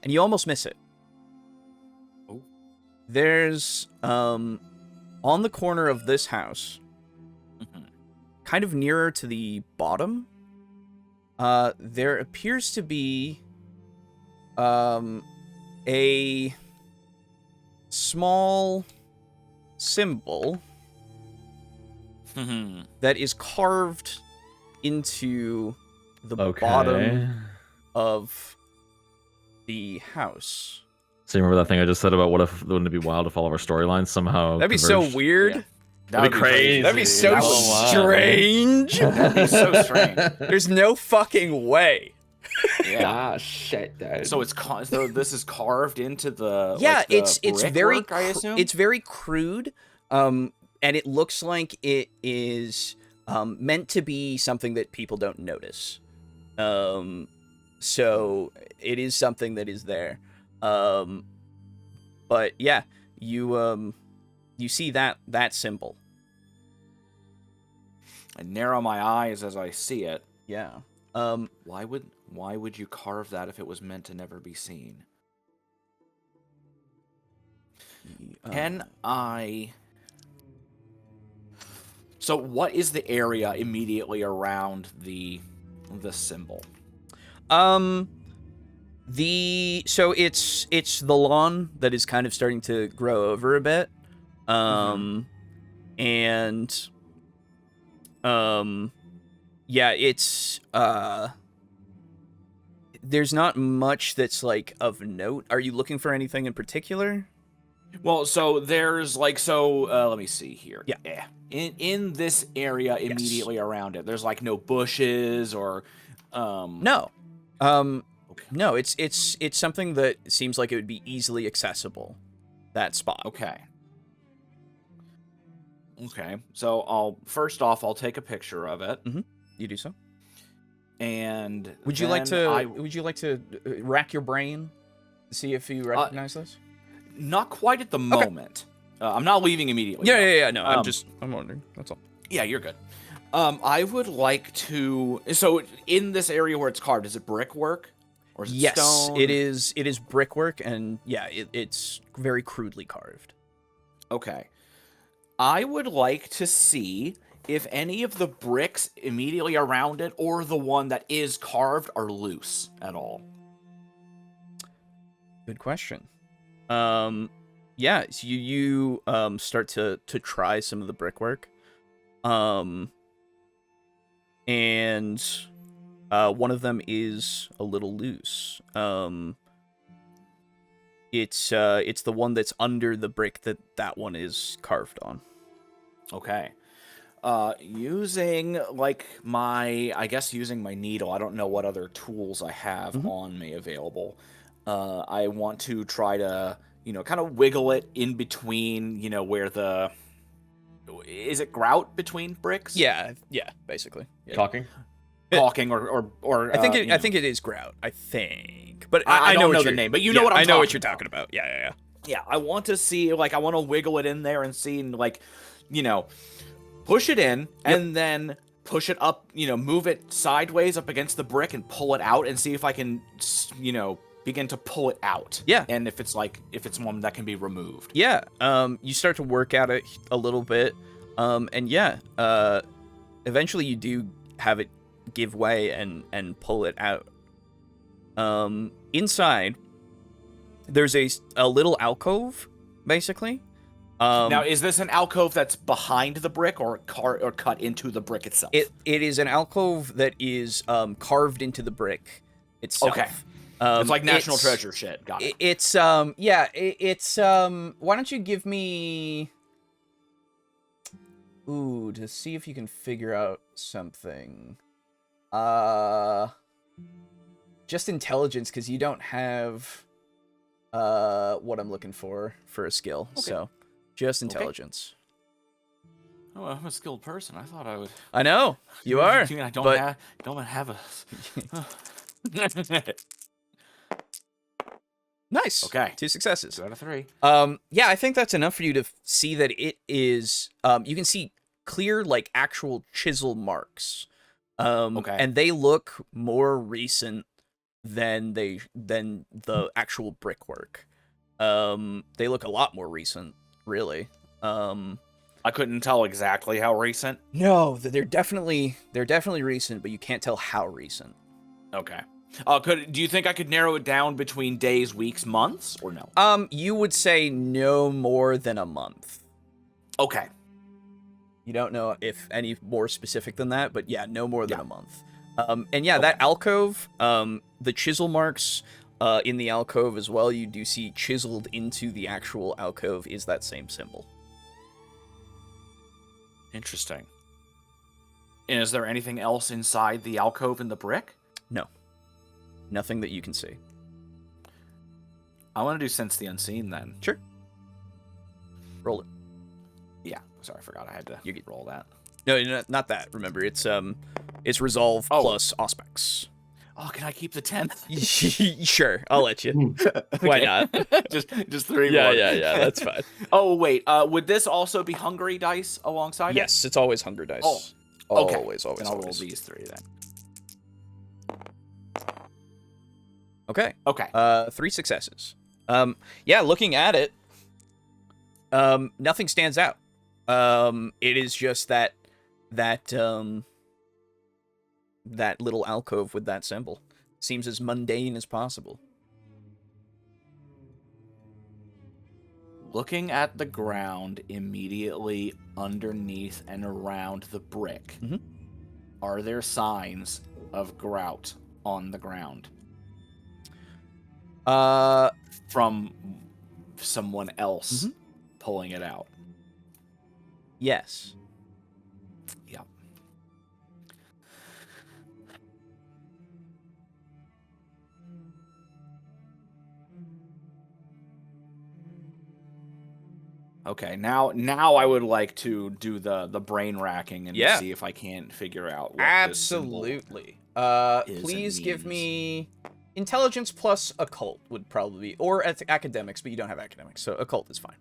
[SPEAKER 5] and you almost miss it.
[SPEAKER 3] Oh.
[SPEAKER 5] There's on the corner of this house, kind of nearer to the bottom, there appears to be a small symbol that is carved into the bottom of the house.
[SPEAKER 4] So you remember that thing I just said about wouldn't it be wild if all of our storylines somehow
[SPEAKER 5] That'd be
[SPEAKER 4] converged?
[SPEAKER 5] so weird.
[SPEAKER 3] Yeah.
[SPEAKER 4] That'd be crazy.
[SPEAKER 5] That'd be so strange.
[SPEAKER 3] That'd be so strange.
[SPEAKER 5] There's no fucking way.
[SPEAKER 3] Yeah.
[SPEAKER 8] Ah, shit, dude.
[SPEAKER 3] So so this is carved into the
[SPEAKER 5] It's very
[SPEAKER 3] brickwork, I assume?
[SPEAKER 5] it's very crude, and it looks like it is meant to be something that people don't notice. So it is something that is there. But yeah, you see that symbol.
[SPEAKER 3] I narrow my eyes as I see it.
[SPEAKER 5] Yeah.
[SPEAKER 3] Why would you carve that if it was meant to never be seen? Can I... So what is the area immediately around the symbol?
[SPEAKER 5] So it's the lawn that is kind of starting to grow over a bit. And yeah, it's there's not much that's like of note. Are you looking for anything in particular?
[SPEAKER 3] Well, so there's like let me see here.
[SPEAKER 5] Yeah.
[SPEAKER 3] In this area immediately around it, there's like no bushes or
[SPEAKER 5] No. No, it's something that seems like it would be easily accessible. That spot.
[SPEAKER 3] Okay. Okay. So I'll take a picture of it.
[SPEAKER 5] You do so.
[SPEAKER 3] And
[SPEAKER 5] would you like to rack your brain to see if you recognize this?
[SPEAKER 3] Not quite at the moment. I'm not leaving immediately.
[SPEAKER 5] Yeah. No, I'm wondering. That's all.
[SPEAKER 3] Yeah, you're good. I would like to. So in this area where it's carved, is it brickwork or is it stone?
[SPEAKER 5] It is. It is brickwork, and yeah, it's very crudely carved.
[SPEAKER 3] Okay. I would like to see if any of the bricks immediately around it or the one that is carved are loose at all.
[SPEAKER 5] Good question. Yeah, so you start to try some of the brickwork. And one of them is a little loose. It's the one that's under the brick that one is carved on.
[SPEAKER 3] Okay. Using using my needle, I don't know what other tools I have on me available. I want to try to, kind of wiggle it in between, where is it grout between bricks?
[SPEAKER 5] Yeah, basically. Yeah.
[SPEAKER 7] Talking
[SPEAKER 3] or
[SPEAKER 5] I think it is grout. I think, but
[SPEAKER 3] I
[SPEAKER 5] know
[SPEAKER 3] don't know
[SPEAKER 5] the
[SPEAKER 3] name, but you know what I'm
[SPEAKER 5] I know
[SPEAKER 3] talking
[SPEAKER 5] what you're
[SPEAKER 3] about.
[SPEAKER 5] talking about. Yeah.
[SPEAKER 3] Yeah, I want to see, I want to wiggle it in there and see, push it in and then push it up, move it sideways up against the brick and pull it out and see if I can, begin to pull it out.
[SPEAKER 5] Yeah.
[SPEAKER 3] And if it's one that can be removed.
[SPEAKER 5] Yeah. You start to work at it a little bit. And yeah, eventually you do have it give way and pull it out. Inside, there's a little alcove, basically.
[SPEAKER 3] Now, is this an alcove that's behind the brick or cut into the brick itself?
[SPEAKER 5] It is an alcove that is carved into the brick itself.
[SPEAKER 3] Okay. It's like National Treasure shit. Got it.
[SPEAKER 5] It's why don't you give me to see if you can figure out something. Just intelligence, because you don't have what I'm looking for a skill. Okay. So just intelligence.
[SPEAKER 3] Oh, I'm a skilled person. I thought I would.
[SPEAKER 5] I know you are.
[SPEAKER 3] I don't have a.
[SPEAKER 5] Nice.
[SPEAKER 3] Okay.
[SPEAKER 5] 2 successes.
[SPEAKER 3] 2 out of 3.
[SPEAKER 5] Yeah, I think that's enough for you to see that it is. You can see clear, like, actual chisel marks.
[SPEAKER 3] Okay.
[SPEAKER 5] And they look more recent than the actual brickwork. They look a lot more recent, really.
[SPEAKER 3] I couldn't tell exactly how recent.
[SPEAKER 5] No, they're definitely recent, but you can't tell how recent.
[SPEAKER 3] Okay. Do you think I could narrow it down between days, weeks, months, or no?
[SPEAKER 5] You would say no more than a month.
[SPEAKER 3] Okay.
[SPEAKER 5] You don't know if any more specific than that, but yeah, no more than a month. And yeah, that alcove, the chisel marks in the alcove as well, you do see chiseled into the actual alcove is that same symbol.
[SPEAKER 3] Interesting. And is there anything else inside the alcove in the brick?
[SPEAKER 5] No. Nothing that you can see.
[SPEAKER 3] I want to do Sense the Unseen then.
[SPEAKER 5] Sure. Roll it.
[SPEAKER 3] Yeah. Sorry, I forgot I had to roll that.
[SPEAKER 5] No, not that. Remember, it's Resolve plus Auspex.
[SPEAKER 3] Oh, can I keep the 10?
[SPEAKER 5] Sure, I'll let you. Why not?
[SPEAKER 3] just 3 more.
[SPEAKER 5] Yeah, that's fine.
[SPEAKER 3] Oh, wait. Would this also be Hungry dice alongside it?
[SPEAKER 5] Yes, it's always Hunger dice.
[SPEAKER 3] Oh, okay.
[SPEAKER 5] Always.
[SPEAKER 3] Then I'll roll these 3 then.
[SPEAKER 5] Okay. 3 successes. Yeah, looking at it, nothing stands out. It is just that little alcove with that symbol. Seems as mundane as possible.
[SPEAKER 3] Looking at the ground immediately underneath and around the brick, are there signs of grout on the ground?
[SPEAKER 5] From
[SPEAKER 3] someone else pulling it out.
[SPEAKER 5] Yes.
[SPEAKER 3] Yeah. Okay, now I would like to do the brain racking and see if I can figure out what
[SPEAKER 5] Absolutely. Please give me intelligence plus occult would probably be, or academics, but you don't have academics, so occult is fine.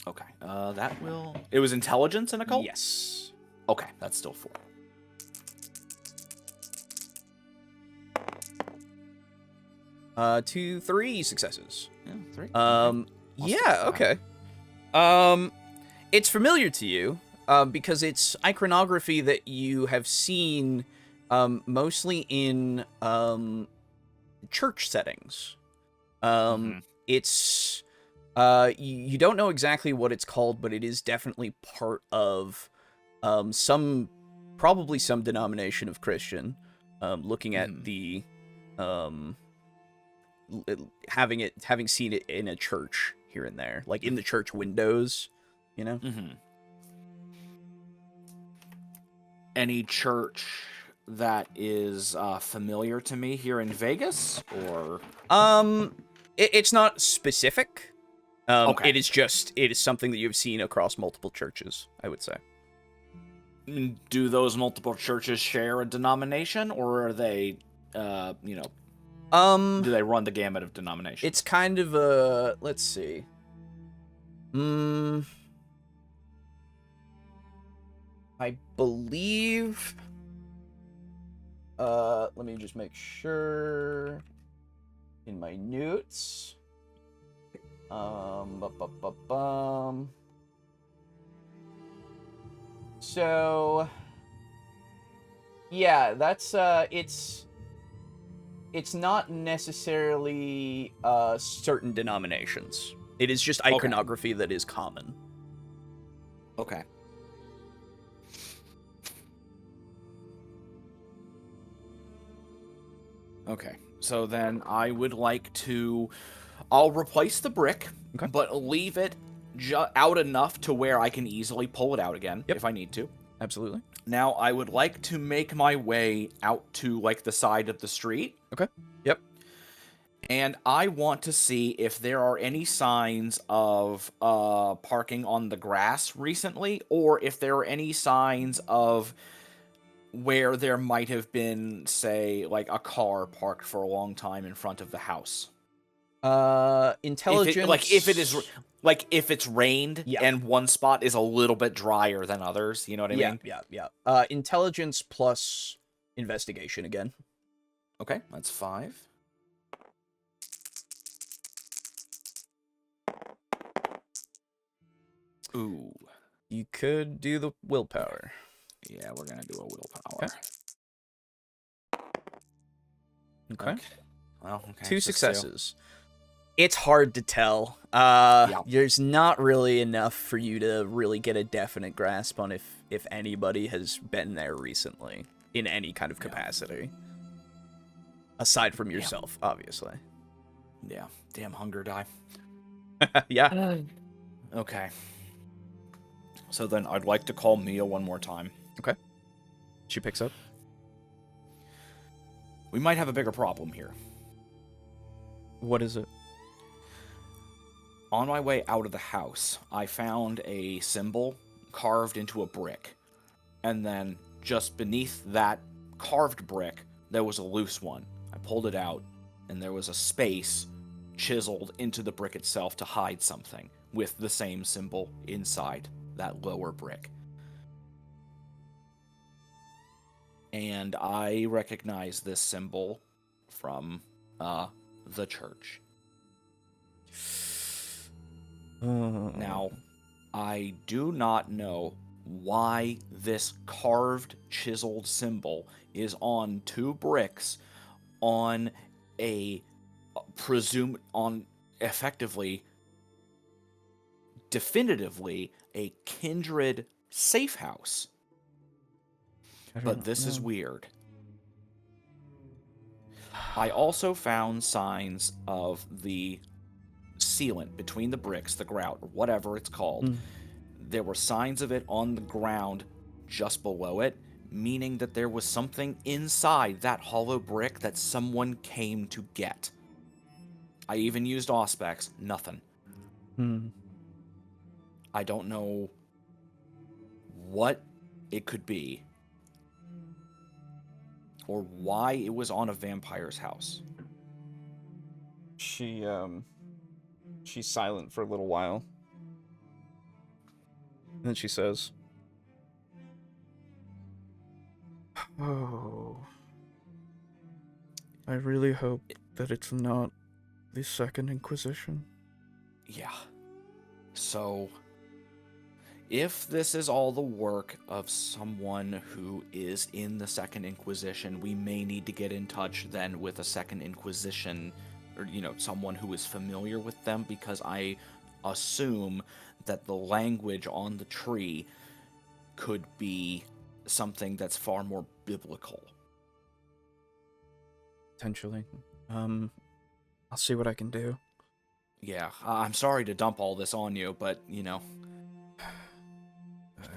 [SPEAKER 3] Okay, that will... It was intelligence and occult?
[SPEAKER 5] Yes.
[SPEAKER 3] Okay, that's still 4.
[SPEAKER 5] Two, 3 successes.
[SPEAKER 3] Yeah, 3.
[SPEAKER 5] Okay. It's familiar to you, because it's iconography that you have seen, mostly in, church settings. It's, you don't know exactly what it's called, but it is definitely part of, probably some denomination of Christian, looking at the, having seen it in a church here and there, like in the church windows, you know.
[SPEAKER 3] Any church that is familiar to me here in Vegas, or
[SPEAKER 5] it's not specific.
[SPEAKER 3] Okay.
[SPEAKER 5] It is something that you've seen across multiple churches, I would say.
[SPEAKER 3] do those multiple churches share a denomination, or are they, do they run the gamut of denominations?
[SPEAKER 5] It's kind of a, let's see. I believe, let me just make sure in my notes. So, yeah, that's, it's not necessarily, certain denominations. It is just iconography that is common.
[SPEAKER 3] Okay. Okay, so then I would like to... I'll replace the brick, but leave it out enough to where I can easily pull it out again if I need to.
[SPEAKER 5] Absolutely.
[SPEAKER 3] Now, I would like to make my way out to, like, the side of the street.
[SPEAKER 5] Okay. Yep.
[SPEAKER 3] And I want to see if there are any signs of parking on the grass recently, or if there are any signs of where there might have been, say, like a car parked for a long time in front of the house.
[SPEAKER 5] Intelligence.
[SPEAKER 3] If it's rained and one spot is a little bit drier than others, you know what I mean?
[SPEAKER 5] Yeah. Intelligence plus investigation again.
[SPEAKER 3] Okay, that's 5. Ooh.
[SPEAKER 5] You could do the willpower.
[SPEAKER 3] Yeah, we're gonna do a willpower.
[SPEAKER 5] Okay.
[SPEAKER 3] Well, okay.
[SPEAKER 5] 2 successes. It's hard to tell. There's not really enough for you to really get a definite grasp on if anybody has been there recently in any kind of capacity. Aside from yourself, obviously.
[SPEAKER 3] Yeah. Damn hunger die.
[SPEAKER 5] Yeah.
[SPEAKER 3] Okay. So then I'd like to call Mia one more time.
[SPEAKER 5] Okay. She picks up.
[SPEAKER 3] We might have a bigger problem here.
[SPEAKER 5] What is it?
[SPEAKER 3] On my way out of the house, I found a symbol carved into a brick. And then just beneath that carved brick, there was a loose one. I pulled it out, and there was a space chiseled into the brick itself to hide something with the same symbol inside that lower brick. And I recognize this symbol from the church. Now, I do not know why this carved, chiseled symbol is on 2 bricks on definitively a kindred safe house. But this is weird. I also found signs of the sealant between the bricks, the grout, or whatever it's called. There were signs of it on the ground just below it, meaning that there was something inside that hollow brick that someone came to get. I even used Auspex. Nothing. I don't know what it could be or why it was on a vampire's house.
[SPEAKER 6] She's silent for a little while. And then she says, "Oh, I really hope that it's not the Second Inquisition."
[SPEAKER 3] Yeah. So, if this is all the work of someone who is in the Second Inquisition, we may need to get in touch then with a Second Inquisition, or, someone who is familiar with them, because I assume that the language on the tree could be something that's far more biblical.
[SPEAKER 6] Potentially. I'll see what I can do.
[SPEAKER 3] Yeah, I'm sorry to dump all this on you, but,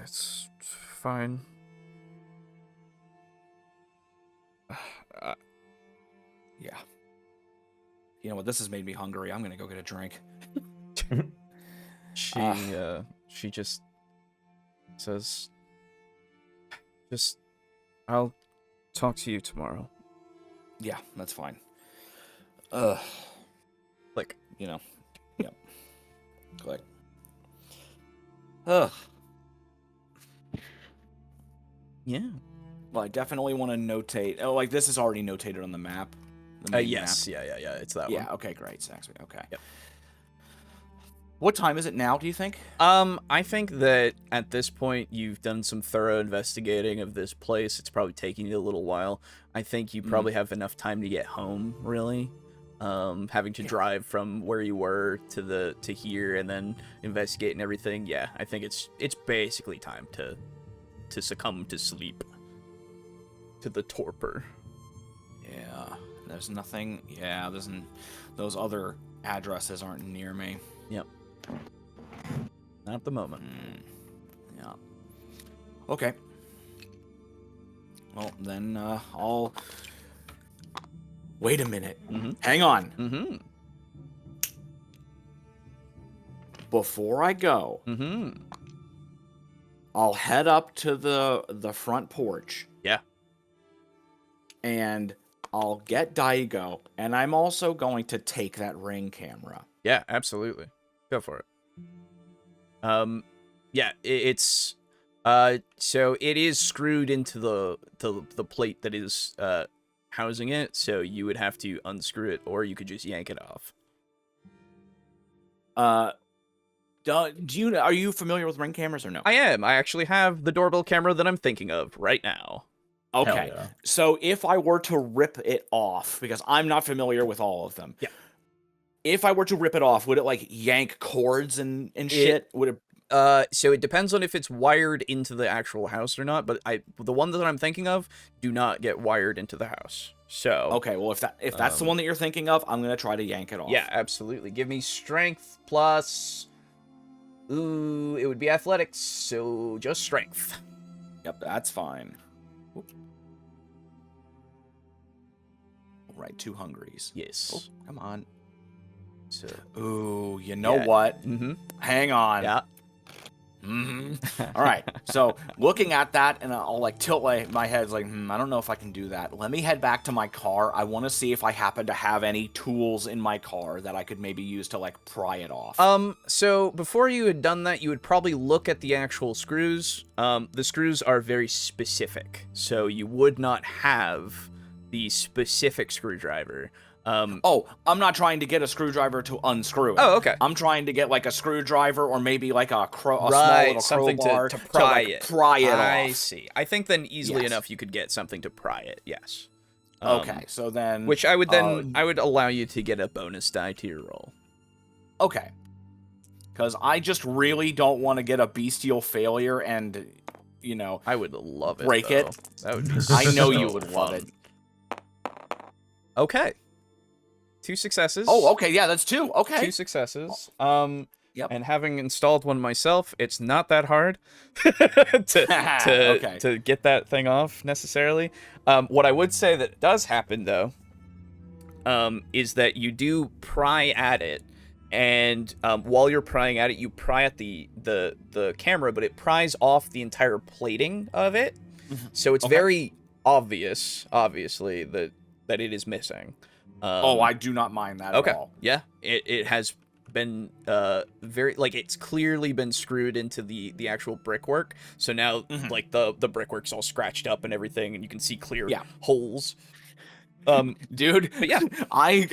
[SPEAKER 6] It's fine.
[SPEAKER 3] Yeah. You know what? This has made me hungry. I'm gonna go get a drink.
[SPEAKER 6] She just says, I'll talk to you tomorrow.
[SPEAKER 3] Yeah, that's fine.
[SPEAKER 6] Click.
[SPEAKER 3] Yep. Click. Ugh.
[SPEAKER 6] Yeah.
[SPEAKER 3] Well, I definitely want to notate. Oh, like this is already notated on the map. The main
[SPEAKER 6] Yes.
[SPEAKER 3] map.
[SPEAKER 6] Yeah. It's that one.
[SPEAKER 3] Yeah. Okay. Great. Saxby. Okay.
[SPEAKER 6] Yep.
[SPEAKER 3] What time is it now? Do you think?
[SPEAKER 6] I think that at this point you've done some thorough investigating of this place. It's probably taking you a little while. I think you probably have enough time to get home, really. Having to drive from where you were to here and then investigate and everything. Yeah, I think it's basically time to succumb to sleep. To the torpor.
[SPEAKER 3] Yeah. There's nothing. Yeah. Those other addresses aren't near me.
[SPEAKER 6] Yep. Not at the moment.
[SPEAKER 3] Yeah. Okay. Well, then I'll... Wait a minute. Hang on. Before I go, I'll head up to the front porch.
[SPEAKER 6] Yeah.
[SPEAKER 3] And I'll get Daigo, and I'm also going to take that ring camera.
[SPEAKER 6] Yeah, absolutely. Go for it. Yeah, it's so it is screwed into the plate that is housing it, so you would have to unscrew it, or you could just yank it off.
[SPEAKER 3] Are you familiar with ring cameras or no?
[SPEAKER 6] I am. I actually have the doorbell camera that I'm thinking of right now.
[SPEAKER 3] Okay.
[SPEAKER 7] Yeah.
[SPEAKER 3] So if I were to rip it off, because I'm not familiar with all of them.
[SPEAKER 6] Yeah.
[SPEAKER 3] If I were to rip it off, would it like yank cords and shit? Would it?
[SPEAKER 6] So it depends on if it's wired into the actual house or not, but the one that I'm thinking of do not get wired into the house. So
[SPEAKER 3] Okay, well if that's the one that you're thinking of, I'm gonna try to yank it off.
[SPEAKER 6] yeah, absolutely. Give me strength plus. Ooh, it would be athletics, so just strength.
[SPEAKER 3] Yep, that's fine. Whoop. All right, 2 hungries.
[SPEAKER 6] Yes.
[SPEAKER 3] Oh, come on.
[SPEAKER 6] So.
[SPEAKER 3] Ooh, you know
[SPEAKER 6] Yeah.
[SPEAKER 3] what?
[SPEAKER 6] Mm-hmm.
[SPEAKER 3] Hang on.
[SPEAKER 6] Yeah.
[SPEAKER 3] All right. So looking at that, and I'll like tilt my head, like, I don't know if I can do that. Let me head back to my car. I want to see if I happen to have any tools in my car that I could maybe use to like pry it off.
[SPEAKER 6] So before you had done that, you would probably look at the actual screws. The screws are very specific, so you would not have the specific screwdriver.
[SPEAKER 3] I'm not trying to get a screwdriver to unscrew it.
[SPEAKER 6] Oh, okay.
[SPEAKER 3] I'm trying to get like a screwdriver or maybe like a small
[SPEAKER 6] Right,
[SPEAKER 3] little
[SPEAKER 6] something
[SPEAKER 3] crowbar
[SPEAKER 6] to pry
[SPEAKER 3] like,
[SPEAKER 6] it.
[SPEAKER 3] Pry it
[SPEAKER 6] I
[SPEAKER 3] off.
[SPEAKER 6] see. I think then easily
[SPEAKER 3] Yes.
[SPEAKER 6] enough you could get something to pry it. Yes.
[SPEAKER 3] Okay, so then
[SPEAKER 6] Which I would then I would allow you to get a bonus die to your roll.
[SPEAKER 3] Okay. Because I just really don't want to get a bestial failure and,
[SPEAKER 6] I would love it.
[SPEAKER 3] Break
[SPEAKER 6] though.
[SPEAKER 3] it.
[SPEAKER 6] That would be
[SPEAKER 3] I know
[SPEAKER 6] so
[SPEAKER 3] you would love
[SPEAKER 6] fun.
[SPEAKER 3] it.
[SPEAKER 6] Okay.
[SPEAKER 5] 2 successes.
[SPEAKER 3] Oh, okay, yeah, that's 2. Okay.
[SPEAKER 5] 2 successes.
[SPEAKER 3] Yep.
[SPEAKER 5] And having installed one myself, it's not that hard to get that thing off necessarily. What I would say that does happen though, is that you do pry at it, and while you're prying at it, you pry at the camera, but it pries off the entire plating of it. So it's very obvious, obviously, that it is missing.
[SPEAKER 3] I do not mind that at all.
[SPEAKER 5] Yeah, it has been very, like, it's clearly been screwed into the actual brickwork. So now like the brickwork's all scratched up and everything, and you can see clear holes.
[SPEAKER 3] Dude,
[SPEAKER 5] but yeah,
[SPEAKER 3] I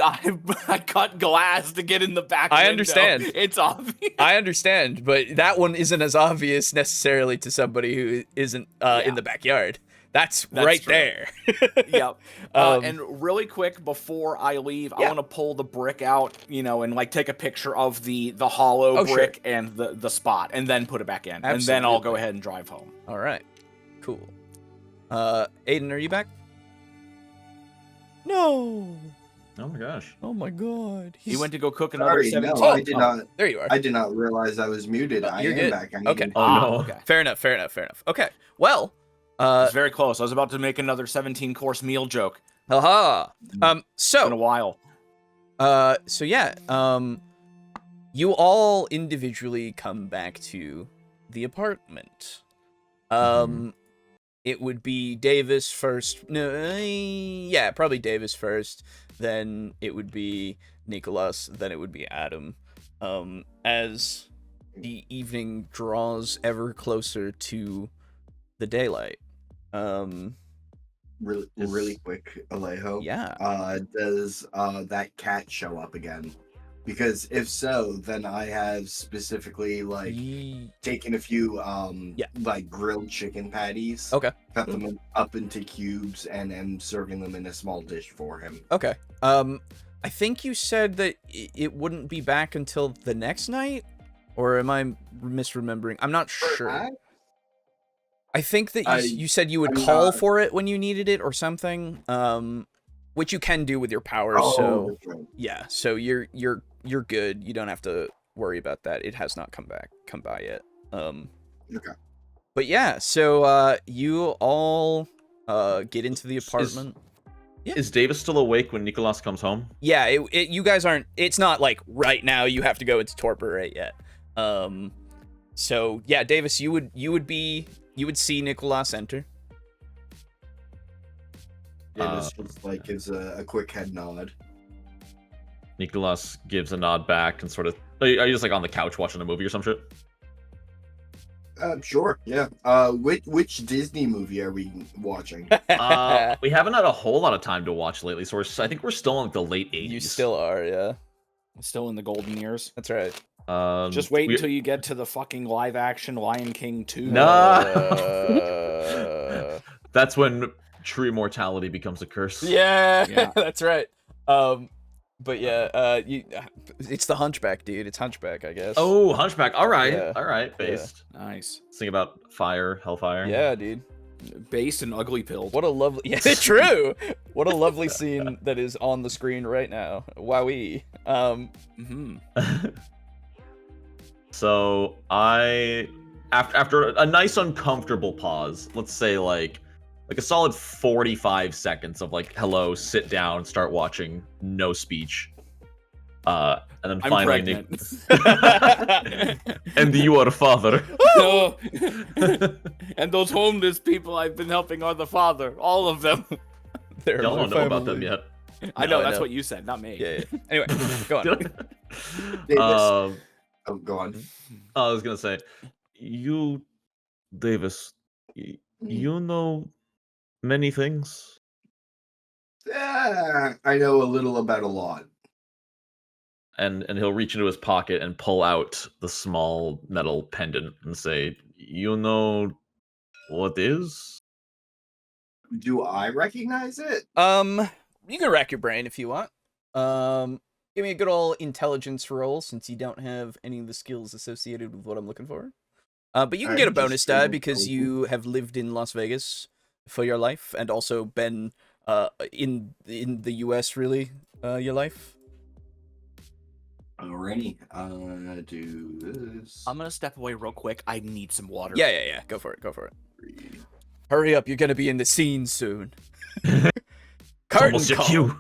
[SPEAKER 3] cut glass to get in the back window.
[SPEAKER 5] I understand.
[SPEAKER 3] It's obvious.
[SPEAKER 5] I understand, but that one isn't as obvious necessarily to somebody who isn't in the backyard. That's right true. There.
[SPEAKER 3] Yep. And really quick before I leave, I want to pull the brick out, and like take a picture of the hollow brick and the spot, and then put it back in. Absolutely. And then I'll go ahead and drive home.
[SPEAKER 5] All right. Cool. Aiden, are you back? No.
[SPEAKER 7] Oh my gosh.
[SPEAKER 5] Oh my god.
[SPEAKER 3] He went to go cook another 17.
[SPEAKER 2] No, I did not.
[SPEAKER 5] There you are.
[SPEAKER 2] I did not realize I was muted. I am
[SPEAKER 5] good.
[SPEAKER 2] back.
[SPEAKER 5] Okay.
[SPEAKER 7] Oh no.
[SPEAKER 3] Okay.
[SPEAKER 5] Fair enough. Okay. Well,
[SPEAKER 3] it's very close. I was about to make another 17-course meal joke.
[SPEAKER 5] Haha.
[SPEAKER 3] It's been a while.
[SPEAKER 5] So yeah, you all individually come back to the apartment. It would be Davis first. No, yeah, probably Davis first. Then it would be Nikolas. Then it would be Adam. As the evening draws ever closer to the daylight.
[SPEAKER 2] Really quick, Alejo.
[SPEAKER 5] Yeah.
[SPEAKER 2] Does that cat show up again? Because if so, then I have specifically taken a few like grilled chicken patties.
[SPEAKER 5] Okay.
[SPEAKER 2] Cut them up into cubes and am serving them in a small dish for him.
[SPEAKER 5] Okay. I think you said that it wouldn't be back until the next night, or am I misremembering? I'm not sure. I think that you said you would call for it when you needed it or something, which you can do with your powers. So yeah, so you're good. You don't have to worry about that. It has not come by yet.
[SPEAKER 2] Okay.
[SPEAKER 5] But yeah, so you all get into the apartment.
[SPEAKER 7] Is Davis still awake when Nikolas comes home?
[SPEAKER 5] Yeah, you guys aren't. It's not like right now you have to go into torpor right yet. So yeah, Davis, you would see Nikolas enter.
[SPEAKER 2] Davis just gives a quick head nod.
[SPEAKER 7] Nikolas gives a nod back and sort of. Are you just on the couch watching a movie or some shit?
[SPEAKER 2] Sure, yeah. Which Disney movie are we watching?
[SPEAKER 7] We haven't had a whole lot of time to watch lately, so I think we're still in the late 80s.
[SPEAKER 5] You still are, yeah.
[SPEAKER 3] Still in the golden years.
[SPEAKER 5] That's right.
[SPEAKER 3] Just wait until you get to the fucking live action Lion King 2.
[SPEAKER 7] No. That's when true immortality becomes a curse.
[SPEAKER 5] Yeah. That's right. But yeah, it's the Hunchback, dude. It's Hunchback, I guess.
[SPEAKER 7] Oh, Hunchback. All right, based.
[SPEAKER 3] Yeah. Nice.
[SPEAKER 7] Think about fire, hellfire.
[SPEAKER 5] Yeah, dude.
[SPEAKER 3] Based and ugly pilled.
[SPEAKER 5] What a lovely, yeah, true. What a lovely scene that is on the screen right now. Wowee.
[SPEAKER 7] So after a nice uncomfortable pause, let's say like a solid 45 seconds of hello, sit down, start watching, no speech. And then finally and you are the father.
[SPEAKER 3] No. And those homeless people I've been helping are the father. All of them.
[SPEAKER 7] Y'all don't know about them yet.
[SPEAKER 3] I know, that's what you said, not me.
[SPEAKER 5] Yeah. Anyway, go on.
[SPEAKER 2] Davis. Go on.
[SPEAKER 7] I was gonna say, you, Davis, you know many things.
[SPEAKER 2] I know a little about a lot.
[SPEAKER 7] And he'll reach into his pocket and pull out the small metal pendant and say, "You know what is?"
[SPEAKER 2] Do I recognize it?
[SPEAKER 5] You can rack your brain if you want. Give me a good old intelligence roll since you don't have any of the skills associated with what I'm looking for. But you can get a bonus die because you have lived in Las Vegas for your life and also been in the US really your life.
[SPEAKER 2] Alrighty, do this.
[SPEAKER 3] I'm gonna step away real quick. I need some water.
[SPEAKER 5] Yeah. Go for it. Hurry up, you're gonna be in the scene soon. Curtain
[SPEAKER 4] Almost your
[SPEAKER 5] call.
[SPEAKER 4] cue.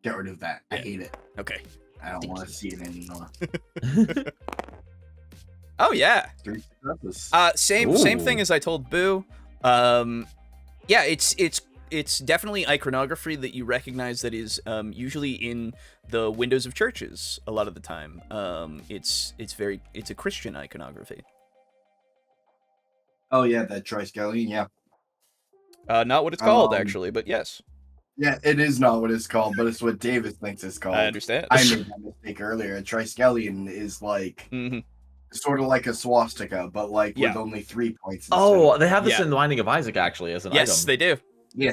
[SPEAKER 2] Get rid of that. I hate it.
[SPEAKER 5] Okay.
[SPEAKER 2] I don't want to see it anymore.
[SPEAKER 5] Oh yeah.
[SPEAKER 2] 3 successes.
[SPEAKER 5] Same thing as I told Boo. Yeah, it's definitely iconography that you recognize that is usually in the windows of churches a lot of the time. It's a Christian iconography.
[SPEAKER 2] Oh yeah, that triskelion. Yeah.
[SPEAKER 5] Not what it's called actually, but yes.
[SPEAKER 2] Yeah, it is not what it's called, but it's what Davis thinks it's called.
[SPEAKER 5] I understand.
[SPEAKER 2] I made that mistake earlier. A triskelion is like sort of like a swastika, but like with only 3 points.
[SPEAKER 4] Oh, they have this in Binding of Isaac actually as an item.
[SPEAKER 5] Yes, they do.
[SPEAKER 2] Yeah.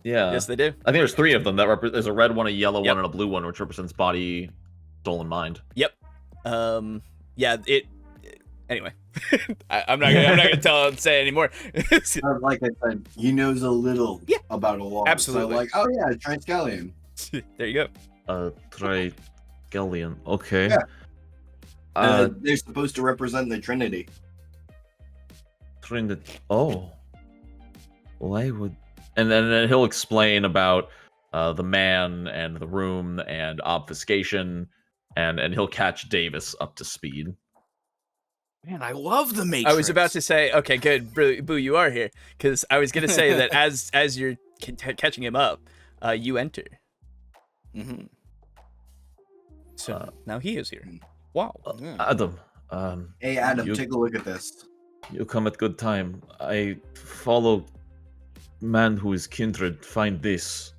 [SPEAKER 4] Yeah.
[SPEAKER 5] Yes, they do.
[SPEAKER 4] I think there's 3 of them. There's a red one, a yellow one, and a blue one, which represents body, soul, and mind.
[SPEAKER 5] Yep. Yeah. Anyway, I'm not gonna say anymore.
[SPEAKER 2] Like I said, he knows a little about a lot.
[SPEAKER 5] Absolutely.
[SPEAKER 2] So like, oh yeah, triskelion.
[SPEAKER 5] There you go.
[SPEAKER 4] Triskelion. Okay.
[SPEAKER 2] Yeah. They're supposed to represent the Trinity.
[SPEAKER 4] Trinity. Oh. Why would? And then he'll explain about the man and the room and obfuscation, and he'll catch Davis up to speed.
[SPEAKER 3] Man, I love the Matrix.
[SPEAKER 5] I was about to say, okay, good, Boo, you are here, because I was gonna say that as you're catching him up, you enter. So now he is here. Wow.
[SPEAKER 4] Adam.
[SPEAKER 2] Hey Adam, take a look at this.
[SPEAKER 4] You come at good time. I follow man who is kindred. Find this.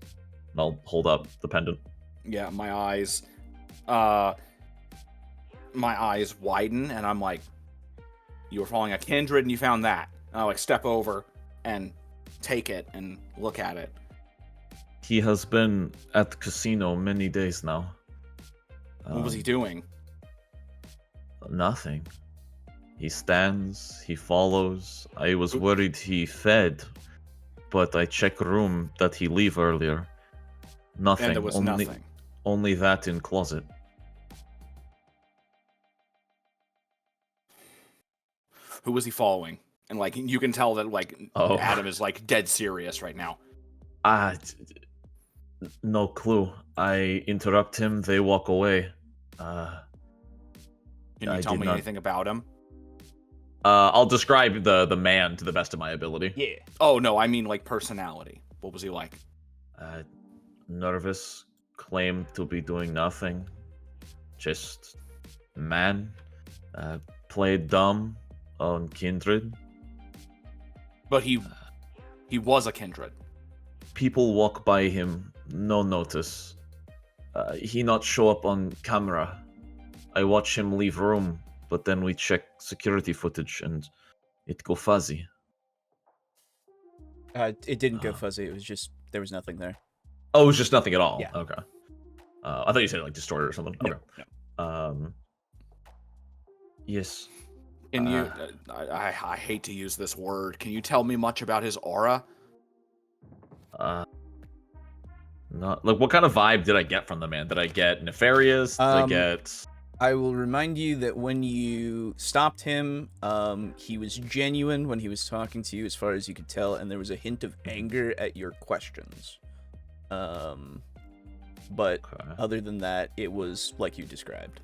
[SPEAKER 4] And I'll hold up the pendant.
[SPEAKER 3] Yeah, my eyes widen, and I'm like, you were following a kindred and you found that. And I like step over and take it and look at it.
[SPEAKER 4] He has been at the casino many days now.
[SPEAKER 3] What was he doing?
[SPEAKER 4] Nothing. He stands, he follows. I was worried he fed, but I check room that he leave earlier. Nothing.
[SPEAKER 3] And there was nothing.
[SPEAKER 4] Only that in closet.
[SPEAKER 3] Who was he following? And like you can tell that like Adam is like dead serious right now.
[SPEAKER 4] No clue. I interrupt him, they walk away.
[SPEAKER 3] Can you tell me anything about him?
[SPEAKER 4] I'll describe the man to the best of my ability.
[SPEAKER 3] Yeah. Oh no, I mean like personality. What was he like?
[SPEAKER 4] Nervous, claimed to be doing nothing. Just man. Played dumb on kindred.
[SPEAKER 3] But he was a kindred.
[SPEAKER 4] People walk by him, no notice. He not show up on camera. I watch him leave room, but then we check security footage and it go fuzzy.
[SPEAKER 5] It didn't go fuzzy. It was just there was nothing there.
[SPEAKER 4] Oh, it was just nothing at all.
[SPEAKER 5] Yeah.
[SPEAKER 4] Okay. I thought you said like distorted or something.
[SPEAKER 5] No,
[SPEAKER 4] Okay. No. Yes.
[SPEAKER 3] Can you? I hate to use this word. Can you tell me much about his aura?
[SPEAKER 4] Not like what kind of vibe did I get from the man? Did I get nefarious? Did I get?
[SPEAKER 5] I will remind you that when you stopped him, he was genuine when he was talking to you, as far as you could tell, and there was a hint of anger at your questions. But other than that, it was like you described.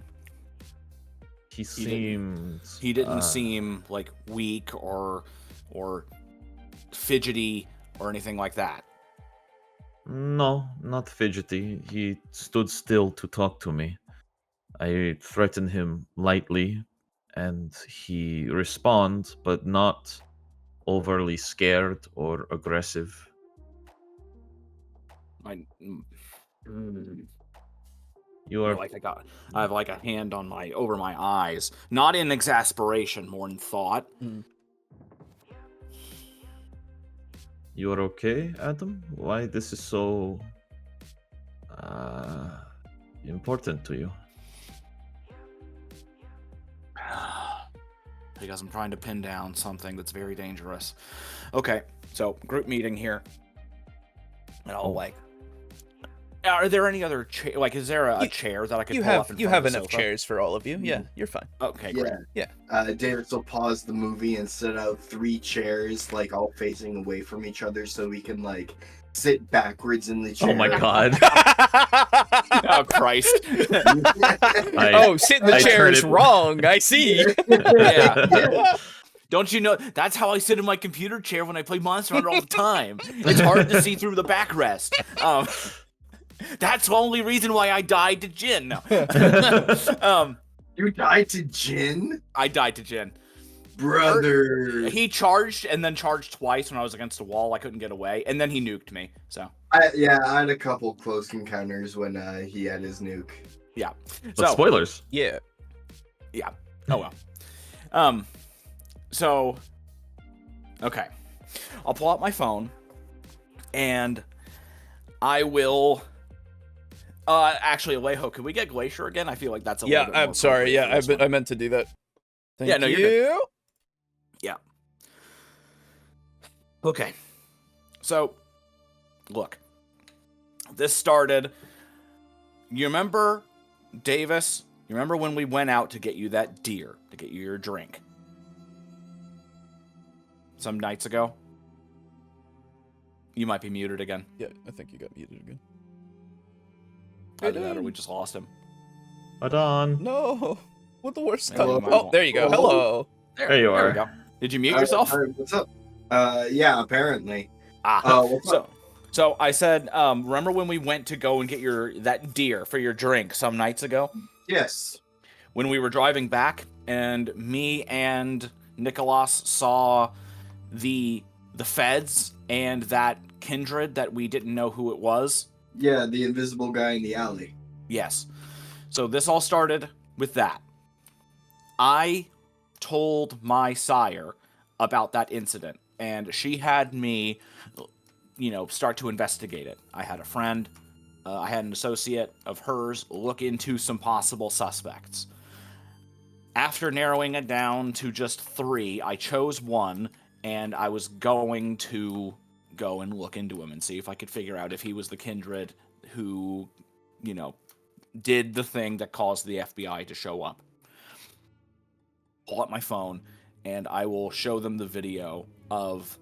[SPEAKER 4] He seemed.
[SPEAKER 3] He didn't seem like weak or fidgety or anything like that.
[SPEAKER 4] No, not fidgety. He stood still to talk to me. I threatened him lightly, and he responded, but not overly scared or aggressive. You are
[SPEAKER 3] like I have like a hand on over my eyes, not in exasperation, more in thought.
[SPEAKER 4] You are okay, Adam? Why this is so important to you?
[SPEAKER 3] Because I'm trying to pin down something that's very dangerous. Okay, so group meeting here. And I'll Are there any other like? Is there a chair that I could pull up in front
[SPEAKER 5] You have
[SPEAKER 3] of the
[SPEAKER 5] enough
[SPEAKER 3] sofa?
[SPEAKER 5] chairs for all of you. Yeah, you're fine.
[SPEAKER 3] Okay, great.
[SPEAKER 2] Davis will pause the movie and set out 3 chairs, like all facing away from each other, so we can like sit backwards in the chair.
[SPEAKER 4] Oh my god.
[SPEAKER 3] Oh Christ!
[SPEAKER 5] Oh, sit in the
[SPEAKER 4] I
[SPEAKER 5] chair
[SPEAKER 4] turn
[SPEAKER 5] is
[SPEAKER 4] it-
[SPEAKER 5] wrong. I see.
[SPEAKER 3] Yeah. Don't you know that's how I sit in my computer chair when I play Monster Hunter all the time? It's hard to see through the backrest. That's the only reason why I died to Jin. No.
[SPEAKER 2] You died to Jin?
[SPEAKER 3] I died to Jin.
[SPEAKER 2] Brother.
[SPEAKER 3] He charged and then charged twice when I was against the wall. I couldn't get away, and then he nuked me. So
[SPEAKER 2] I had a couple close encounters when he had his nuke.
[SPEAKER 3] yeah.
[SPEAKER 4] But spoilers.
[SPEAKER 5] Yeah.
[SPEAKER 3] Yeah. Oh well. So okay. I'll pull out my phone and I will actually Alejo, can we get Glacier again? I feel like that's a
[SPEAKER 5] Yeah,
[SPEAKER 3] little bit
[SPEAKER 5] I'm
[SPEAKER 3] more
[SPEAKER 5] sorry.
[SPEAKER 3] appropriate
[SPEAKER 5] Yeah,
[SPEAKER 3] for this
[SPEAKER 5] I
[SPEAKER 3] one.
[SPEAKER 5] meant to do that. Thank
[SPEAKER 3] Yeah, no,
[SPEAKER 5] you.
[SPEAKER 3] you're good. Yeah. Okay. So look. This started. You remember Davis? You remember when we went out to get you that deer, to get you your drink? Some nights ago? You might be muted again.
[SPEAKER 5] Yeah, I think you got muted again.
[SPEAKER 3] Either that or we just lost him.
[SPEAKER 4] Adon.
[SPEAKER 5] No. What the worst
[SPEAKER 3] Hello.
[SPEAKER 5] time? Oh, there you go. Hello.
[SPEAKER 4] There you
[SPEAKER 3] There
[SPEAKER 4] are.
[SPEAKER 3] we go. Did you mute yourself?
[SPEAKER 2] What's up? Yeah, apparently. What's up?
[SPEAKER 3] So I said, remember when we went to go and get that deer for your drink some nights ago?
[SPEAKER 2] Yes.
[SPEAKER 3] When we were driving back, and me and Nikolas saw the feds and that kindred that we didn't know who it was.
[SPEAKER 2] Yeah, the invisible guy in the alley.
[SPEAKER 3] Yes. So this all started with that. I told my sire about that incident, and she had me, start to investigate it. I had a friend, I had an associate of hers look into some possible suspects. After narrowing it down to just 3, I chose one, and I was going to go and look into him and see if I could figure out if he was the kindred who, did the thing that caused the FBI to show up. Pull up my phone, and I will show them the video of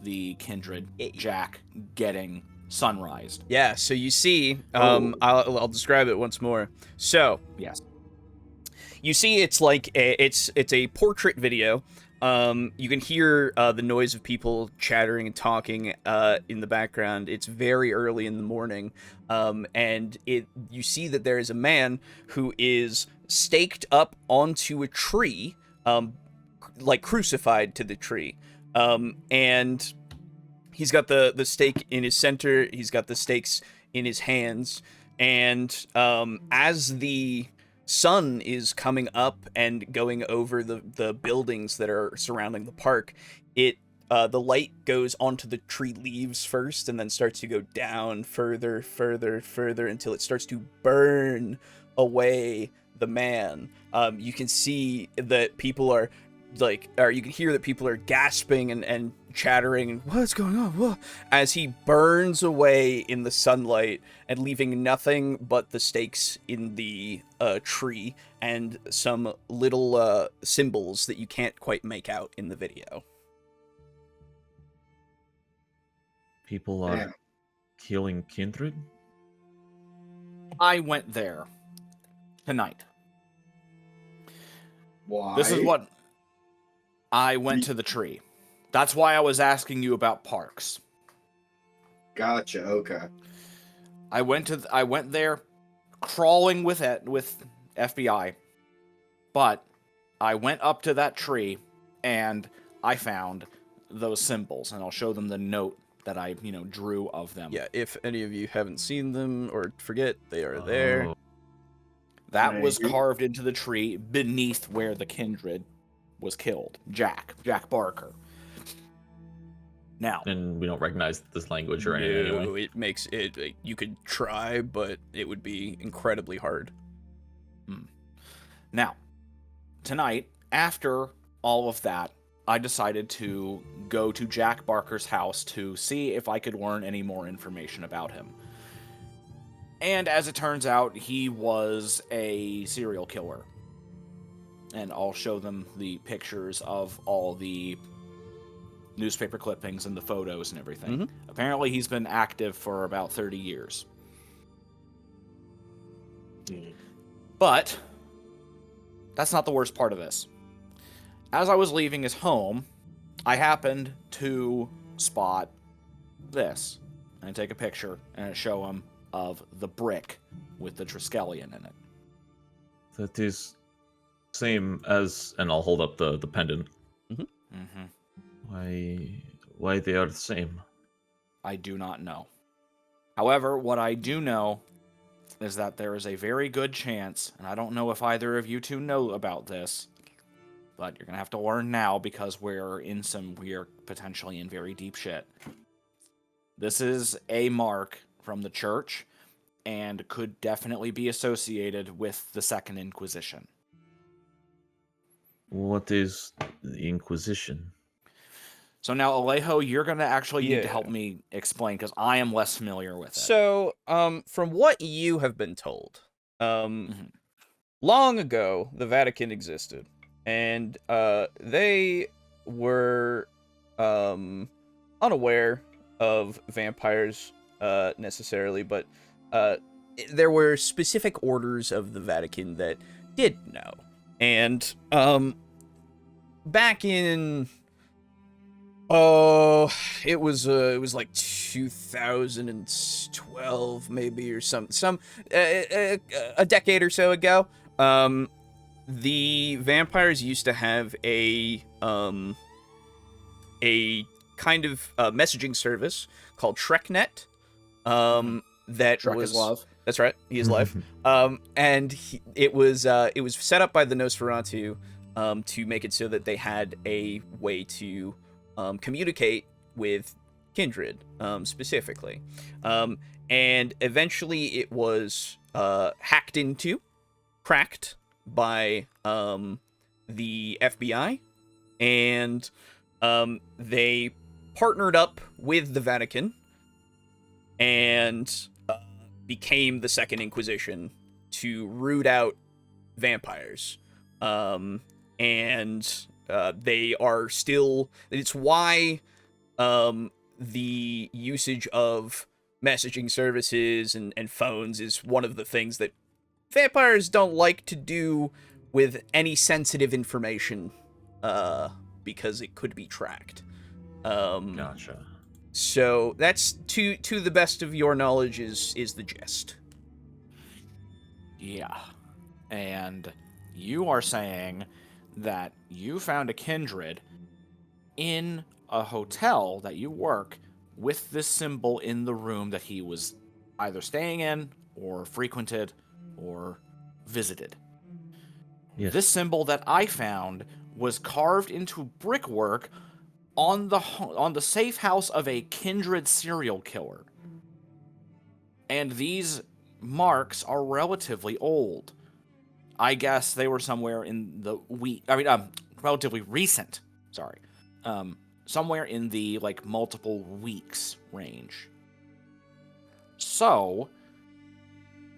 [SPEAKER 3] the kindred, Jack, getting sunrised.
[SPEAKER 5] Yeah, so you see, I'll describe it once more. So,
[SPEAKER 3] Yes.
[SPEAKER 5] you see it's like it's a portrait video. You can hear the noise of people chattering and talking in the background. It's very early in the morning, and you see that there is a man who is staked up onto a tree, like crucified to the tree, and he's got the stake in his center. He's got the stakes in his hands, and as the sun is coming up and going over the buildings that are surrounding the park, the light goes onto the tree leaves first and then starts to go down further until it starts to burn away the man. You can see that people are you can hear that people are gasping and chattering and what's going on, whoa, as he burns away in the sunlight and leaving nothing but the stakes in the tree and some little symbols that you can't quite make out in the video.
[SPEAKER 4] People are
[SPEAKER 2] Damn.
[SPEAKER 4] killing kindred?
[SPEAKER 3] I went there tonight.
[SPEAKER 2] Why?
[SPEAKER 3] This is what I went to the tree. That's why I was asking you about parks.
[SPEAKER 2] Gotcha. Okay.
[SPEAKER 3] I went there crawling with FBI, but I went up to that tree and I found those symbols, and I'll show them the note that I, drew of them.
[SPEAKER 5] Yeah, if any of you haven't seen them or forget, they are there.
[SPEAKER 4] Oh.
[SPEAKER 3] That was
[SPEAKER 2] Right.
[SPEAKER 3] carved into the tree beneath where the kindred was killed. Jack Barker. Now,
[SPEAKER 7] And we don't recognize this language or anything.
[SPEAKER 5] No,
[SPEAKER 7] Anyway.
[SPEAKER 5] it makes it. You could try, but it would be incredibly hard.
[SPEAKER 3] Now, tonight, after all of that, I decided to go to Jack Barker's house to see if I could learn any more information about him. And as it turns out, he was a serial killer. And I'll show them the pictures of all the newspaper clippings and the photos and everything.
[SPEAKER 5] Mhm.
[SPEAKER 3] Apparently, he's been active for about 30 years. But that's not the worst part of this. As I was leaving his home, I happened to spot this and take a picture and show him of the brick with the Triskelion in it.
[SPEAKER 4] That is same as, and I'll hold up the pendant.
[SPEAKER 3] Mm-hmm.
[SPEAKER 4] Why they are the same?
[SPEAKER 3] I do not know. However, what I do know is that there is a very good chance, and I don't know if either of you two know about this, but you're going to have to learn now because we're potentially in very deep shit. This is a mark from the church and could definitely be associated with the Second Inquisition.
[SPEAKER 4] What is the Inquisition?
[SPEAKER 3] So now, Alejo, you're going to actually need to
[SPEAKER 5] Yeah.
[SPEAKER 3] help me explain because I am less familiar with it.
[SPEAKER 5] So, from what you have been told, long ago, the Vatican existed, and they were unaware of vampires necessarily, but there were specific orders of the Vatican that did know. And back in it was like 2012 maybe, or some a decade or so ago. The vampires used to have a kind of messaging service called TrekNet. That
[SPEAKER 3] Trek
[SPEAKER 5] was
[SPEAKER 3] is love.
[SPEAKER 5] That's right. He is live. And it was set up by the Nosferatu to make it so that they had a way to communicate with kindred, specifically. And eventually it was hacked into, cracked by the FBI, and they partnered up with the Vatican and became the Second Inquisition to root out vampires. And they are still... It's why the usage of messaging services and phones is one of the things that vampires don't like to do with any sensitive information, because it could be tracked.
[SPEAKER 4] Gotcha.
[SPEAKER 5] So that's, to the best of your knowledge, is the gist.
[SPEAKER 3] Yeah. And you are saying that you found a kindred in a hotel that you work with this symbol in the room that he was either staying in or frequented or visited.
[SPEAKER 4] Yes.
[SPEAKER 3] This symbol that I found was carved into brickwork on the safe house of a kindred serial killer. And these marks are relatively old. I guess they were somewhere in the relatively recent. Sorry. Somewhere in the multiple weeks range. So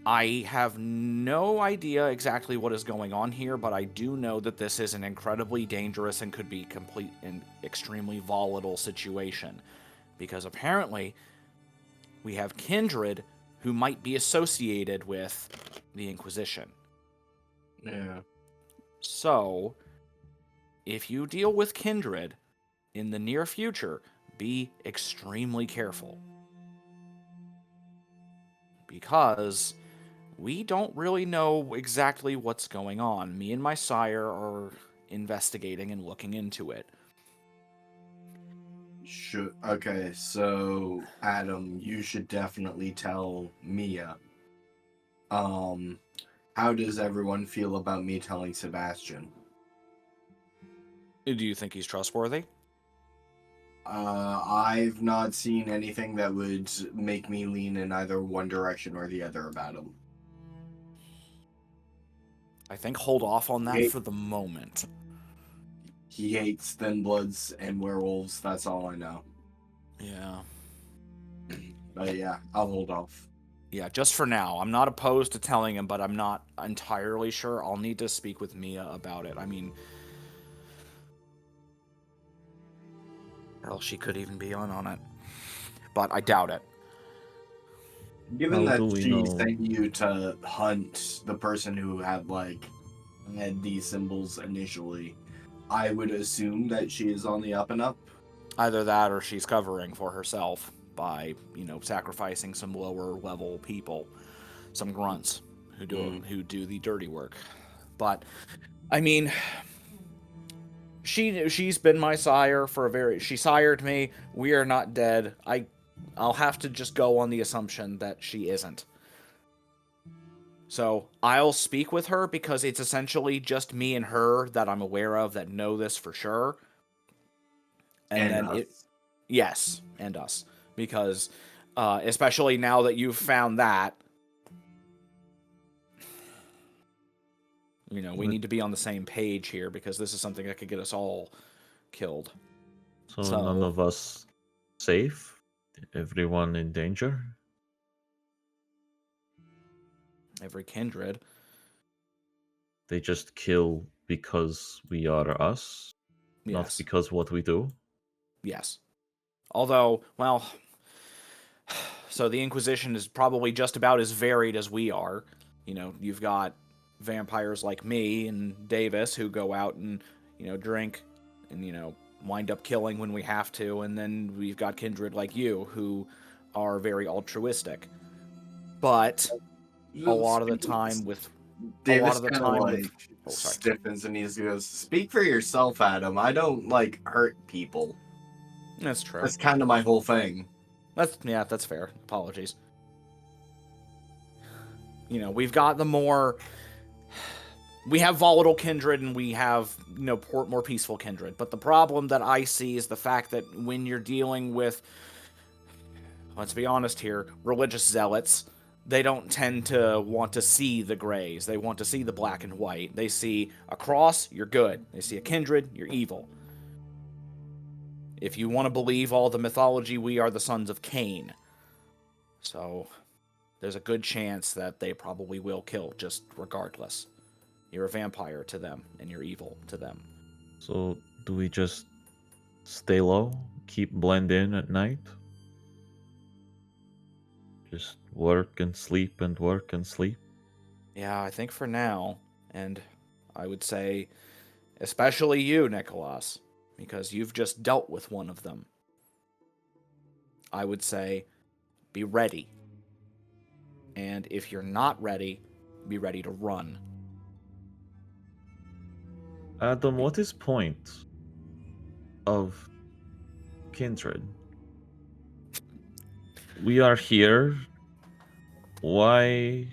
[SPEAKER 3] I have no idea exactly what is going on here, but I do know that this is an incredibly dangerous and could be complete and extremely volatile situation. Because apparently, we have kindred who might be associated with the Inquisition.
[SPEAKER 2] Yeah.
[SPEAKER 3] So, if you deal with kindred in the near future, be extremely careful. Because we don't really know exactly what's going on. Me and my sire are investigating and looking into it.
[SPEAKER 2] Okay, so Adam, you should definitely tell Mia. How does everyone feel about me telling Sebastian?
[SPEAKER 3] Do you think he's trustworthy?
[SPEAKER 2] I've not seen anything that would make me lean in either one direction or the other about him.
[SPEAKER 3] I think hold off on that
[SPEAKER 2] Hey.
[SPEAKER 3] for the moment.
[SPEAKER 2] He hates thin bloods and werewolves, that's all I know.
[SPEAKER 3] Yeah.
[SPEAKER 2] But yeah, I'll hold off.
[SPEAKER 3] Yeah, just for now. I'm not opposed to telling him, but I'm not entirely sure. I'll need to speak with Mia about it. I mean, hell, she could even be on it. But I doubt it.
[SPEAKER 2] Given
[SPEAKER 4] How
[SPEAKER 2] that
[SPEAKER 4] do we
[SPEAKER 2] she
[SPEAKER 4] know?
[SPEAKER 2] sent you to hunt the person who had these symbols initially, I would assume that she is on the up and up.
[SPEAKER 3] Either that or she's covering for herself by, sacrificing some lower level people, some grunts who do the dirty work. But I mean, she's been my sire for she sired me. We are not dead. I'll have to just go on the assumption that she isn't. So I'll speak with her because it's essentially just me and her that I'm aware of that know this for sure. And then
[SPEAKER 2] us.
[SPEAKER 3] Yes, and us. Because, especially now that you've found that, we need to be on the same page here because this is something that could get us all killed.
[SPEAKER 4] So
[SPEAKER 3] So-
[SPEAKER 4] none of us safe? Everyone in danger?
[SPEAKER 3] Every kindred.
[SPEAKER 4] They just kill because we are us, not
[SPEAKER 3] Yes.
[SPEAKER 4] because what we do?
[SPEAKER 3] Yes. Although, well, so the Inquisition is probably just about as varied as we are. You've got vampires like me and Davis who go out and, drink and, wind up killing when we have to. And then we've got kindred like you who are very altruistic. But a lot of the time with...
[SPEAKER 2] Davis
[SPEAKER 3] kind
[SPEAKER 2] of stiffens and he just goes, "Speak for yourself, Adam. I don't hurt people.
[SPEAKER 3] That's true.
[SPEAKER 2] That's kind of my whole thing."
[SPEAKER 3] That's fair. Apologies. We've got we have volatile kindred and we have, more peaceful kindred. But the problem that I see is the fact that when you're dealing with, let's be honest here, religious zealots, they don't tend to want to see the grays. They want to see the black and white. They see a cross, you're good. They see a kindred, you're evil. If you want to believe all the mythology, we are the sons of Cain. So there's a good chance that they probably will kill, just regardless. You're a vampire to them, and you're evil to them.
[SPEAKER 4] So do we just stay low, keep blend in at night? Just work and sleep and work and sleep?
[SPEAKER 3] Yeah, I think for now, and I would say, especially you, Nikolas, because you've just dealt with one of them. I would say, be ready. And if you're not ready, be ready to run.
[SPEAKER 4] Adam, what is point of kindred? We are here. Why?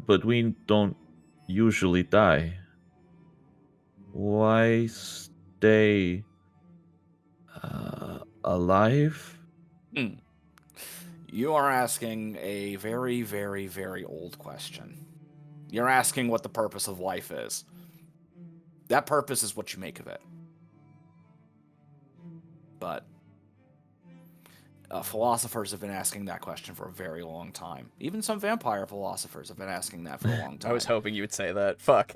[SPEAKER 4] But we don't usually die. Why stay alive?
[SPEAKER 3] You are asking a very, very, very old question. You're asking what the purpose of life is. That purpose is what you make of it. But philosophers have been asking that question for a very long time. Even some vampire philosophers have been asking that for a long time.
[SPEAKER 5] I was hoping you would say that. Fuck.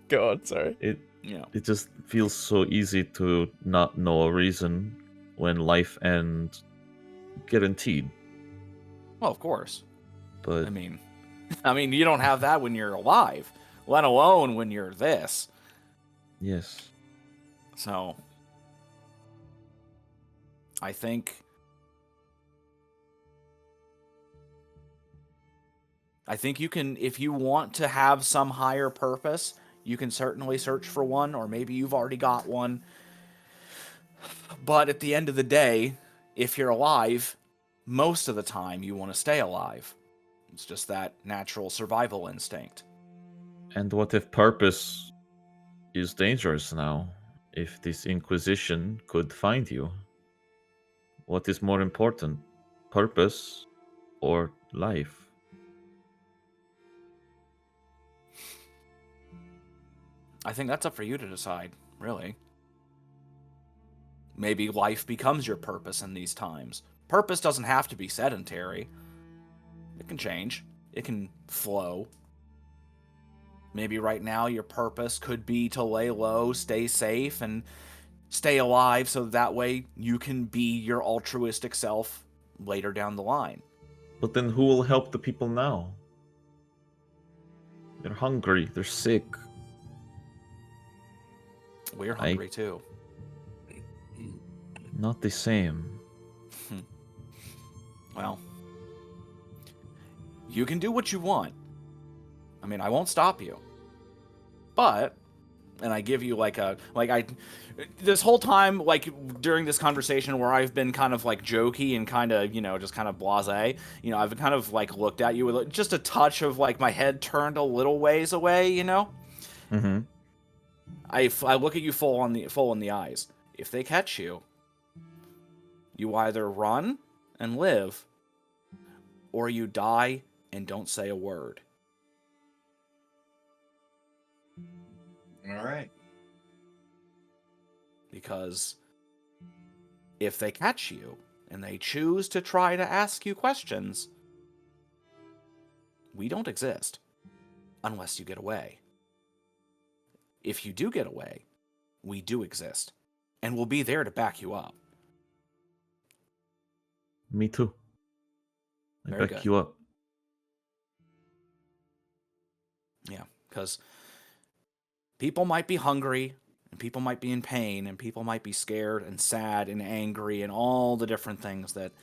[SPEAKER 5] Go on, sorry.
[SPEAKER 4] It just feels so easy to not know a reason when life ends guaranteed.
[SPEAKER 3] Well, of course.
[SPEAKER 4] But
[SPEAKER 3] I mean, you don't have that when you're alive, let alone when you're this.
[SPEAKER 4] yes.
[SPEAKER 3] So, I think you can, if you want to have some higher purpose, you can certainly search for one, or maybe you've already got one. But at the end of the day, if you're alive, most of the time you want to stay alive. It's just that natural survival instinct.
[SPEAKER 4] And what if purpose is dangerous now? If this Inquisition could find you? What is more important, purpose or life?
[SPEAKER 3] I think that's up for you to decide, really. Maybe life becomes your purpose in these times. Purpose doesn't have to be sedentary. It can change. It can flow. Maybe right now your purpose could be to lay low, stay safe, and stay alive so that way you can be your altruistic self later down the line.
[SPEAKER 4] But then who will help the people now? They're hungry, they're sick.
[SPEAKER 3] We're hungry too.
[SPEAKER 4] Not the same.
[SPEAKER 3] Well, you can do what you want. I mean, I won't stop you. But, and I give you this whole time, like during this conversation where I've been kind of like jokey and kind of, just kind of blasé, I've kind of like looked at you with just a touch of like my head turned a little ways away,
[SPEAKER 4] Mm-hmm.
[SPEAKER 3] I look at you full in the eyes. If they catch you, you either run and live, or you die and don't say a word.
[SPEAKER 2] All right.
[SPEAKER 3] Because if they catch you and they choose to try to ask you questions, we don't exist unless you get away. If you do get away, we do exist, and we'll be there to back you up.
[SPEAKER 4] Me too. I
[SPEAKER 3] Very
[SPEAKER 4] back
[SPEAKER 3] good.
[SPEAKER 4] you up.
[SPEAKER 3] Yeah, because people might be hungry, and people might be in pain, and people might be scared and sad and angry and all the different things that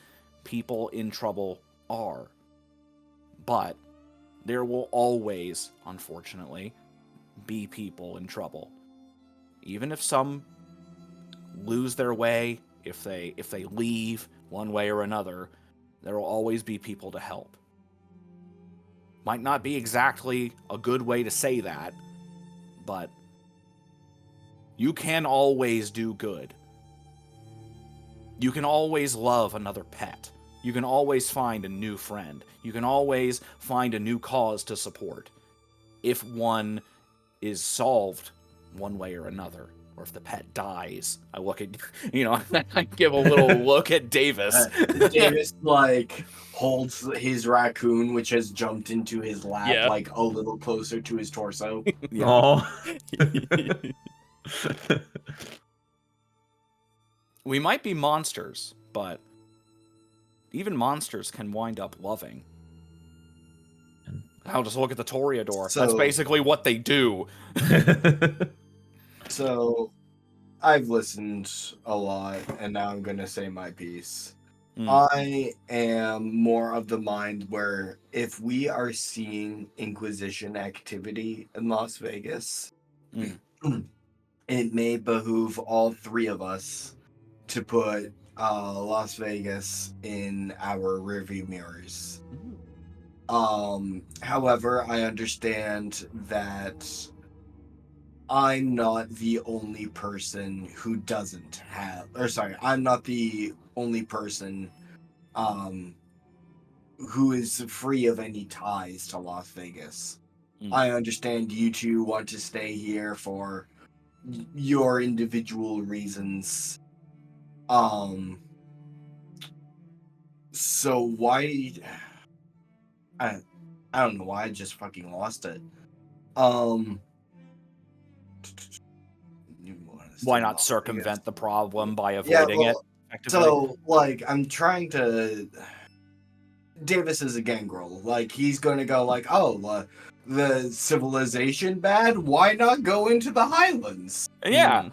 [SPEAKER 3] people in trouble are. But there will always, unfortunately, be people in trouble. Even if some lose their way, if they leave one way or another, there will always be people to help. Might not be exactly a good way to say that, but you can always do good. You can always love another pet. You can always find a new friend. You can always find a new cause to support. If one is solved one way or another, or if the pet dies. I look at, I give a little look at Davis.
[SPEAKER 2] Davis, holds his raccoon, which has jumped into his lap, a little closer to his torso.
[SPEAKER 3] Yeah.
[SPEAKER 4] Oh.
[SPEAKER 3] We might be monsters, but even monsters can wind up loving. I'll just look at the Toreador. That's basically what they do.
[SPEAKER 2] So, I've listened a lot, and now I'm going to say my piece.
[SPEAKER 3] Mm.
[SPEAKER 2] I am more of the mind where if we are seeing Inquisition activity in Las Vegas, it may behoove all three of us to put Las Vegas in our rearview mirrors. However, I understand that I'm not the only person who doesn't have, I'm not the only person who is free of any ties to Las Vegas. I understand you two want to stay here for your individual reasons. So why... I don't know why I just fucking lost it.
[SPEAKER 3] Why not circumvent the problem by avoiding it? Effectively?
[SPEAKER 2] So, I'm trying to... Davis is a gangrel. He's gonna go the civilization bad? Why not go into the Highlands?
[SPEAKER 3] Yeah.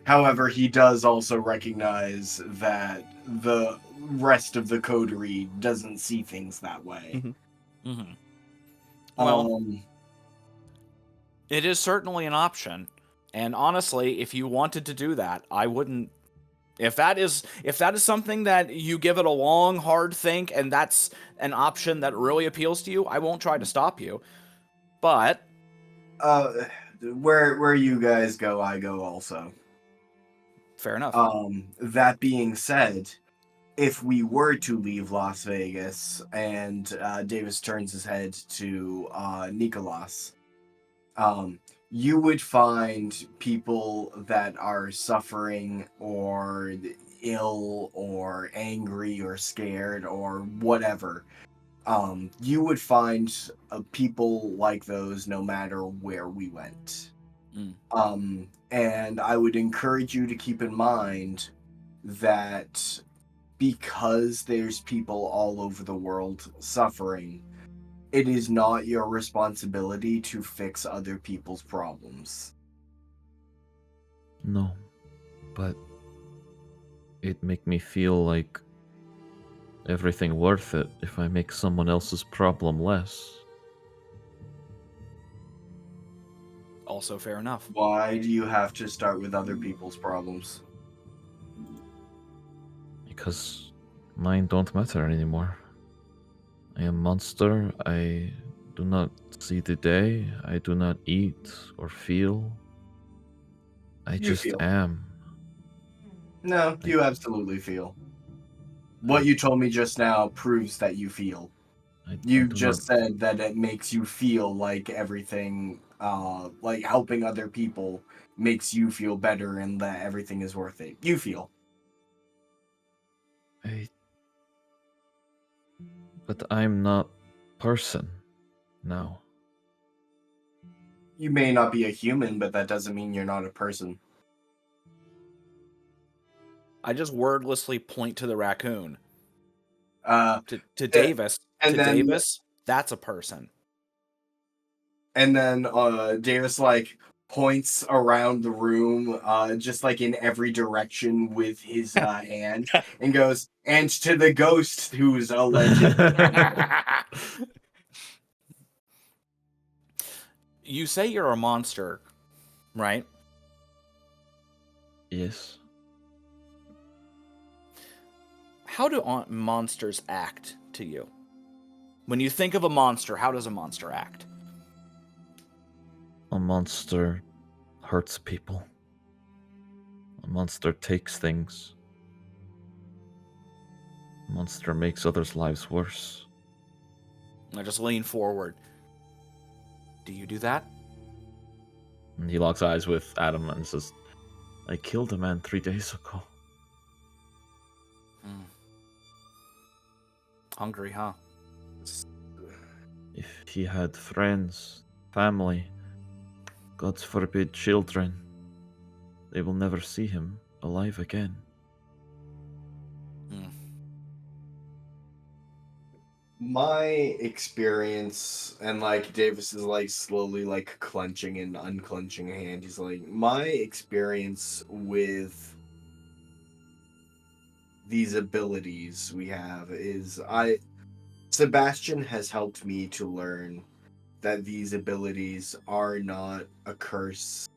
[SPEAKER 2] However, he does also recognize that the rest of the coterie doesn't see things that way.
[SPEAKER 3] Mm-hmm. Well, it is certainly an option, and honestly, if you wanted to do that, I wouldn't. If that is something that you give it a long, hard think, and that's an option that really appeals to you, I won't try to stop you. But
[SPEAKER 2] where you guys go, I go also.
[SPEAKER 3] Fair enough.
[SPEAKER 2] That being said, if we were to leave Las Vegas, and Davis turns his head to Nikolas, you would find people that are suffering or ill or angry or scared or whatever. You would find people like those no matter where we went. And I would encourage you to keep in mind that because there's people all over the world suffering, it is not your responsibility to fix other people's problems.
[SPEAKER 4] No, but it make me feel like everything worth it if I make someone else's problem less.
[SPEAKER 3] Also fair enough.
[SPEAKER 2] Why do you have to start with other people's problems?
[SPEAKER 4] Because mine don't matter anymore. I am monster. I do not see the day. I do not eat or feel. I
[SPEAKER 2] You
[SPEAKER 4] just
[SPEAKER 2] feel.
[SPEAKER 4] am.
[SPEAKER 2] No, you absolutely feel. What you told me just now proves that you feel. You just said that it makes you feel like everything, like helping other people makes you feel better and that everything is worth it. You feel.
[SPEAKER 4] But I'm not person now.
[SPEAKER 2] You may not be a human, but that doesn't mean you're not a person.
[SPEAKER 3] I just wordlessly point to the raccoon. To Davis.
[SPEAKER 2] And then,
[SPEAKER 3] Davis, that's a person.
[SPEAKER 2] And then Davis like points around the room, just like in every direction with his hand, and goes, and to the ghost who's alleged.
[SPEAKER 3] You say you're a monster, right?
[SPEAKER 4] Yes.
[SPEAKER 3] How do monsters act to you? When you think of a monster, how does a monster act?
[SPEAKER 4] A monster hurts people. A monster takes things. A monster makes others' lives worse.
[SPEAKER 3] I just lean forward. Do you do that?
[SPEAKER 4] And he locks eyes with Adam and says, I killed a man 3 days ago.
[SPEAKER 3] Hungry, huh?
[SPEAKER 4] If he had friends, family, God forbid children, they will never see him alive again.
[SPEAKER 2] My experience, and like Davis is like slowly like clenching and unclenching a hand. He's like, my experience with these abilities we have is Sebastian has helped me to learn that these abilities are not a curse.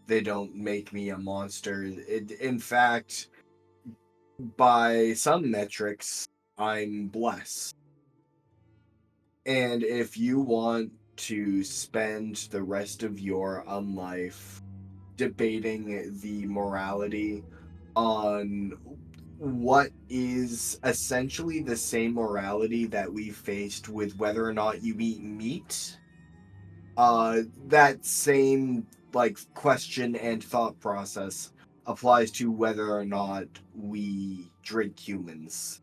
[SPEAKER 2] They don't make me a monster. In fact, by some metrics, I'm blessed. And if you want to spend the rest of your life debating the morality on what is essentially the same morality that we faced with whether or not you eat meat, that same like question and thought process applies to whether or not we drink humans.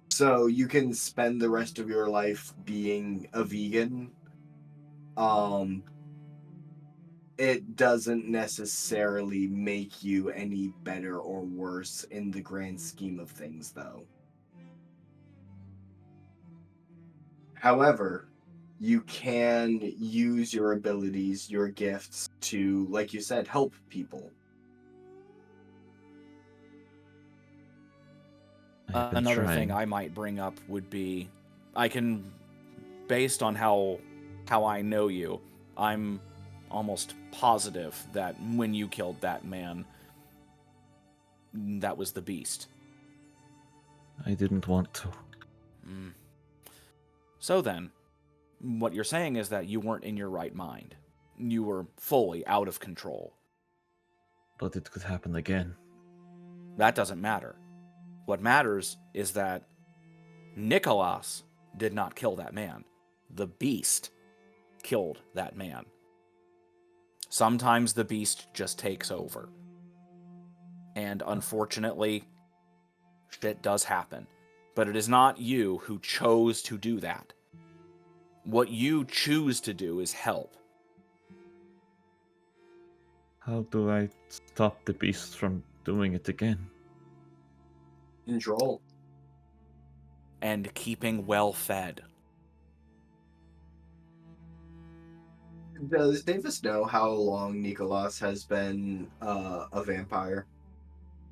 [SPEAKER 2] So you can spend the rest of your life being a vegan. It doesn't necessarily make you any better or worse in the grand scheme of things, though. However, you can use your abilities, your gifts to, like you said, help people.
[SPEAKER 3] Another thing I might bring up would be, I can, based on how I know you, I'm almost positive that when you killed that man, that was the beast.
[SPEAKER 4] I didn't want to.
[SPEAKER 3] So then, what you're saying is that you weren't in your right mind. You were fully out of control.
[SPEAKER 4] But it could happen again.
[SPEAKER 3] That doesn't matter. What matters is that Nikolas did not kill that man. The beast killed that man. Sometimes the beast just takes over. And unfortunately, shit does happen. But it is not you who chose to do that. What you choose to do is help.
[SPEAKER 4] How do I stop the beast from doing it again?
[SPEAKER 2] Control.
[SPEAKER 3] And keeping well fed.
[SPEAKER 2] Does Davis know how long Nikolas has been a vampire?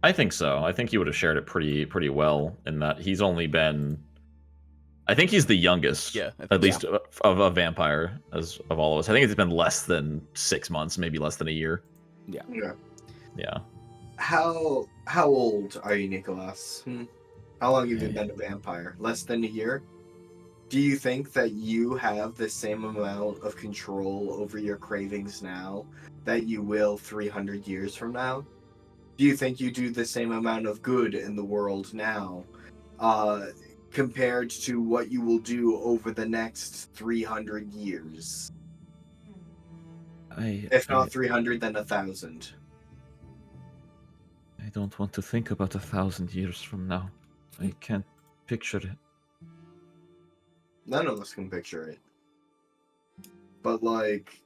[SPEAKER 4] I think so. I think he would have shared it pretty well in that he's only been. I think he's the youngest,
[SPEAKER 5] Yeah, I think
[SPEAKER 4] at least of a vampire of all of us. I think it's been less than 6 months, maybe less than a year.
[SPEAKER 2] Yeah.
[SPEAKER 4] Yeah.
[SPEAKER 2] How old are you, Nikolas? How long have you been a vampire? Less than a year? Do you think that you have the same amount of control over your cravings now that you will 300 years from now? Do you think you do the same amount of good in the world now compared to what you will do over the next 300 years? If not 300, then 1,000.
[SPEAKER 4] I don't want to think about 1,000 years from now. I can't picture it.
[SPEAKER 2] None of us can picture it. But, like,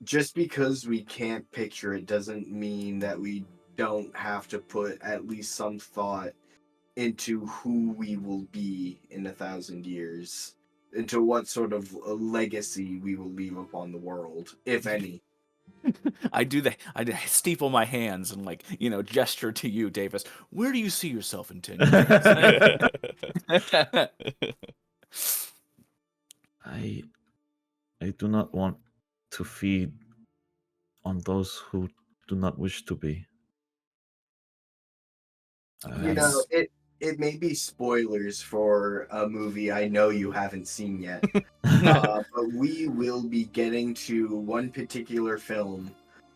[SPEAKER 2] just because we can't picture it doesn't mean that we don't have to put at least some thought into who we will be in 1,000 years, into what sort of legacy we will leave upon the world, if any.
[SPEAKER 3] I steeple my hands and gesture to you, Davis. Where do you see yourself in 10 years?
[SPEAKER 4] I do not want to feed on those who do not wish to be.
[SPEAKER 2] You know, it may be spoilers for a movie I know you haven't seen yet, but we will be getting to one particular film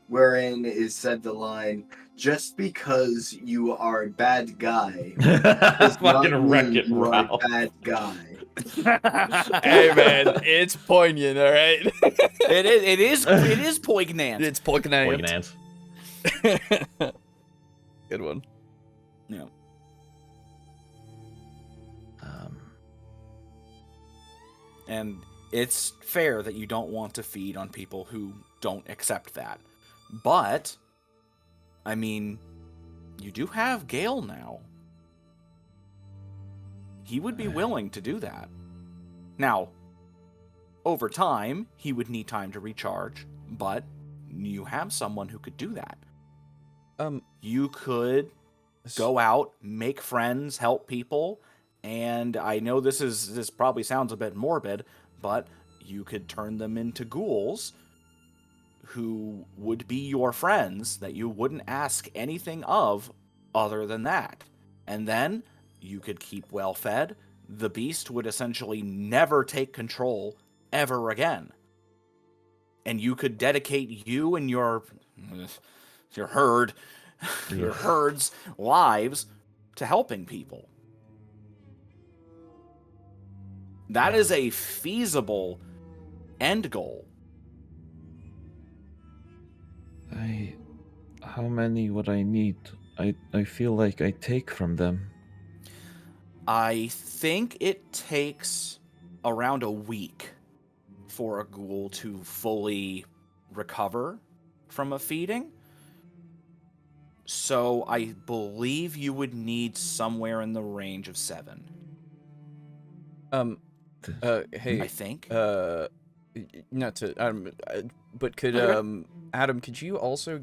[SPEAKER 2] wherein is said the line, "Just because you are a bad guy does not
[SPEAKER 7] Fucking wreck
[SPEAKER 2] mean
[SPEAKER 7] it,
[SPEAKER 2] you are a
[SPEAKER 7] Ralph.
[SPEAKER 2] bad guy."
[SPEAKER 5] Hey man, it's poignant, all right.
[SPEAKER 3] It is poignant.
[SPEAKER 5] It's poignant.
[SPEAKER 7] Poignant.
[SPEAKER 5] Good one.
[SPEAKER 3] Yeah. And it's fair that you don't want to feed on people who don't accept that. But, I mean, you do have Gale now. He would be willing to do that. Now, over time, he would need time to recharge, but you have someone who could do that. You could go out, make friends, help people, and I know this probably sounds a bit morbid, but you could turn them into ghouls who would be your friends that you wouldn't ask anything of other than that. And then you could keep well fed. The beast would essentially never take control ever again. And you could dedicate you and your herd, your herd's lives to helping people. That is a feasible end goal.
[SPEAKER 4] How many would I need? I feel like I take from them.
[SPEAKER 3] I think it takes around a week for a ghoul to fully recover from a feeding. So I believe you would need somewhere in the range of 7.
[SPEAKER 5] Hey,
[SPEAKER 3] I think.
[SPEAKER 5] Not to, but could, Adam, could you also,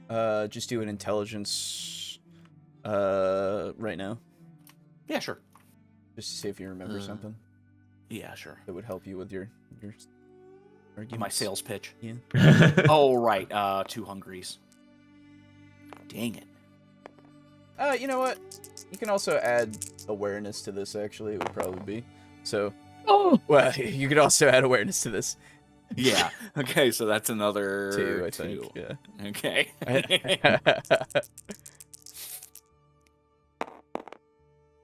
[SPEAKER 5] just do an intelligence, right now?
[SPEAKER 3] Yeah, sure.
[SPEAKER 5] Just to see if you remember something
[SPEAKER 3] Yeah, sure.
[SPEAKER 5] that would help you with your arguments.
[SPEAKER 3] My sales pitch.
[SPEAKER 5] Yeah.
[SPEAKER 3] Oh, right. 2 hungries. Dang it.
[SPEAKER 5] You know what? You can also add awareness to this, actually, it would probably be. So, well, you could also add awareness to this.
[SPEAKER 3] Yeah. Okay, so that's another
[SPEAKER 5] 2, I think.
[SPEAKER 3] 2.
[SPEAKER 5] Yeah.
[SPEAKER 3] Okay.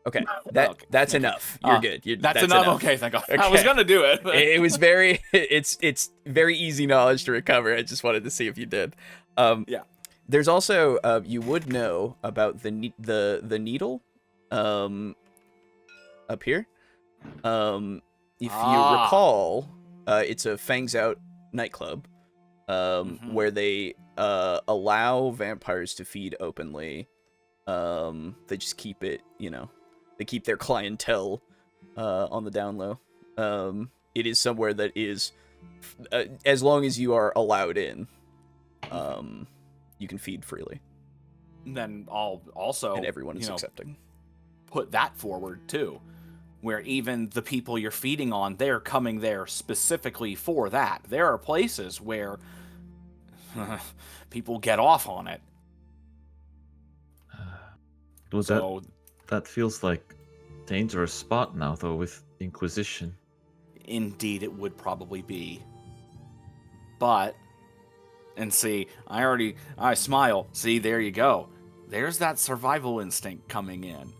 [SPEAKER 5] Okay,
[SPEAKER 6] Okay,
[SPEAKER 5] that's
[SPEAKER 6] okay.
[SPEAKER 5] enough. You're good.
[SPEAKER 6] That's enough. Okay, thank God. I was
[SPEAKER 5] Okay.
[SPEAKER 6] gonna do it. But...
[SPEAKER 5] It was very. It's very easy knowledge to recover. I just wanted to see if you did.
[SPEAKER 6] Yeah.
[SPEAKER 5] There's also you would know about the needle, up here. If you recall, it's a Fangs Out nightclub, where they allow vampires to feed openly. They just keep it, they keep their clientele on the down low. It is somewhere that is, as long as you are allowed in, you can feed freely.
[SPEAKER 6] And then I'll also,
[SPEAKER 5] And everyone is accepting.
[SPEAKER 6] Put that forward too, where even the people you're feeding on, they're coming there specifically for that. There are places where people get off on it.
[SPEAKER 4] Well, that feels like dangerous spot now, though, with Inquisition.
[SPEAKER 6] Indeed, it would probably be. But, and see, I smile. See, there you go. There's that survival instinct coming in.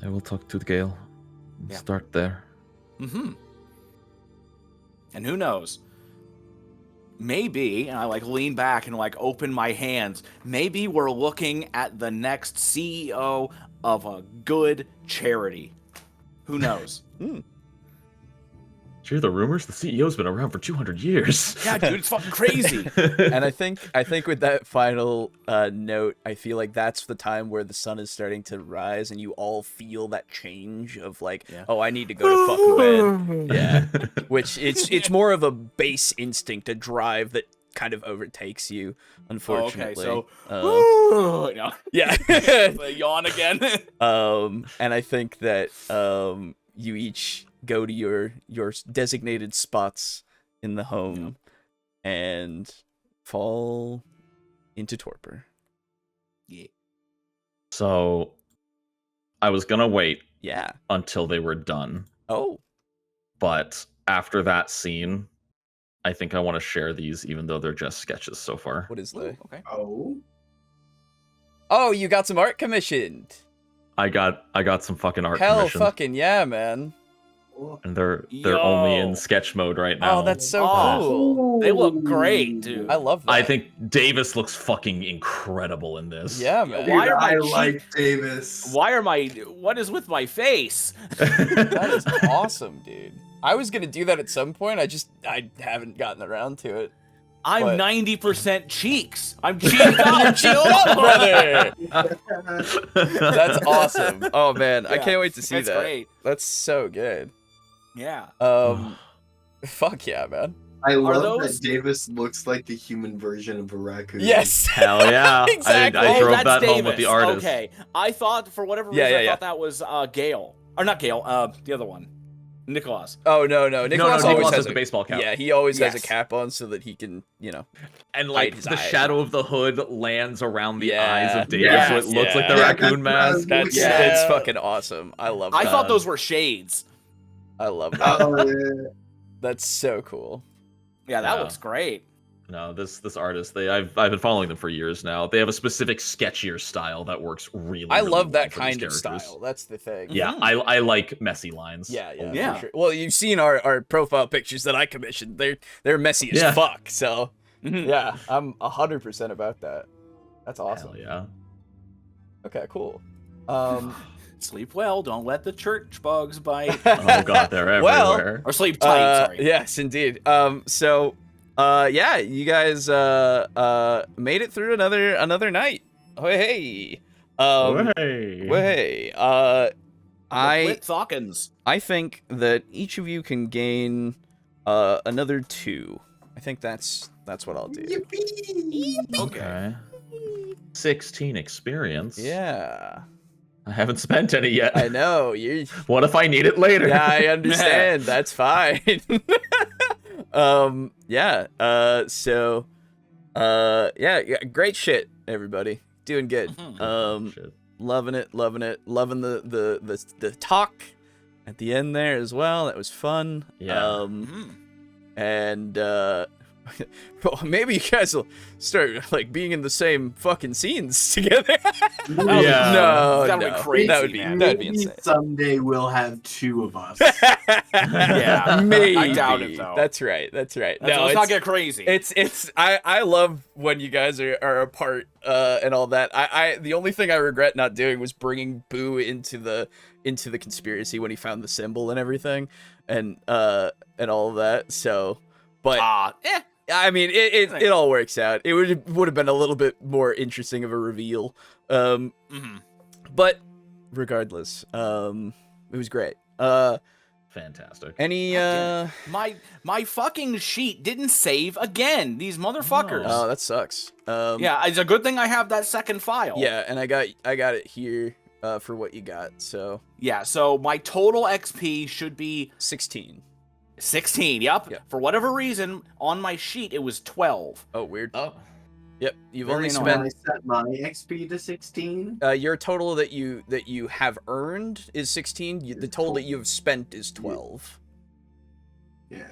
[SPEAKER 4] I will talk to Gale and
[SPEAKER 6] Yeah.
[SPEAKER 4] start there.
[SPEAKER 6] Mm-hmm. And who knows? Maybe, and I lean back and open my hands, maybe we're looking at the next CEO of a good charity. Who knows?
[SPEAKER 4] Did you hear the rumors? The CEO's been around for 200 years.
[SPEAKER 6] Yeah, dude, it's fucking crazy.
[SPEAKER 5] And I think with that final note, I feel like that's the time where the sun is starting to rise, and you all feel that change of oh, I need to go to fucking bed. Yeah, which it's more of a base instinct, a drive that kind of overtakes you, unfortunately.
[SPEAKER 6] Okay, so no.
[SPEAKER 5] Yeah,
[SPEAKER 6] Yawn again.
[SPEAKER 5] And I think that you each go to your designated spots in the home and fall into torpor.
[SPEAKER 6] Yeah.
[SPEAKER 4] So, I was gonna wait
[SPEAKER 5] Yeah.
[SPEAKER 4] until they were done.
[SPEAKER 5] Oh.
[SPEAKER 4] But after that scene, I think I want to share these, even though they're just sketches so far.
[SPEAKER 5] What is the?
[SPEAKER 6] Okay.
[SPEAKER 5] Oh, you got some art commissioned.
[SPEAKER 4] I got some fucking art
[SPEAKER 5] Hell,
[SPEAKER 4] commissioned,
[SPEAKER 5] fucking yeah, man.
[SPEAKER 4] and they're only in
[SPEAKER 6] Yo.
[SPEAKER 4] sketch mode right now.
[SPEAKER 5] Oh, that's so
[SPEAKER 6] Oh.
[SPEAKER 5] cool.
[SPEAKER 6] They look great, dude.
[SPEAKER 5] I love that.
[SPEAKER 4] I think Davis looks fucking incredible in this.
[SPEAKER 5] Yeah, man.
[SPEAKER 6] Why are my
[SPEAKER 2] I
[SPEAKER 6] cheek-
[SPEAKER 2] like Davis.
[SPEAKER 6] What is with my face?
[SPEAKER 5] That is awesome, dude. I was gonna do that at some point. I haven't gotten around to it.
[SPEAKER 6] I'm
[SPEAKER 5] What?
[SPEAKER 6] 90% cheeks. I'm cheeked up,
[SPEAKER 5] Chill up, brother. That's awesome. Oh man, I
[SPEAKER 6] Yeah,
[SPEAKER 5] can't wait to see
[SPEAKER 6] That's
[SPEAKER 5] that.
[SPEAKER 6] great.
[SPEAKER 5] That's so good.
[SPEAKER 6] Yeah.
[SPEAKER 5] Fuck yeah, man.
[SPEAKER 2] I love
[SPEAKER 6] those-
[SPEAKER 2] that Davis looks like the human version of a raccoon.
[SPEAKER 5] Yes.
[SPEAKER 4] Hell yeah!
[SPEAKER 5] Exactly.
[SPEAKER 4] I drove
[SPEAKER 6] that's
[SPEAKER 4] that home with
[SPEAKER 6] Davis.
[SPEAKER 4] the artist.
[SPEAKER 6] Okay. I thought, for whatever
[SPEAKER 5] Yeah,
[SPEAKER 6] reason,
[SPEAKER 5] yeah,
[SPEAKER 6] I
[SPEAKER 5] yeah.
[SPEAKER 6] thought that was Gale. Or not Gale, the other one. Nikolas.
[SPEAKER 5] Oh no, Nikolas always
[SPEAKER 4] Nikolas
[SPEAKER 5] has
[SPEAKER 4] has the baseball cap.
[SPEAKER 5] Yeah, he always has a
[SPEAKER 6] Yes.
[SPEAKER 5] cap on so that he can,
[SPEAKER 4] And
[SPEAKER 5] hide his
[SPEAKER 4] the
[SPEAKER 5] eyes.
[SPEAKER 4] shadow of the hood lands around the
[SPEAKER 5] Yeah.
[SPEAKER 4] eyes of Davis,
[SPEAKER 6] Yes,
[SPEAKER 4] so it looks like the
[SPEAKER 2] yeah.
[SPEAKER 4] raccoon mask.
[SPEAKER 5] That's
[SPEAKER 6] Yeah.
[SPEAKER 5] it's fucking awesome. I love that.
[SPEAKER 6] I thought those were shades.
[SPEAKER 5] I love that.
[SPEAKER 2] Oh, yeah.
[SPEAKER 5] That's so cool.
[SPEAKER 6] Yeah, that
[SPEAKER 4] Yeah.
[SPEAKER 6] looks great.
[SPEAKER 4] No, this artist, I've been following them for years now. They have a specific sketchier style that works really.
[SPEAKER 5] I
[SPEAKER 4] really
[SPEAKER 5] love
[SPEAKER 4] well
[SPEAKER 5] that
[SPEAKER 4] for these
[SPEAKER 5] kind of
[SPEAKER 4] characters.
[SPEAKER 5] style. That's the thing.
[SPEAKER 4] Yeah, I like messy lines.
[SPEAKER 5] Yeah,
[SPEAKER 6] Yeah.
[SPEAKER 5] for sure. Well, you've seen our profile pictures that I commissioned. They're messy as
[SPEAKER 4] Yeah.
[SPEAKER 5] fuck. So
[SPEAKER 6] Mhm.
[SPEAKER 5] yeah, I'm 100% about that. That's awesome.
[SPEAKER 4] Hell yeah.
[SPEAKER 5] Okay, cool.
[SPEAKER 6] Sleep well. Don't let the church bugs bite.
[SPEAKER 4] Oh god, they're
[SPEAKER 5] Well,
[SPEAKER 4] everywhere.
[SPEAKER 6] Or sleep tight, sorry.
[SPEAKER 5] Yes, indeed. Yeah, you guys made it through another night. Oh hey.
[SPEAKER 4] Hey.
[SPEAKER 5] Hey.
[SPEAKER 6] Quit Thawkins.
[SPEAKER 5] I think that each of you can gain another 2. I think that's what I'll do.
[SPEAKER 2] Yippee!
[SPEAKER 4] Okay. 16 experience.
[SPEAKER 5] Yeah.
[SPEAKER 4] I haven't spent any yet.
[SPEAKER 5] I know. You
[SPEAKER 4] What if I need it later?
[SPEAKER 5] Yeah, I understand. That's fine. Yeah. Yeah, great shit, everybody. Doing good.
[SPEAKER 4] Shit.
[SPEAKER 5] Loving it. Loving the talk at the end there as well. That was fun.
[SPEAKER 4] Yeah.
[SPEAKER 6] Mhm.
[SPEAKER 5] And Well, maybe you guys will start like being in the same fucking scenes together.
[SPEAKER 7] Yeah.
[SPEAKER 5] No,
[SPEAKER 3] That'd be
[SPEAKER 5] no.
[SPEAKER 3] crazy,
[SPEAKER 5] That'd be
[SPEAKER 3] man.
[SPEAKER 2] Maybe
[SPEAKER 5] insane.
[SPEAKER 2] someday we'll have 2 of us.
[SPEAKER 3] Yeah,
[SPEAKER 5] Maybe.
[SPEAKER 3] I doubt it though.
[SPEAKER 5] That's right. That's right.
[SPEAKER 3] Let's not get crazy.
[SPEAKER 5] I love when you guys are apart and all that. I the only thing I regret not doing was bringing Boo into the conspiracy when he found the symbol and everything, and all of that. So, but I mean, it all works out. It would have been a little bit more interesting of a reveal. But regardless, it was great.
[SPEAKER 7] Fantastic.
[SPEAKER 5] Any
[SPEAKER 3] my fucking sheet didn't save again. These motherfuckers.
[SPEAKER 5] Oh, that sucks.
[SPEAKER 3] Yeah, it's a good thing I have that second file.
[SPEAKER 5] Yeah, and I got it here for what you got. So
[SPEAKER 3] yeah, so my total XP should be
[SPEAKER 5] 16.
[SPEAKER 3] 16. Yep.
[SPEAKER 5] Yeah.
[SPEAKER 3] For whatever reason, on my sheet it was 12.
[SPEAKER 5] Oh, weird.
[SPEAKER 7] Oh.
[SPEAKER 5] Yep, you've
[SPEAKER 3] Very
[SPEAKER 5] only
[SPEAKER 3] annoying.
[SPEAKER 2] When I
[SPEAKER 5] spent
[SPEAKER 2] set my XP to 16.
[SPEAKER 5] your total that you have earned is 16. The total that you have spent is 12.
[SPEAKER 2] Yeah.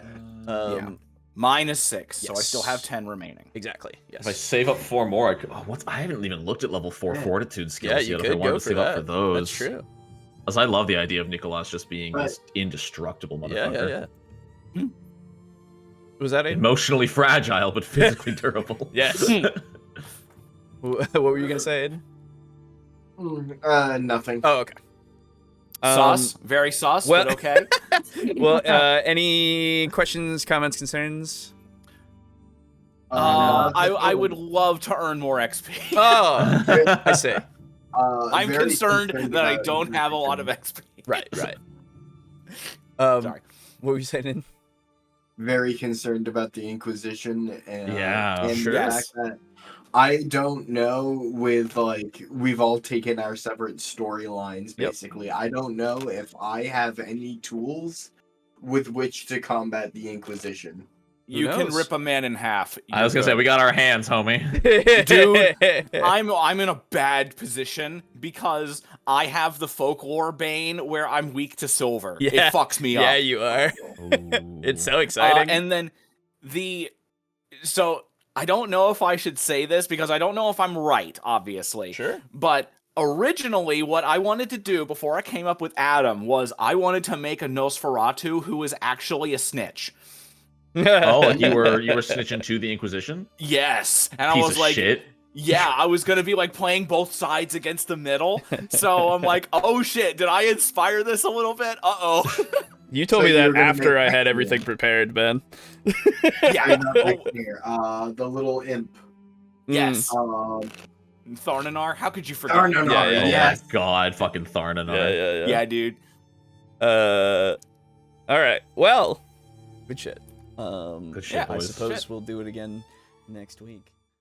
[SPEAKER 3] Yeah. Mine is 6, so I
[SPEAKER 5] Yes.
[SPEAKER 3] still have 10 remaining.
[SPEAKER 5] Exactly. Yes.
[SPEAKER 7] If I save up 4 more, I haven't even looked at level 4
[SPEAKER 2] Yeah.
[SPEAKER 7] fortitude skills
[SPEAKER 5] Yeah,
[SPEAKER 7] yet.
[SPEAKER 5] you
[SPEAKER 7] If I
[SPEAKER 5] could
[SPEAKER 7] wanted
[SPEAKER 5] go
[SPEAKER 7] to
[SPEAKER 5] for
[SPEAKER 7] save up for
[SPEAKER 5] that.
[SPEAKER 7] those.
[SPEAKER 5] That's true.
[SPEAKER 7] As I love the idea of Nikolas just being
[SPEAKER 2] Right.
[SPEAKER 7] this indestructible
[SPEAKER 5] Yeah,
[SPEAKER 7] motherfucker.
[SPEAKER 5] yeah. Was that it?
[SPEAKER 7] Emotionally fragile, but physically durable.
[SPEAKER 5] Yes. What were you gonna say, Aiden?
[SPEAKER 2] Nothing.
[SPEAKER 5] Oh, okay.
[SPEAKER 3] Sus, very sus,
[SPEAKER 5] well-
[SPEAKER 3] but okay.
[SPEAKER 5] Well, any questions, comments, concerns?
[SPEAKER 3] I would love to earn more XP.
[SPEAKER 5] Oh, I see.
[SPEAKER 3] I'm
[SPEAKER 2] very
[SPEAKER 3] concerned that I
[SPEAKER 2] about
[SPEAKER 3] don't have a lot of XP.
[SPEAKER 5] Right.
[SPEAKER 3] Sorry.
[SPEAKER 5] What were you saying? Aiden?
[SPEAKER 2] very concerned about the Inquisition and,
[SPEAKER 7] Yeah,
[SPEAKER 2] and
[SPEAKER 3] sure.
[SPEAKER 2] the
[SPEAKER 3] Yes.
[SPEAKER 2] fact that I don't know with like we've all taken our separate storylines
[SPEAKER 5] Yep.
[SPEAKER 2] basically. I don't know if I have any tools with which to combat the Inquisition.
[SPEAKER 3] You can
[SPEAKER 5] knows?
[SPEAKER 3] rip a man in half.
[SPEAKER 7] I was gonna say we got our hands, homie.
[SPEAKER 3] Dude, I'm in a bad position because I have the folklore bane where I'm weak to silver.
[SPEAKER 5] Yeah.
[SPEAKER 3] It fucks me
[SPEAKER 5] Yeah,
[SPEAKER 3] up.
[SPEAKER 5] you are.
[SPEAKER 7] Ooh.
[SPEAKER 5] It's so exciting.
[SPEAKER 3] And then so I don't know if I should say this because I don't know if I'm right, obviously.
[SPEAKER 5] Sure.
[SPEAKER 3] But originally what I wanted to do before I came up with Adam was I wanted to make a Nosferatu who was actually a snitch.
[SPEAKER 7] Oh, like you were snitching to the Inquisition?
[SPEAKER 3] Yes. And
[SPEAKER 7] Piece
[SPEAKER 3] I was
[SPEAKER 7] of
[SPEAKER 3] like,
[SPEAKER 7] shit.
[SPEAKER 3] yeah, I was gonna be like playing both sides against the middle. So I'm like, oh shit, did I inspire this a little bit? Uh-oh.
[SPEAKER 5] You told
[SPEAKER 2] So
[SPEAKER 5] me
[SPEAKER 2] you
[SPEAKER 5] that
[SPEAKER 2] were gonna
[SPEAKER 5] after
[SPEAKER 2] make
[SPEAKER 5] I had
[SPEAKER 2] that
[SPEAKER 5] everything
[SPEAKER 2] clear.
[SPEAKER 5] prepared, Ben.
[SPEAKER 3] Yeah.
[SPEAKER 2] Here, the little imp.
[SPEAKER 3] Yes.
[SPEAKER 2] Um,
[SPEAKER 3] Tharnanar, how could you forget?
[SPEAKER 2] Tharnanar,
[SPEAKER 5] Yeah, yeah,
[SPEAKER 7] Oh
[SPEAKER 2] yes.
[SPEAKER 7] my god, fucking Tharnanar.
[SPEAKER 3] Yeah, dude.
[SPEAKER 5] All right. Well, good shit.
[SPEAKER 7] Good shit,
[SPEAKER 3] Yeah,
[SPEAKER 5] I
[SPEAKER 7] boys.
[SPEAKER 5] suppose
[SPEAKER 3] Shit.
[SPEAKER 5] we'll do it again next week.